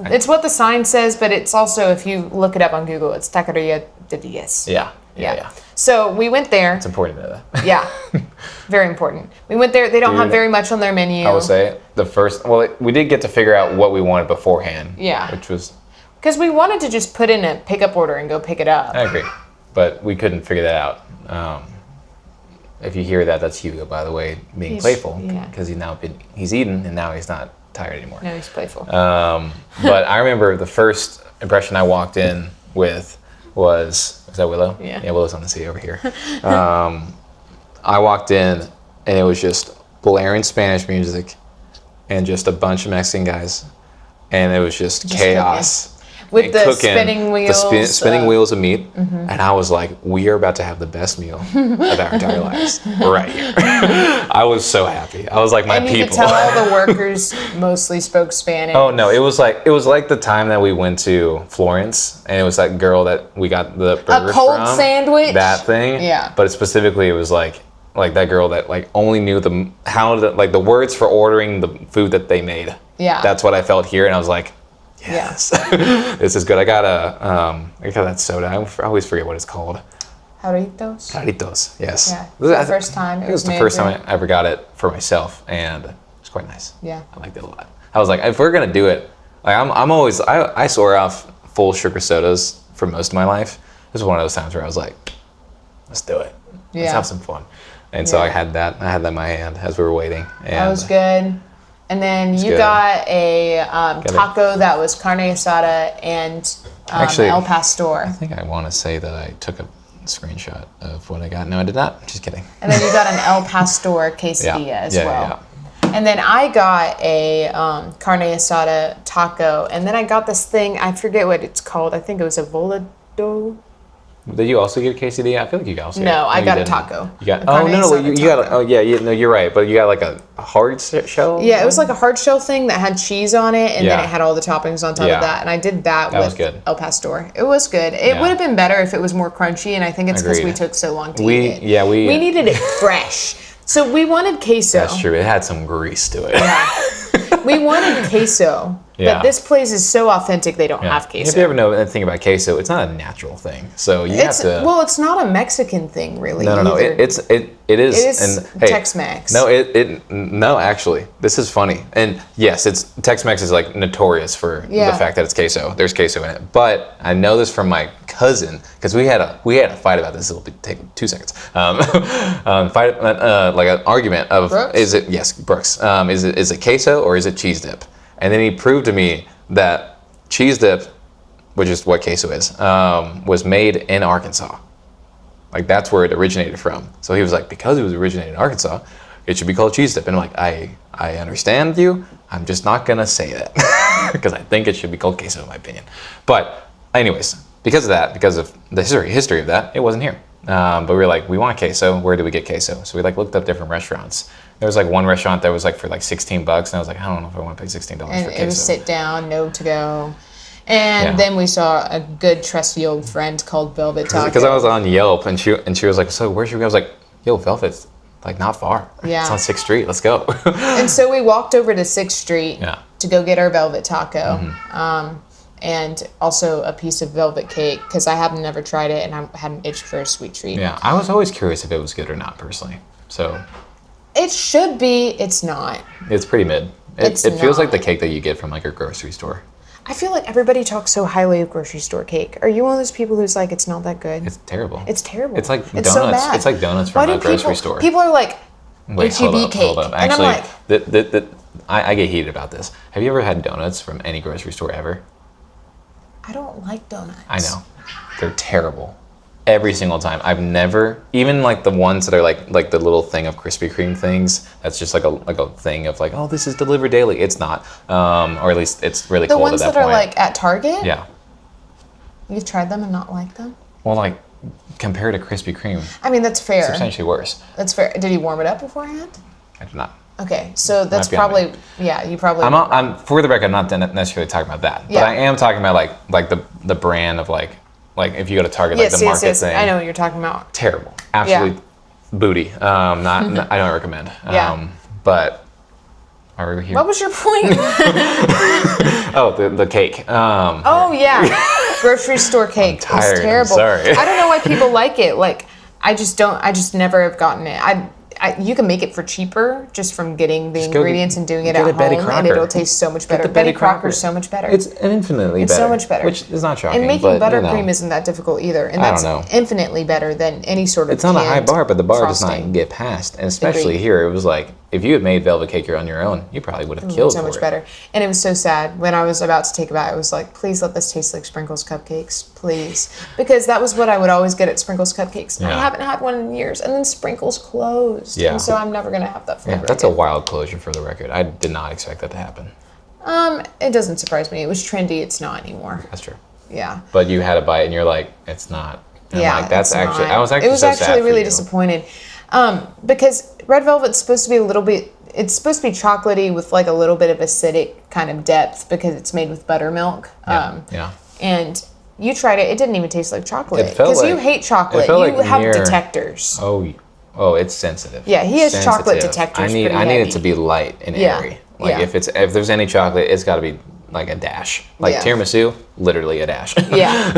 Speaker 2: It's what the sign says, but it's also, if you look it up on Google, it's Taqueria de 10.
Speaker 3: Yeah.
Speaker 2: So we went there.
Speaker 3: It's important to know that.
Speaker 2: Yeah. Very important. We went there. They don't have
Speaker 3: Dude,
Speaker 2: very much on their menu.
Speaker 3: I would say we did get to figure out what we wanted beforehand.
Speaker 2: Yeah.
Speaker 3: Which was,
Speaker 2: Because we wanted to just put in a pickup order and go pick it up.
Speaker 3: I agree. But we couldn't figure that out. If you hear that, that's Hugo, by the way, being
Speaker 2: He's-
Speaker 3: playful.
Speaker 2: yeah.
Speaker 3: Because he's eaten and now he's not tired anymore.
Speaker 2: No, he's playful.
Speaker 3: But I remember the first impression I walked in with was that Willow?
Speaker 2: Yeah.
Speaker 3: Yeah, Willow's on the seat over here. I walked in and it was just blaring Spanish music and just a bunch of Mexican guys. And it was just chaos.
Speaker 2: With
Speaker 3: And
Speaker 2: the
Speaker 3: cooking,
Speaker 2: spinning wheels.
Speaker 3: spinning wheels of meat.
Speaker 2: Mm-hmm.
Speaker 3: And I was like, we are about to have the best meal of our entire lives right here. I was so happy. I was like, my
Speaker 2: and you
Speaker 3: people.
Speaker 2: could tell all the workers mostly spoke Spanish.
Speaker 3: Oh no, it was like the time that we went to Florence, and it was that girl that we got the burger
Speaker 2: cold
Speaker 3: from,
Speaker 2: sandwich?
Speaker 3: That thing.
Speaker 2: Yeah.
Speaker 3: But specifically, it was like that girl that like only knew the words for ordering the food that they made.
Speaker 2: Yeah.
Speaker 3: That's what I felt here, and I was like, yes, this is good. I got that soda. I always forget what it's called.
Speaker 2: Jarritos?
Speaker 3: Jarritos. Yes.
Speaker 2: Yeah. It was the first time
Speaker 3: It was the
Speaker 2: made
Speaker 3: first time
Speaker 2: there.
Speaker 3: I ever got it for myself, and it was quite nice.
Speaker 2: Yeah.
Speaker 3: I liked it a lot. I was like, if we're gonna do it, like I swear off full sugar sodas for most of my life. This was one of those times where I was like, let's do it. Let's
Speaker 2: Yeah.
Speaker 3: have some fun. And so
Speaker 2: Yeah.
Speaker 3: I had that in my hand as we were waiting. And
Speaker 2: That was good. And then you
Speaker 3: good.
Speaker 2: got a taco that was carne asada and
Speaker 3: Actually,
Speaker 2: El Pastor.
Speaker 3: I think I want to say that I took a screenshot of what I got. No, I did not. Just kidding.
Speaker 2: And then you got an El Pastor quesadilla as well.
Speaker 3: Yeah.
Speaker 2: And then I got a carne asada taco. And then I got this thing, I forget what it's called. I think it was a volado.
Speaker 3: Did you also get a quesadilla? I feel like you also
Speaker 2: No, I got a
Speaker 3: didn't.
Speaker 2: taco.
Speaker 3: You got
Speaker 2: A carne
Speaker 3: you
Speaker 2: asada
Speaker 3: got
Speaker 2: taco.
Speaker 3: no, you're right, but you got like a hard shell.
Speaker 2: Yeah, it was like a hard shell thing that had cheese on it, and then
Speaker 3: Yeah.
Speaker 2: it had all the toppings on top
Speaker 3: Yeah.
Speaker 2: of that. And I did that
Speaker 3: That was
Speaker 2: with
Speaker 3: good.
Speaker 2: El Pastor. It was good. It
Speaker 3: Yeah.
Speaker 2: would have been better if it was more crunchy, and I think it's because we
Speaker 3: Agreed.
Speaker 2: took so long to
Speaker 3: We-
Speaker 2: eat it.
Speaker 3: yeah, we-
Speaker 2: we needed it fresh. So we wanted queso.
Speaker 3: That's true. It had some grease to it.
Speaker 2: Yeah. We wanted queso,
Speaker 3: Yeah.
Speaker 2: but this place is so authentic they don't
Speaker 3: Yeah.
Speaker 2: have queso.
Speaker 3: If you ever know anything about queso, it's not a natural thing. So you
Speaker 2: It's
Speaker 3: have to.
Speaker 2: well, it's not a Mexican thing, really.
Speaker 3: No.
Speaker 2: either.
Speaker 3: It is.
Speaker 2: It is
Speaker 3: And hey,
Speaker 2: Tex-Mex.
Speaker 3: No. Actually, this is funny. And yes, Tex-Mex is like notorious for
Speaker 2: Yeah.
Speaker 3: the fact that it's queso. There's queso in it. But I know this from my cousin because we had a fight about this. It'll take 2 seconds. Fight like an argument of
Speaker 2: Brooks?
Speaker 3: Brooks. Is it queso or is it cheese dip? And then he proved to me that cheese dip, which is what queso is, was made in Arkansas. Like that's where it originated from. So he was like, because it was originated in Arkansas, it should be called cheese dip. And I'm like, I understand you. I'm just not gonna say that because I think it should be called queso in my opinion. But anyways, because of that, because of the history of that, it wasn't here. But we were like, we want queso. Where do we get queso? So we like looked up different restaurants. There was like one restaurant that was like for like $16, and I was like, I don't know if I want to pay $16
Speaker 2: and
Speaker 3: for queso.
Speaker 2: it was sit down, no to go. And
Speaker 3: Yeah.
Speaker 2: then we saw a good trusty old friend called Velvet Taco.
Speaker 3: Because I was on Yelp and she was like, so where should we go? I was like, yo, Velvet's like not far.
Speaker 2: Yeah.
Speaker 3: It's on 6th Street. Let's go.
Speaker 2: And so we walked over to 6th Street
Speaker 3: Yeah.
Speaker 2: to go get our Velvet Taco. And also a piece of velvet cake because I have never tried it and I had an itch for a sweet treat.
Speaker 3: Yeah, I was always curious if it was good or not personally. So
Speaker 2: It should be, it's not.
Speaker 3: it's pretty mid.
Speaker 2: It's
Speaker 3: It feels like
Speaker 2: not.
Speaker 3: the cake that you get from like a grocery store.
Speaker 2: I feel like everybody talks so highly of grocery store cake. Are you one of those people who's like, it's not that good?
Speaker 3: It's terrible.
Speaker 2: It's terrible.
Speaker 3: It's like
Speaker 2: It's
Speaker 3: donuts.
Speaker 2: so bad.
Speaker 3: It's like donuts
Speaker 2: Why
Speaker 3: from
Speaker 2: do
Speaker 3: a grocery
Speaker 2: people,
Speaker 3: store.
Speaker 2: People are like,
Speaker 3: Wait,
Speaker 2: HEB cake.
Speaker 3: hold up.
Speaker 2: And I'm
Speaker 3: Actually,
Speaker 2: like,
Speaker 3: I get heated about this. Have you ever had donuts from any grocery store ever?
Speaker 2: I don't like donuts.
Speaker 3: I know. They're terrible. Every single time. I've never, even like the ones that are like the little thing of Krispy Kreme things. That's just like a thing of like, oh, this is delivered daily. It's not, or at least it's really
Speaker 2: The
Speaker 3: cold
Speaker 2: ones
Speaker 3: at that
Speaker 2: that are
Speaker 3: point.
Speaker 2: like at Target?
Speaker 3: Yeah.
Speaker 2: You've tried them and not liked them?
Speaker 3: Well, like compared to Krispy Kreme,
Speaker 2: I mean, that's fair.
Speaker 3: substantially worse.
Speaker 2: That's fair. Did he warm it up beforehand?
Speaker 3: I do not.
Speaker 2: Okay, so that's
Speaker 3: Might be on
Speaker 2: probably, yeah, you probably.
Speaker 3: I'm for the record, I'm not necessarily talking about that,
Speaker 2: Yeah.
Speaker 3: but I am talking about like the brand of like if you go to Target, like
Speaker 2: yes,
Speaker 3: the
Speaker 2: yes,
Speaker 3: market
Speaker 2: yes.
Speaker 3: thing.
Speaker 2: I know what you're talking about.
Speaker 3: Terrible, absolutely booty. Not I don't recommend.
Speaker 2: Yeah.
Speaker 3: But are we here?
Speaker 2: What was your point?
Speaker 3: Oh, the cake.
Speaker 2: Oh yeah, grocery store cake.
Speaker 3: tired,
Speaker 2: It's
Speaker 3: I'm
Speaker 2: terrible.
Speaker 3: sorry.
Speaker 2: I don't know why people like it. Like I just don't. I just never have gotten it. You can make it for cheaper just from getting the
Speaker 3: Just go
Speaker 2: ingredients and doing it
Speaker 3: get
Speaker 2: at
Speaker 3: a Betty
Speaker 2: home, and
Speaker 3: Crocker.
Speaker 2: it'll taste so much better.
Speaker 3: the Betty Crocker.
Speaker 2: Crocker's so much better.
Speaker 3: It's infinitely
Speaker 2: It's
Speaker 3: better.
Speaker 2: so much better.
Speaker 3: Which is not shocking.
Speaker 2: And making
Speaker 3: but,
Speaker 2: buttercream isn't that difficult either, and
Speaker 3: I
Speaker 2: that's
Speaker 3: don't know.
Speaker 2: infinitely better than any sort of.
Speaker 3: It's not a high
Speaker 2: canned
Speaker 3: bar, but the bar does
Speaker 2: frosting.
Speaker 3: not get past. And especially
Speaker 2: Agreed.
Speaker 3: here, it was like if you had made velvet cake on your own, you probably would have killed
Speaker 2: So
Speaker 3: for
Speaker 2: much
Speaker 3: it.
Speaker 2: better. And it was so sad when I was about to take a bite. I was like, please let this taste like Sprinkles cupcakes, please, because that was what I would always get at Sprinkles cupcakes. And I
Speaker 3: Yeah.
Speaker 2: haven't had one in years, and then Sprinkles closed.
Speaker 3: Yeah.
Speaker 2: And so I'm never gonna have that
Speaker 3: Yeah,
Speaker 2: forever.
Speaker 3: that's a
Speaker 2: again.
Speaker 3: wild closure for the record. I did not expect that to happen.
Speaker 2: It doesn't surprise me. It was trendy. It's not anymore.
Speaker 3: That's true.
Speaker 2: Yeah.
Speaker 3: But you had a bite and you're like, it's not. And
Speaker 2: Yeah,
Speaker 3: I'm like, that's
Speaker 2: it's
Speaker 3: actually.
Speaker 2: not.
Speaker 3: I was actually.
Speaker 2: It was
Speaker 3: so sad
Speaker 2: actually
Speaker 3: for
Speaker 2: really
Speaker 3: you.
Speaker 2: disappointed, because red velvet's supposed to be a little bit. It's supposed to be chocolatey with like a little bit of acidic kind of depth because it's made with buttermilk.
Speaker 3: Yeah.
Speaker 2: And you tried it; it didn't even taste like chocolate
Speaker 3: It felt
Speaker 2: because you
Speaker 3: like-
Speaker 2: hate chocolate.
Speaker 3: it felt
Speaker 2: You
Speaker 3: like
Speaker 2: have
Speaker 3: near-
Speaker 2: detectors.
Speaker 3: Oh, it's sensitive.
Speaker 2: Yeah, he has chocolate
Speaker 3: Sensitive.
Speaker 2: detectors
Speaker 3: I need
Speaker 2: pretty
Speaker 3: it
Speaker 2: heavy.
Speaker 3: to be light and
Speaker 2: Yeah,
Speaker 3: airy. Like
Speaker 2: yeah.
Speaker 3: if there's any chocolate, it's got to be like a dash. Like
Speaker 2: Yeah.
Speaker 3: tiramisu, literally a dash.
Speaker 2: Yeah,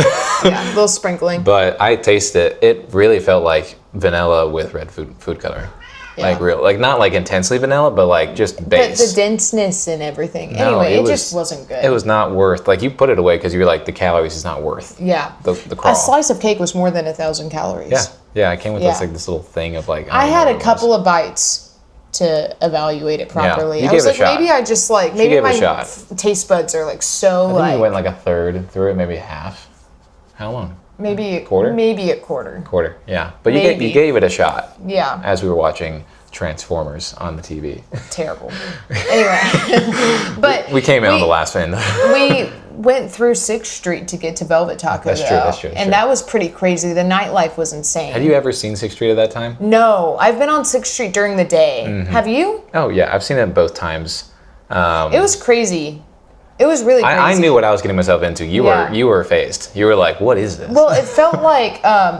Speaker 2: yeah, a little sprinkling.
Speaker 3: But I tasted it. It really felt like vanilla with red food coloring.
Speaker 2: Yeah.
Speaker 3: Like real, like not like intensely vanilla, but like just
Speaker 2: But
Speaker 3: base.
Speaker 2: the denseness and everything.
Speaker 3: No,
Speaker 2: Anyway,
Speaker 3: it
Speaker 2: it
Speaker 3: was-
Speaker 2: just wasn't good.
Speaker 3: It was not worth. Like you put it away because you were like the calories is not worth.
Speaker 2: Yeah.
Speaker 3: The crawl.
Speaker 2: A slice of cake was more than 1,000 calories.
Speaker 3: Yeah, yeah. I came with
Speaker 2: Yeah.
Speaker 3: this like this little thing of like.
Speaker 2: I had a couple of bites to evaluate it properly.
Speaker 3: you
Speaker 2: I
Speaker 3: gave
Speaker 2: was
Speaker 3: it a
Speaker 2: like,
Speaker 3: shot.
Speaker 2: maybe I just like, maybe
Speaker 3: gave it a
Speaker 2: my
Speaker 3: shot.
Speaker 2: taste buds are like so
Speaker 3: I think
Speaker 2: like,
Speaker 3: we went like a third through it, maybe half. How long?
Speaker 2: maybe
Speaker 3: Quarter?
Speaker 2: maybe a quarter.
Speaker 3: Quarter, yeah. But
Speaker 2: Maybe.
Speaker 3: you gave it a shot
Speaker 2: Yeah,
Speaker 3: as we were watching Transformers on the TV.
Speaker 2: terrible. Anyway, but
Speaker 3: We came in on the last end.
Speaker 2: we went through 6th Street to get to Velvet Taco.
Speaker 3: That's true, that's true, that's
Speaker 2: and
Speaker 3: true.
Speaker 2: that was pretty crazy. The nightlife was insane.
Speaker 3: Had you ever seen 6th Street at that time?
Speaker 2: No, I've been on 6th Street during the day.
Speaker 3: Mm-hmm.
Speaker 2: Have you?
Speaker 3: Oh, yeah. I've seen it both times.
Speaker 2: It was crazy. It was really crazy.
Speaker 3: I knew what I was getting myself into. You
Speaker 2: Yeah.
Speaker 3: were phased. You were like, what is this?
Speaker 2: Well, it felt like,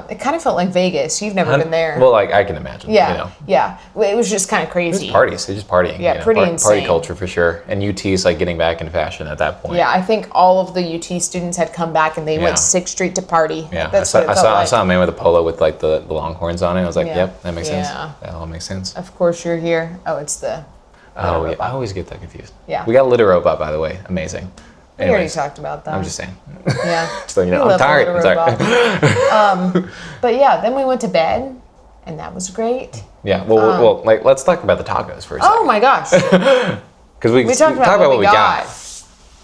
Speaker 2: it kind of felt like Vegas. You've never been there.
Speaker 3: Well, like, I can imagine.
Speaker 2: yeah,
Speaker 3: You know.
Speaker 2: yeah. Well, it was just kind of crazy.
Speaker 3: Parties. They're just partying.
Speaker 2: Yeah,
Speaker 3: you know,
Speaker 2: pretty
Speaker 3: Party
Speaker 2: insane.
Speaker 3: culture for sure. And UT's like getting back in fashion at that point.
Speaker 2: Yeah, I think all of the UT students had come back and they
Speaker 3: Yeah.
Speaker 2: went 6th Street to party.
Speaker 3: Yeah,
Speaker 2: That's
Speaker 3: I
Speaker 2: what it
Speaker 3: saw,
Speaker 2: felt like.
Speaker 3: I saw a man with a polo with like the longhorns on it. I was like,
Speaker 2: Yeah.
Speaker 3: yep, that makes sense.
Speaker 2: Yeah.
Speaker 3: That all makes sense.
Speaker 2: Of course you're here. Oh, it's the...
Speaker 3: Oh, yeah.
Speaker 2: robot.
Speaker 3: I always get that confused.
Speaker 2: Yeah.
Speaker 3: We got a litter robot, by the way. Amazing.
Speaker 2: We already
Speaker 3: Anyways,
Speaker 2: talked about that.
Speaker 3: I'm just saying.
Speaker 2: Yeah.
Speaker 3: So, you know,
Speaker 2: We
Speaker 3: I'm
Speaker 2: love the
Speaker 3: tired.
Speaker 2: little
Speaker 3: I'm tired.
Speaker 2: robot. But yeah, then we went to bed and that was great.
Speaker 3: Yeah. Well, like, let's talk about the tacos for a second.
Speaker 2: Oh my gosh.
Speaker 3: Because we
Speaker 2: talked about
Speaker 3: talk
Speaker 2: what we got.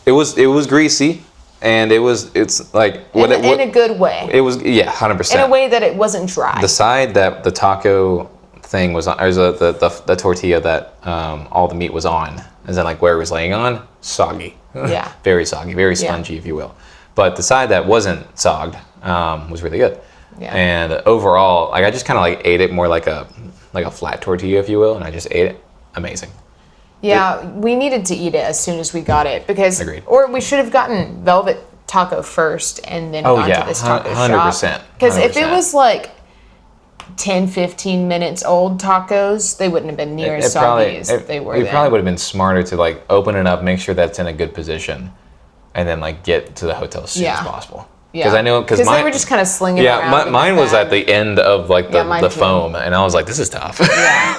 Speaker 3: It was greasy, and it's like
Speaker 2: In a good way.
Speaker 3: it was 100%.
Speaker 2: In a way that it wasn't dry.
Speaker 3: The side that the taco thing was on, or the tortilla that all the meat was on, as in like where it was laying on, soggy.
Speaker 2: Yeah.
Speaker 3: Very soggy, very spongy, if you will. But the side that wasn't sogged was really good.
Speaker 2: Yeah.
Speaker 3: And overall, like I just kind of like ate it more like a flat tortilla, if you will, and I just ate it. Amazing.
Speaker 2: Yeah, we needed to eat it as soon as we got it because,
Speaker 3: Agreed.
Speaker 2: or we should have gotten Velvet Taco first and then gone to this taco
Speaker 3: 100%,
Speaker 2: shop. Because if it
Speaker 3: 100%.
Speaker 2: was like 10, 15 minutes old tacos, they wouldn't have been near as soggy as they were
Speaker 3: It
Speaker 2: then.
Speaker 3: probably would have been smarter to like open it up, make sure that's in a good position, and then like get to the hotel as soon as possible. Because I know because
Speaker 2: they were just kind of slinging it around.
Speaker 3: Yeah, mine was at the end of like
Speaker 2: Yeah, mine
Speaker 3: the
Speaker 2: too.
Speaker 3: foam, and I was like, this is tough.
Speaker 2: Yeah.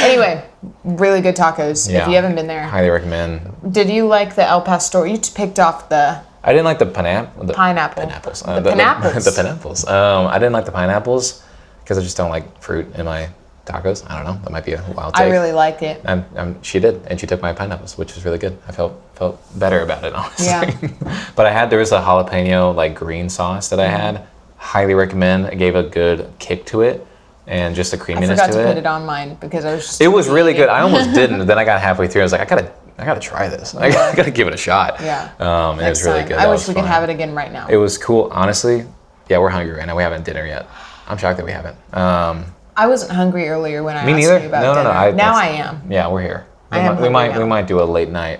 Speaker 2: Anyway, really good tacos.
Speaker 3: Yeah.
Speaker 2: If you haven't been there,
Speaker 3: Highly recommend.
Speaker 2: did you like the El Pastor? You picked off the
Speaker 3: I didn't like the
Speaker 2: pineapple.
Speaker 3: pineapples.
Speaker 2: The pineapples.
Speaker 3: The pineapples. I didn't like the pineapples because I just don't like fruit in my tacos. I don't know. That might be a wild take.
Speaker 2: I really liked it.
Speaker 3: She did, and she took my pineapples, which was really good. I felt better about it, honestly.
Speaker 2: Yeah.
Speaker 3: But there was a jalapeno like green sauce that I had. Highly recommend. It gave a good kick to it, and just the
Speaker 2: I
Speaker 3: creaminess
Speaker 2: forgot
Speaker 3: to
Speaker 2: to
Speaker 3: it.
Speaker 2: put it on mine because I was just
Speaker 3: It was really
Speaker 2: eating
Speaker 3: good.
Speaker 2: it.
Speaker 3: I almost didn't. And then I got halfway through. I was like, I gotta try this. I gotta give it a shot.
Speaker 2: Yeah.
Speaker 3: And it was really
Speaker 2: Next
Speaker 3: good.
Speaker 2: time. I
Speaker 3: That
Speaker 2: wish
Speaker 3: was
Speaker 2: we could
Speaker 3: fun.
Speaker 2: have it again right now.
Speaker 3: It was cool. Honestly, yeah, we're hungry right now. We haven't had dinner yet. I'm shocked that we haven't.
Speaker 2: I wasn't hungry earlier when I
Speaker 3: Me
Speaker 2: asked
Speaker 3: neither.
Speaker 2: you about
Speaker 3: No.
Speaker 2: dinner. Now I
Speaker 3: that's-
Speaker 2: am.
Speaker 3: Yeah, we're here.
Speaker 2: I am hungry
Speaker 3: We
Speaker 2: now.
Speaker 3: might do a late night.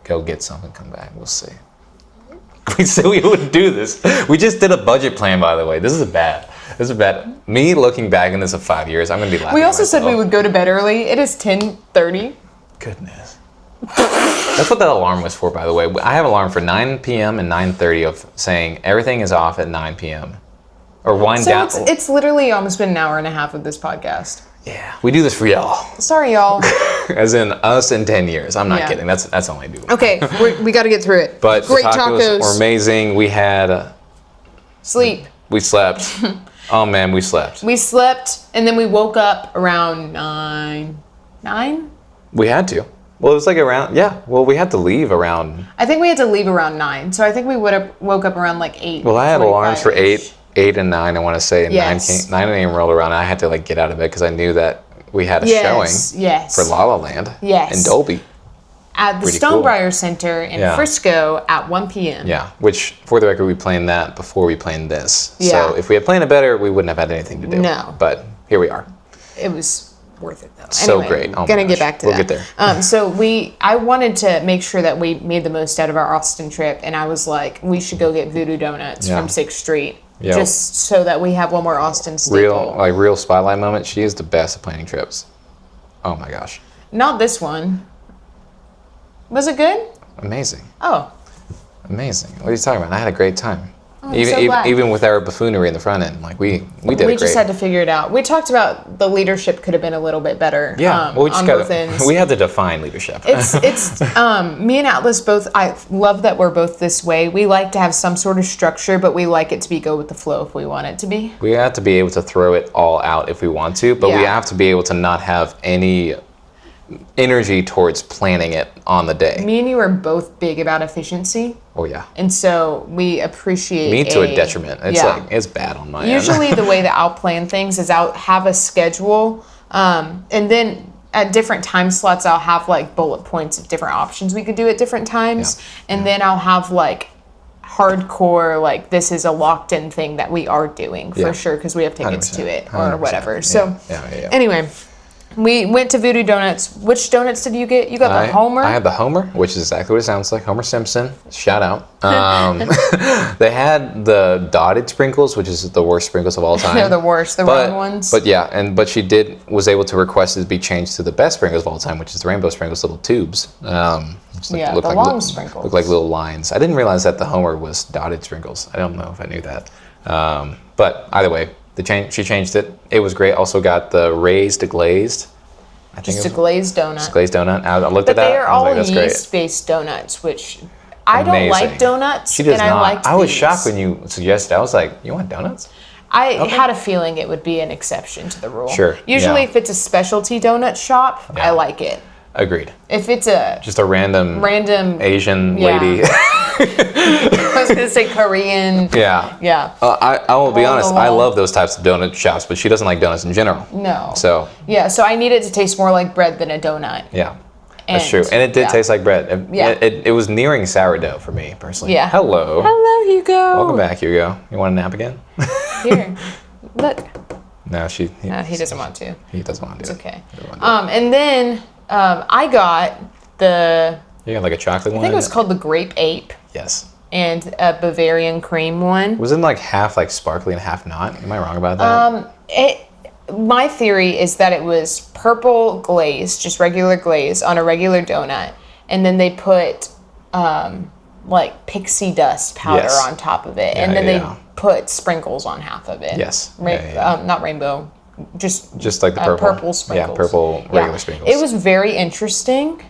Speaker 3: Go get something. Come back. We'll see. We said we wouldn't do this. We just did a budget plan, by the way. This is bad. Me looking back in this of 5 years, I'm gonna be laughing.
Speaker 2: We
Speaker 3: at
Speaker 2: also said we
Speaker 3: myself.
Speaker 2: would go to bed early. It is 10:30.
Speaker 3: Goodness. That's what that alarm was for, by the way. I have an alarm for 9 p.m. and 9:30 of saying everything is off at 9 p.m. Or wind
Speaker 2: So
Speaker 3: down.
Speaker 2: it's literally almost been an hour and a half of this podcast.
Speaker 3: Yeah, we do this for y'all.
Speaker 2: Sorry, y'all.
Speaker 3: As in us in 10 years. I'm not
Speaker 2: Yeah.
Speaker 3: kidding. That's all I do.
Speaker 2: Okay, we got to get through it.
Speaker 3: But
Speaker 2: Great
Speaker 3: the tacos were amazing. We had,
Speaker 2: Sleep.
Speaker 3: we slept. Oh man, we slept.
Speaker 2: We slept and then we woke up around 9. 9?
Speaker 3: We had to. Well, it was like around, yeah. Well, we had to leave around.
Speaker 2: I think we had to leave around 9. So I think we would have woke up around like 8.
Speaker 3: Well, I had alarms for
Speaker 2: 45-ish.
Speaker 3: 8 and 9, I want to say. And
Speaker 2: Yes.
Speaker 3: 9 a.m. rolled around, and I had to like get out of bed because I knew that we had a
Speaker 2: Yes,
Speaker 3: showing
Speaker 2: yes.
Speaker 3: for La La Land
Speaker 2: Yes.
Speaker 3: in Dolby.
Speaker 2: At the
Speaker 3: Pretty cool.
Speaker 2: Stonebriar Center in
Speaker 3: Yeah.
Speaker 2: Frisco at 1 p.m.
Speaker 3: Yeah, which, for the record, we planned that before we planned this.
Speaker 2: Yeah.
Speaker 3: So if we had planned it better, we wouldn't have had anything to do.
Speaker 2: No.
Speaker 3: But here we are.
Speaker 2: It was worth it though.
Speaker 3: So
Speaker 2: Anyway,
Speaker 3: great. Oh my
Speaker 2: gonna
Speaker 3: gosh.
Speaker 2: get back to
Speaker 3: We'll
Speaker 2: that.
Speaker 3: get there.
Speaker 2: So I wanted to make sure that we made the most out of our Austin trip, and I was like, we should go get Voodoo Donuts
Speaker 3: Yeah.
Speaker 2: from 6th Street,
Speaker 3: Yep.
Speaker 2: just so that we have one more Austin staple.
Speaker 3: Real spotlight moment. She is the best at planning trips. Oh my gosh.
Speaker 2: Not this one. Was it good?
Speaker 3: Amazing.
Speaker 2: Oh,
Speaker 3: Amazing. What are you talking about? I had a great time.
Speaker 2: I'm so glad.
Speaker 3: Even with our buffoonery in the front end, like we did
Speaker 2: we
Speaker 3: it great.
Speaker 2: just had to figure it out. We talked about the leadership could have been a little bit better.
Speaker 3: yeah, well, we just
Speaker 2: on
Speaker 3: got
Speaker 2: both ends.
Speaker 3: we had to define leadership.
Speaker 2: It's me and Atlas both. I love that we're both this way. We like to have some sort of structure, but we like it to be go with the flow if we want it to be.
Speaker 3: We have to be able to throw it all out if we want to, but we
Speaker 2: Yeah.
Speaker 3: have to be able to not have any energy towards planning it on the day.
Speaker 2: Me and you are both big about efficiency.
Speaker 3: Oh yeah.
Speaker 2: And so we appreciate
Speaker 3: Me to a detriment. It's
Speaker 2: yeah.
Speaker 3: like it's bad on my end.
Speaker 2: Usually the way that I'll plan things is I'll have a schedule, and then at different time slots I'll have like bullet points of different options we could do at different times, and then I'll have like hardcore, like this is a locked in thing that we are doing for sure because we have tickets
Speaker 3: 100%,
Speaker 2: to it or
Speaker 3: 100%.
Speaker 2: whatever. So
Speaker 3: Yeah.
Speaker 2: anyway, we went to Voodoo Donuts. Which donuts did you get? You got the Homer?
Speaker 3: I had the Homer, which is exactly what it sounds like. Homer Simpson. Shout out. They had the dotted sprinkles, which is the worst sprinkles of all time.
Speaker 2: They're the worst, the round ones.
Speaker 3: But yeah, but she was able to request it to be changed to the best sprinkles of all time, which is the rainbow sprinkles, little tubes.
Speaker 2: Yeah, the long sprinkles.
Speaker 3: Look like little lines. I didn't realize that the Homer was dotted sprinkles. I don't know if I knew that. But either way, she changed it. It was great. Also got the raised glazed.
Speaker 2: Just a glazed donut.
Speaker 3: Just glazed donut. I looked at that.
Speaker 2: But they are
Speaker 3: I was
Speaker 2: all
Speaker 3: like, that's great.
Speaker 2: yeast-based donuts, which I don't
Speaker 3: Amazing.
Speaker 2: like donuts.
Speaker 3: She does
Speaker 2: and
Speaker 3: not.
Speaker 2: I liked
Speaker 3: I was
Speaker 2: these.
Speaker 3: shocked when you suggested. I was like, "You want donuts?"
Speaker 2: I had a feeling it would be an exception to the rule.
Speaker 3: Sure,
Speaker 2: Usually,
Speaker 3: yeah.
Speaker 2: if it's a specialty donut shop, I like it.
Speaker 3: Agreed.
Speaker 2: If it's a
Speaker 3: Just a random Asian
Speaker 2: yeah.
Speaker 3: lady.
Speaker 2: I was gonna say Korean.
Speaker 3: Yeah.
Speaker 2: Yeah.
Speaker 3: I will be
Speaker 2: Along
Speaker 3: honest.
Speaker 2: the
Speaker 3: I
Speaker 2: wall.
Speaker 3: love those types of donut shops, but she doesn't like donuts in general.
Speaker 2: No.
Speaker 3: So
Speaker 2: Yeah. So I need it to taste more like bread than a donut.
Speaker 3: yeah, that's
Speaker 2: And-
Speaker 3: true. And it did
Speaker 2: yeah.
Speaker 3: taste like bread.
Speaker 2: Yeah.
Speaker 3: It was nearing sourdough for me personally.
Speaker 2: Yeah.
Speaker 3: Hello.
Speaker 2: Hello, Hugo.
Speaker 3: Welcome back, Hugo. You want a nap again?
Speaker 2: Here. Look.
Speaker 3: No,
Speaker 2: He doesn't want to.
Speaker 3: He doesn't want to do
Speaker 2: It's
Speaker 3: it.
Speaker 2: okay.
Speaker 3: He doesn't want to do it.
Speaker 2: And then I got the,
Speaker 3: You got like a chocolate
Speaker 2: I
Speaker 3: one?
Speaker 2: think it was called the Grape Ape,
Speaker 3: Yes.
Speaker 2: and a Bavarian cream one.
Speaker 3: Was it like half like sparkly and half not? Am I wrong about that?
Speaker 2: My theory is that it was purple glaze, just regular glaze on a regular donut, and then they put like pixie dust powder
Speaker 3: Yes.
Speaker 2: on top of it,
Speaker 3: Yeah,
Speaker 2: and then
Speaker 3: yeah.
Speaker 2: they put sprinkles on half of it.
Speaker 3: Yes.
Speaker 2: Not rainbow, just
Speaker 3: like the purple.
Speaker 2: purple sprinkles.
Speaker 3: Yeah, purple regular sprinkles.
Speaker 2: It was very interesting,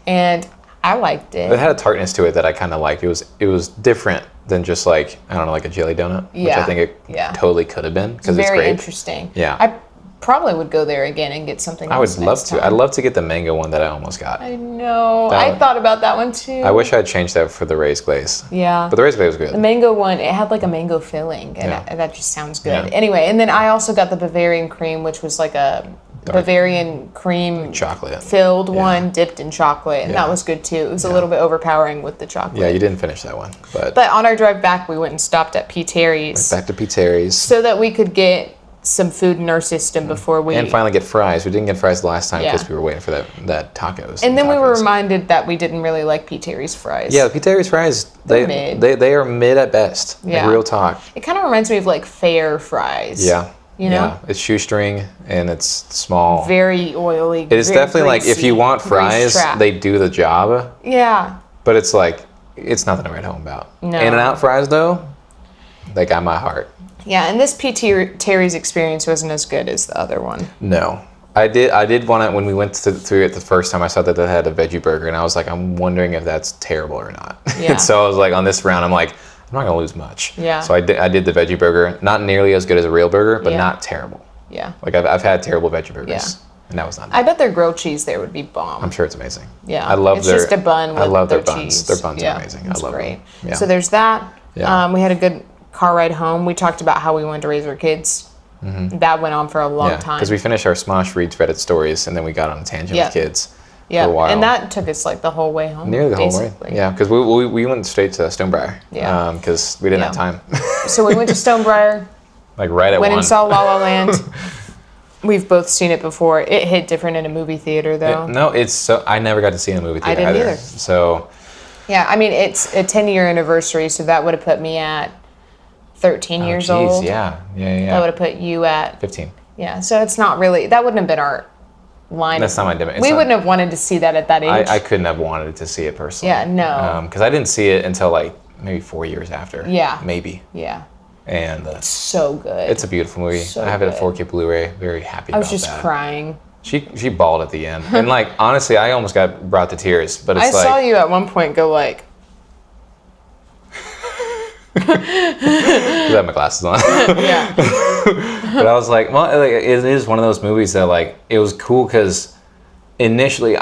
Speaker 2: and I liked it.
Speaker 3: It had a tartness to it that I kind of liked. It was different than just like, I don't know, like a jelly donut, which I
Speaker 2: Yeah,
Speaker 3: think it
Speaker 2: yeah.
Speaker 3: totally could have been because it's
Speaker 2: very
Speaker 3: great.
Speaker 2: interesting.
Speaker 3: Yeah.
Speaker 2: I probably would go there again and get something
Speaker 3: I would
Speaker 2: else
Speaker 3: love
Speaker 2: next
Speaker 3: to.
Speaker 2: time.
Speaker 3: I'd love to get the mango one that I almost got.
Speaker 2: I know.
Speaker 3: That
Speaker 2: I
Speaker 3: one.
Speaker 2: thought about that one too.
Speaker 3: I wish I'd changed that for the raised glaze.
Speaker 2: Yeah.
Speaker 3: But the raised glaze was
Speaker 2: The
Speaker 3: good.
Speaker 2: mango one, it had like a mango filling, and
Speaker 3: Yeah.
Speaker 2: that just sounds good.
Speaker 3: Yeah.
Speaker 2: Anyway, and then I also got the Bavarian cream, which was like a Bavarian cream
Speaker 3: Chocolate.
Speaker 2: filled
Speaker 3: Yeah.
Speaker 2: one dipped in chocolate, and
Speaker 3: Yeah.
Speaker 2: that was good too. It was a little bit overpowering with the chocolate.
Speaker 3: Yeah, you didn't finish that one. But
Speaker 2: But on our drive back, we went and stopped at P. Terry's
Speaker 3: back to P. Terry's.
Speaker 2: so that we could get some food in our system before we.
Speaker 3: And finally get fries. We didn't get fries the last time because
Speaker 2: Yeah.
Speaker 3: we were waiting for that tacos.
Speaker 2: And then we were
Speaker 3: tacos.
Speaker 2: reminded that we didn't really like P. Terry's fries.
Speaker 3: Yeah, the P. Terry's fries,
Speaker 2: They're
Speaker 3: they
Speaker 2: mid.
Speaker 3: they are mid at best.
Speaker 2: Yeah.
Speaker 3: Like real talk.
Speaker 2: It kind of reminds me of like fair fries.
Speaker 3: Yeah.
Speaker 2: You know?
Speaker 3: Yeah. It's shoestring and it's small.
Speaker 2: Very oily.
Speaker 3: It is definitely like if you want fries, they do the job.
Speaker 2: Yeah.
Speaker 3: But it's like it's nothing to write home about.
Speaker 2: No.
Speaker 3: In-N-Out fries though, they got my heart.
Speaker 2: Yeah, and this P. Terry's experience wasn't as good as the other one.
Speaker 3: No. I did want to, when we went through it the first time, I saw that they had a veggie burger, and I was like, I'm wondering if that's terrible or not.
Speaker 2: Yeah.
Speaker 3: And so I was like, on this round, I'm like, I'm not gonna lose much.
Speaker 2: Yeah.
Speaker 3: So I did the veggie burger, not nearly as good as a real burger, but
Speaker 2: Yeah.
Speaker 3: not terrible.
Speaker 2: Yeah.
Speaker 3: Like I've had terrible veggie burgers,
Speaker 2: Yeah.
Speaker 3: and that was not.
Speaker 2: I bet their grilled cheese there would be bomb.
Speaker 3: I'm sure it's amazing.
Speaker 2: Yeah.
Speaker 3: I love
Speaker 2: it's
Speaker 3: their.
Speaker 2: just a bun with
Speaker 3: I love their
Speaker 2: their
Speaker 3: buns.
Speaker 2: cheese.
Speaker 3: Their buns
Speaker 2: Yeah,
Speaker 3: are amazing.
Speaker 2: it's
Speaker 3: I love
Speaker 2: great.
Speaker 3: them. Yeah.
Speaker 2: So there's that.
Speaker 3: Yeah.
Speaker 2: We had a good car ride home. We talked about how we wanted to raise our kids. That went on for a long time.
Speaker 3: because we finished our Smosh Reads Reddit stories, and then we got on a tangent
Speaker 2: Yeah.
Speaker 3: with kids.
Speaker 2: yeah,
Speaker 3: for a while.
Speaker 2: and that took us like the whole way home.
Speaker 3: Nearly the whole
Speaker 2: basically.
Speaker 3: way. Yeah, because we went straight to Stonebriar.
Speaker 2: Yeah.
Speaker 3: Because we didn't
Speaker 2: Yeah.
Speaker 3: have time.
Speaker 2: So we went to Stonebriar,
Speaker 3: Like right at
Speaker 2: went
Speaker 3: one.
Speaker 2: and saw La La Land. We've both seen it before. It hit different in a movie theater though.
Speaker 3: No, it's so. I never got to see it in a movie theater
Speaker 2: didn't either.
Speaker 3: So
Speaker 2: Yeah, I mean it's a 10-year anniversary, so that would have put me at 13 years
Speaker 3: geez,
Speaker 2: old.
Speaker 3: Yeah.
Speaker 2: That would have put you at
Speaker 3: 15.
Speaker 2: yeah. So it's not really that wouldn't have been our line.
Speaker 3: That's not my demand.
Speaker 2: We wouldn't have wanted to see that at that age.
Speaker 3: I couldn't have wanted to see it personally.
Speaker 2: Yeah, no.
Speaker 3: Because I didn't see it until like maybe 4 years after.
Speaker 2: Yeah.
Speaker 3: Maybe.
Speaker 2: Yeah,
Speaker 3: And
Speaker 2: so good.
Speaker 3: it's a beautiful movie.
Speaker 2: So
Speaker 3: I have it at
Speaker 2: good.
Speaker 3: 4K Blu-ray. Very happy
Speaker 2: I
Speaker 3: about
Speaker 2: was just
Speaker 3: that.
Speaker 2: crying.
Speaker 3: She bawled at the end, and like honestly, I almost got brought to tears. But it's
Speaker 2: I
Speaker 3: like
Speaker 2: saw you at one point go like,
Speaker 3: because I have my glasses on.
Speaker 2: yeah,
Speaker 3: But I was like, well, like, it is one of those movies that like it was cool because initially,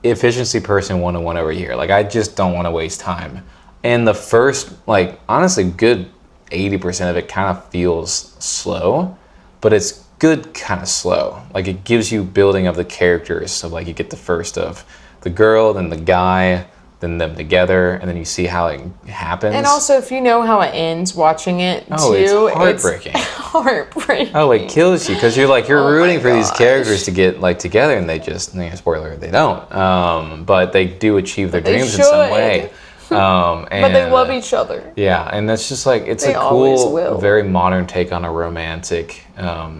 Speaker 3: efficiency person 101 over here. Like, I just don't want to waste time. And the first, like, honestly, good 80% of it kind of feels slow, but it's good kind of slow. Like, it gives you building of the characters. So, like, you get the first of the girl, then the guy, then them together, and then you see how it happens.
Speaker 2: And also, if you know how it ends, watching it
Speaker 3: Oh,
Speaker 2: too,
Speaker 3: it's heartbreaking.
Speaker 2: It's heartbreaking.
Speaker 3: Oh, it kills you because you're
Speaker 2: Oh
Speaker 3: rooting
Speaker 2: my
Speaker 3: for these
Speaker 2: gosh.
Speaker 3: characters to get like together, and they just, spoiler, they don't. But they do achieve their
Speaker 2: They
Speaker 3: dreams in some
Speaker 2: should.
Speaker 3: way.
Speaker 2: But they love each other.
Speaker 3: Yeah, and that's just like it's
Speaker 2: They
Speaker 3: a
Speaker 2: always
Speaker 3: cool,
Speaker 2: will.
Speaker 3: very modern take on a romantic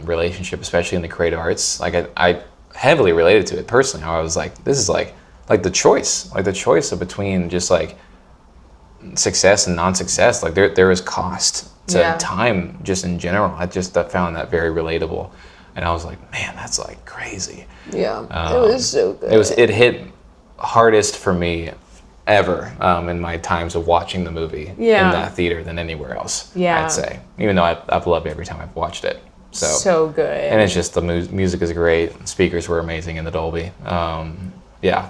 Speaker 3: relationship, especially in the creative arts. Like I heavily related to it personally. I was like, this is like the choice of between just like success and non-success. Like there is cost to
Speaker 2: Yeah.
Speaker 3: time just in general. I found that very relatable, and I was like, man, that's like crazy.
Speaker 2: Yeah, it was so good.
Speaker 3: It hit hardest for me ever in my times of watching the movie in
Speaker 2: Yeah.
Speaker 3: that theater than anywhere else.
Speaker 2: Yeah.
Speaker 3: I'd say, even though I've loved every time I've watched it.
Speaker 2: So good.
Speaker 3: And it's just the music is great. Speakers were amazing in the Dolby. Yeah,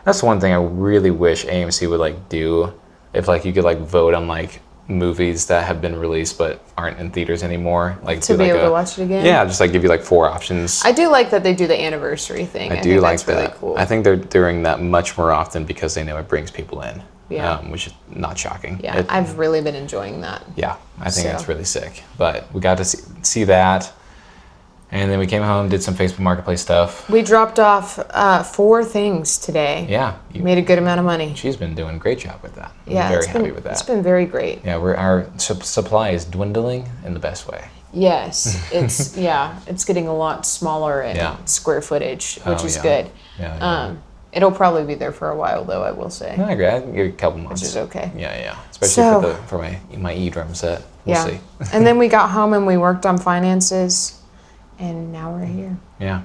Speaker 3: that's one thing I really wish AMC would like do. If like you could like vote on like movies that have been released but aren't in theaters anymore, like
Speaker 2: To
Speaker 3: do,
Speaker 2: be
Speaker 3: like
Speaker 2: able to watch it again?
Speaker 3: Yeah, just like give you like 4 options.
Speaker 2: I do like that they do the anniversary thing.
Speaker 3: I do
Speaker 2: think
Speaker 3: like
Speaker 2: that's really
Speaker 3: that.
Speaker 2: cool.
Speaker 3: I think they're doing that much more often because they know it brings people in.
Speaker 2: Yeah.
Speaker 3: Which is not shocking.
Speaker 2: Yeah, I've really been enjoying that.
Speaker 3: Yeah, I think
Speaker 2: So.
Speaker 3: that's really sick. But we got to see that, and then we came home, did some Facebook Marketplace stuff.
Speaker 2: We dropped off 4 things today.
Speaker 3: Yeah,
Speaker 2: Made a good amount of money.
Speaker 3: she's been doing a great job with that.
Speaker 2: Yeah,
Speaker 3: I'm very
Speaker 2: it's
Speaker 3: happy
Speaker 2: been,
Speaker 3: with that.
Speaker 2: It's been very great.
Speaker 3: Yeah, our supply is dwindling in the best way.
Speaker 2: Yes, it's it's getting a lot smaller in
Speaker 3: Yeah.
Speaker 2: square footage, which
Speaker 3: Oh,
Speaker 2: is
Speaker 3: yeah.
Speaker 2: good.
Speaker 3: Yeah.
Speaker 2: It'll probably be there for a while, though. I will say,
Speaker 3: I agree. I can give it a couple months.
Speaker 2: which is okay.
Speaker 3: Yeah. Especially
Speaker 2: So-
Speaker 3: for my e-drum set. We'll
Speaker 2: Yeah.
Speaker 3: see.
Speaker 2: And then we got home and we worked on finances, and now we're here.
Speaker 3: Yeah.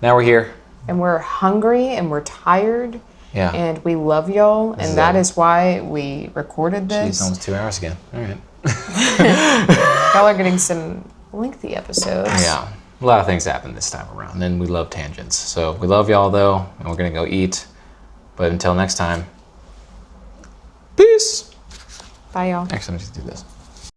Speaker 3: Now we're here.
Speaker 2: And we're hungry and we're tired.
Speaker 3: Yeah.
Speaker 2: And we love y'all,
Speaker 3: This is
Speaker 2: and that
Speaker 3: it.
Speaker 2: is why we recorded
Speaker 3: Jeez,
Speaker 2: this.
Speaker 3: almost 2 hours again. All right.
Speaker 2: Y'all are getting some lengthy episodes.
Speaker 3: Yeah. A lot of things happened this time around, and we love tangents. So we love y'all, though, and we're going to go eat. But until next time, peace.
Speaker 2: Bye, y'all.
Speaker 3: Actually, let me just do this.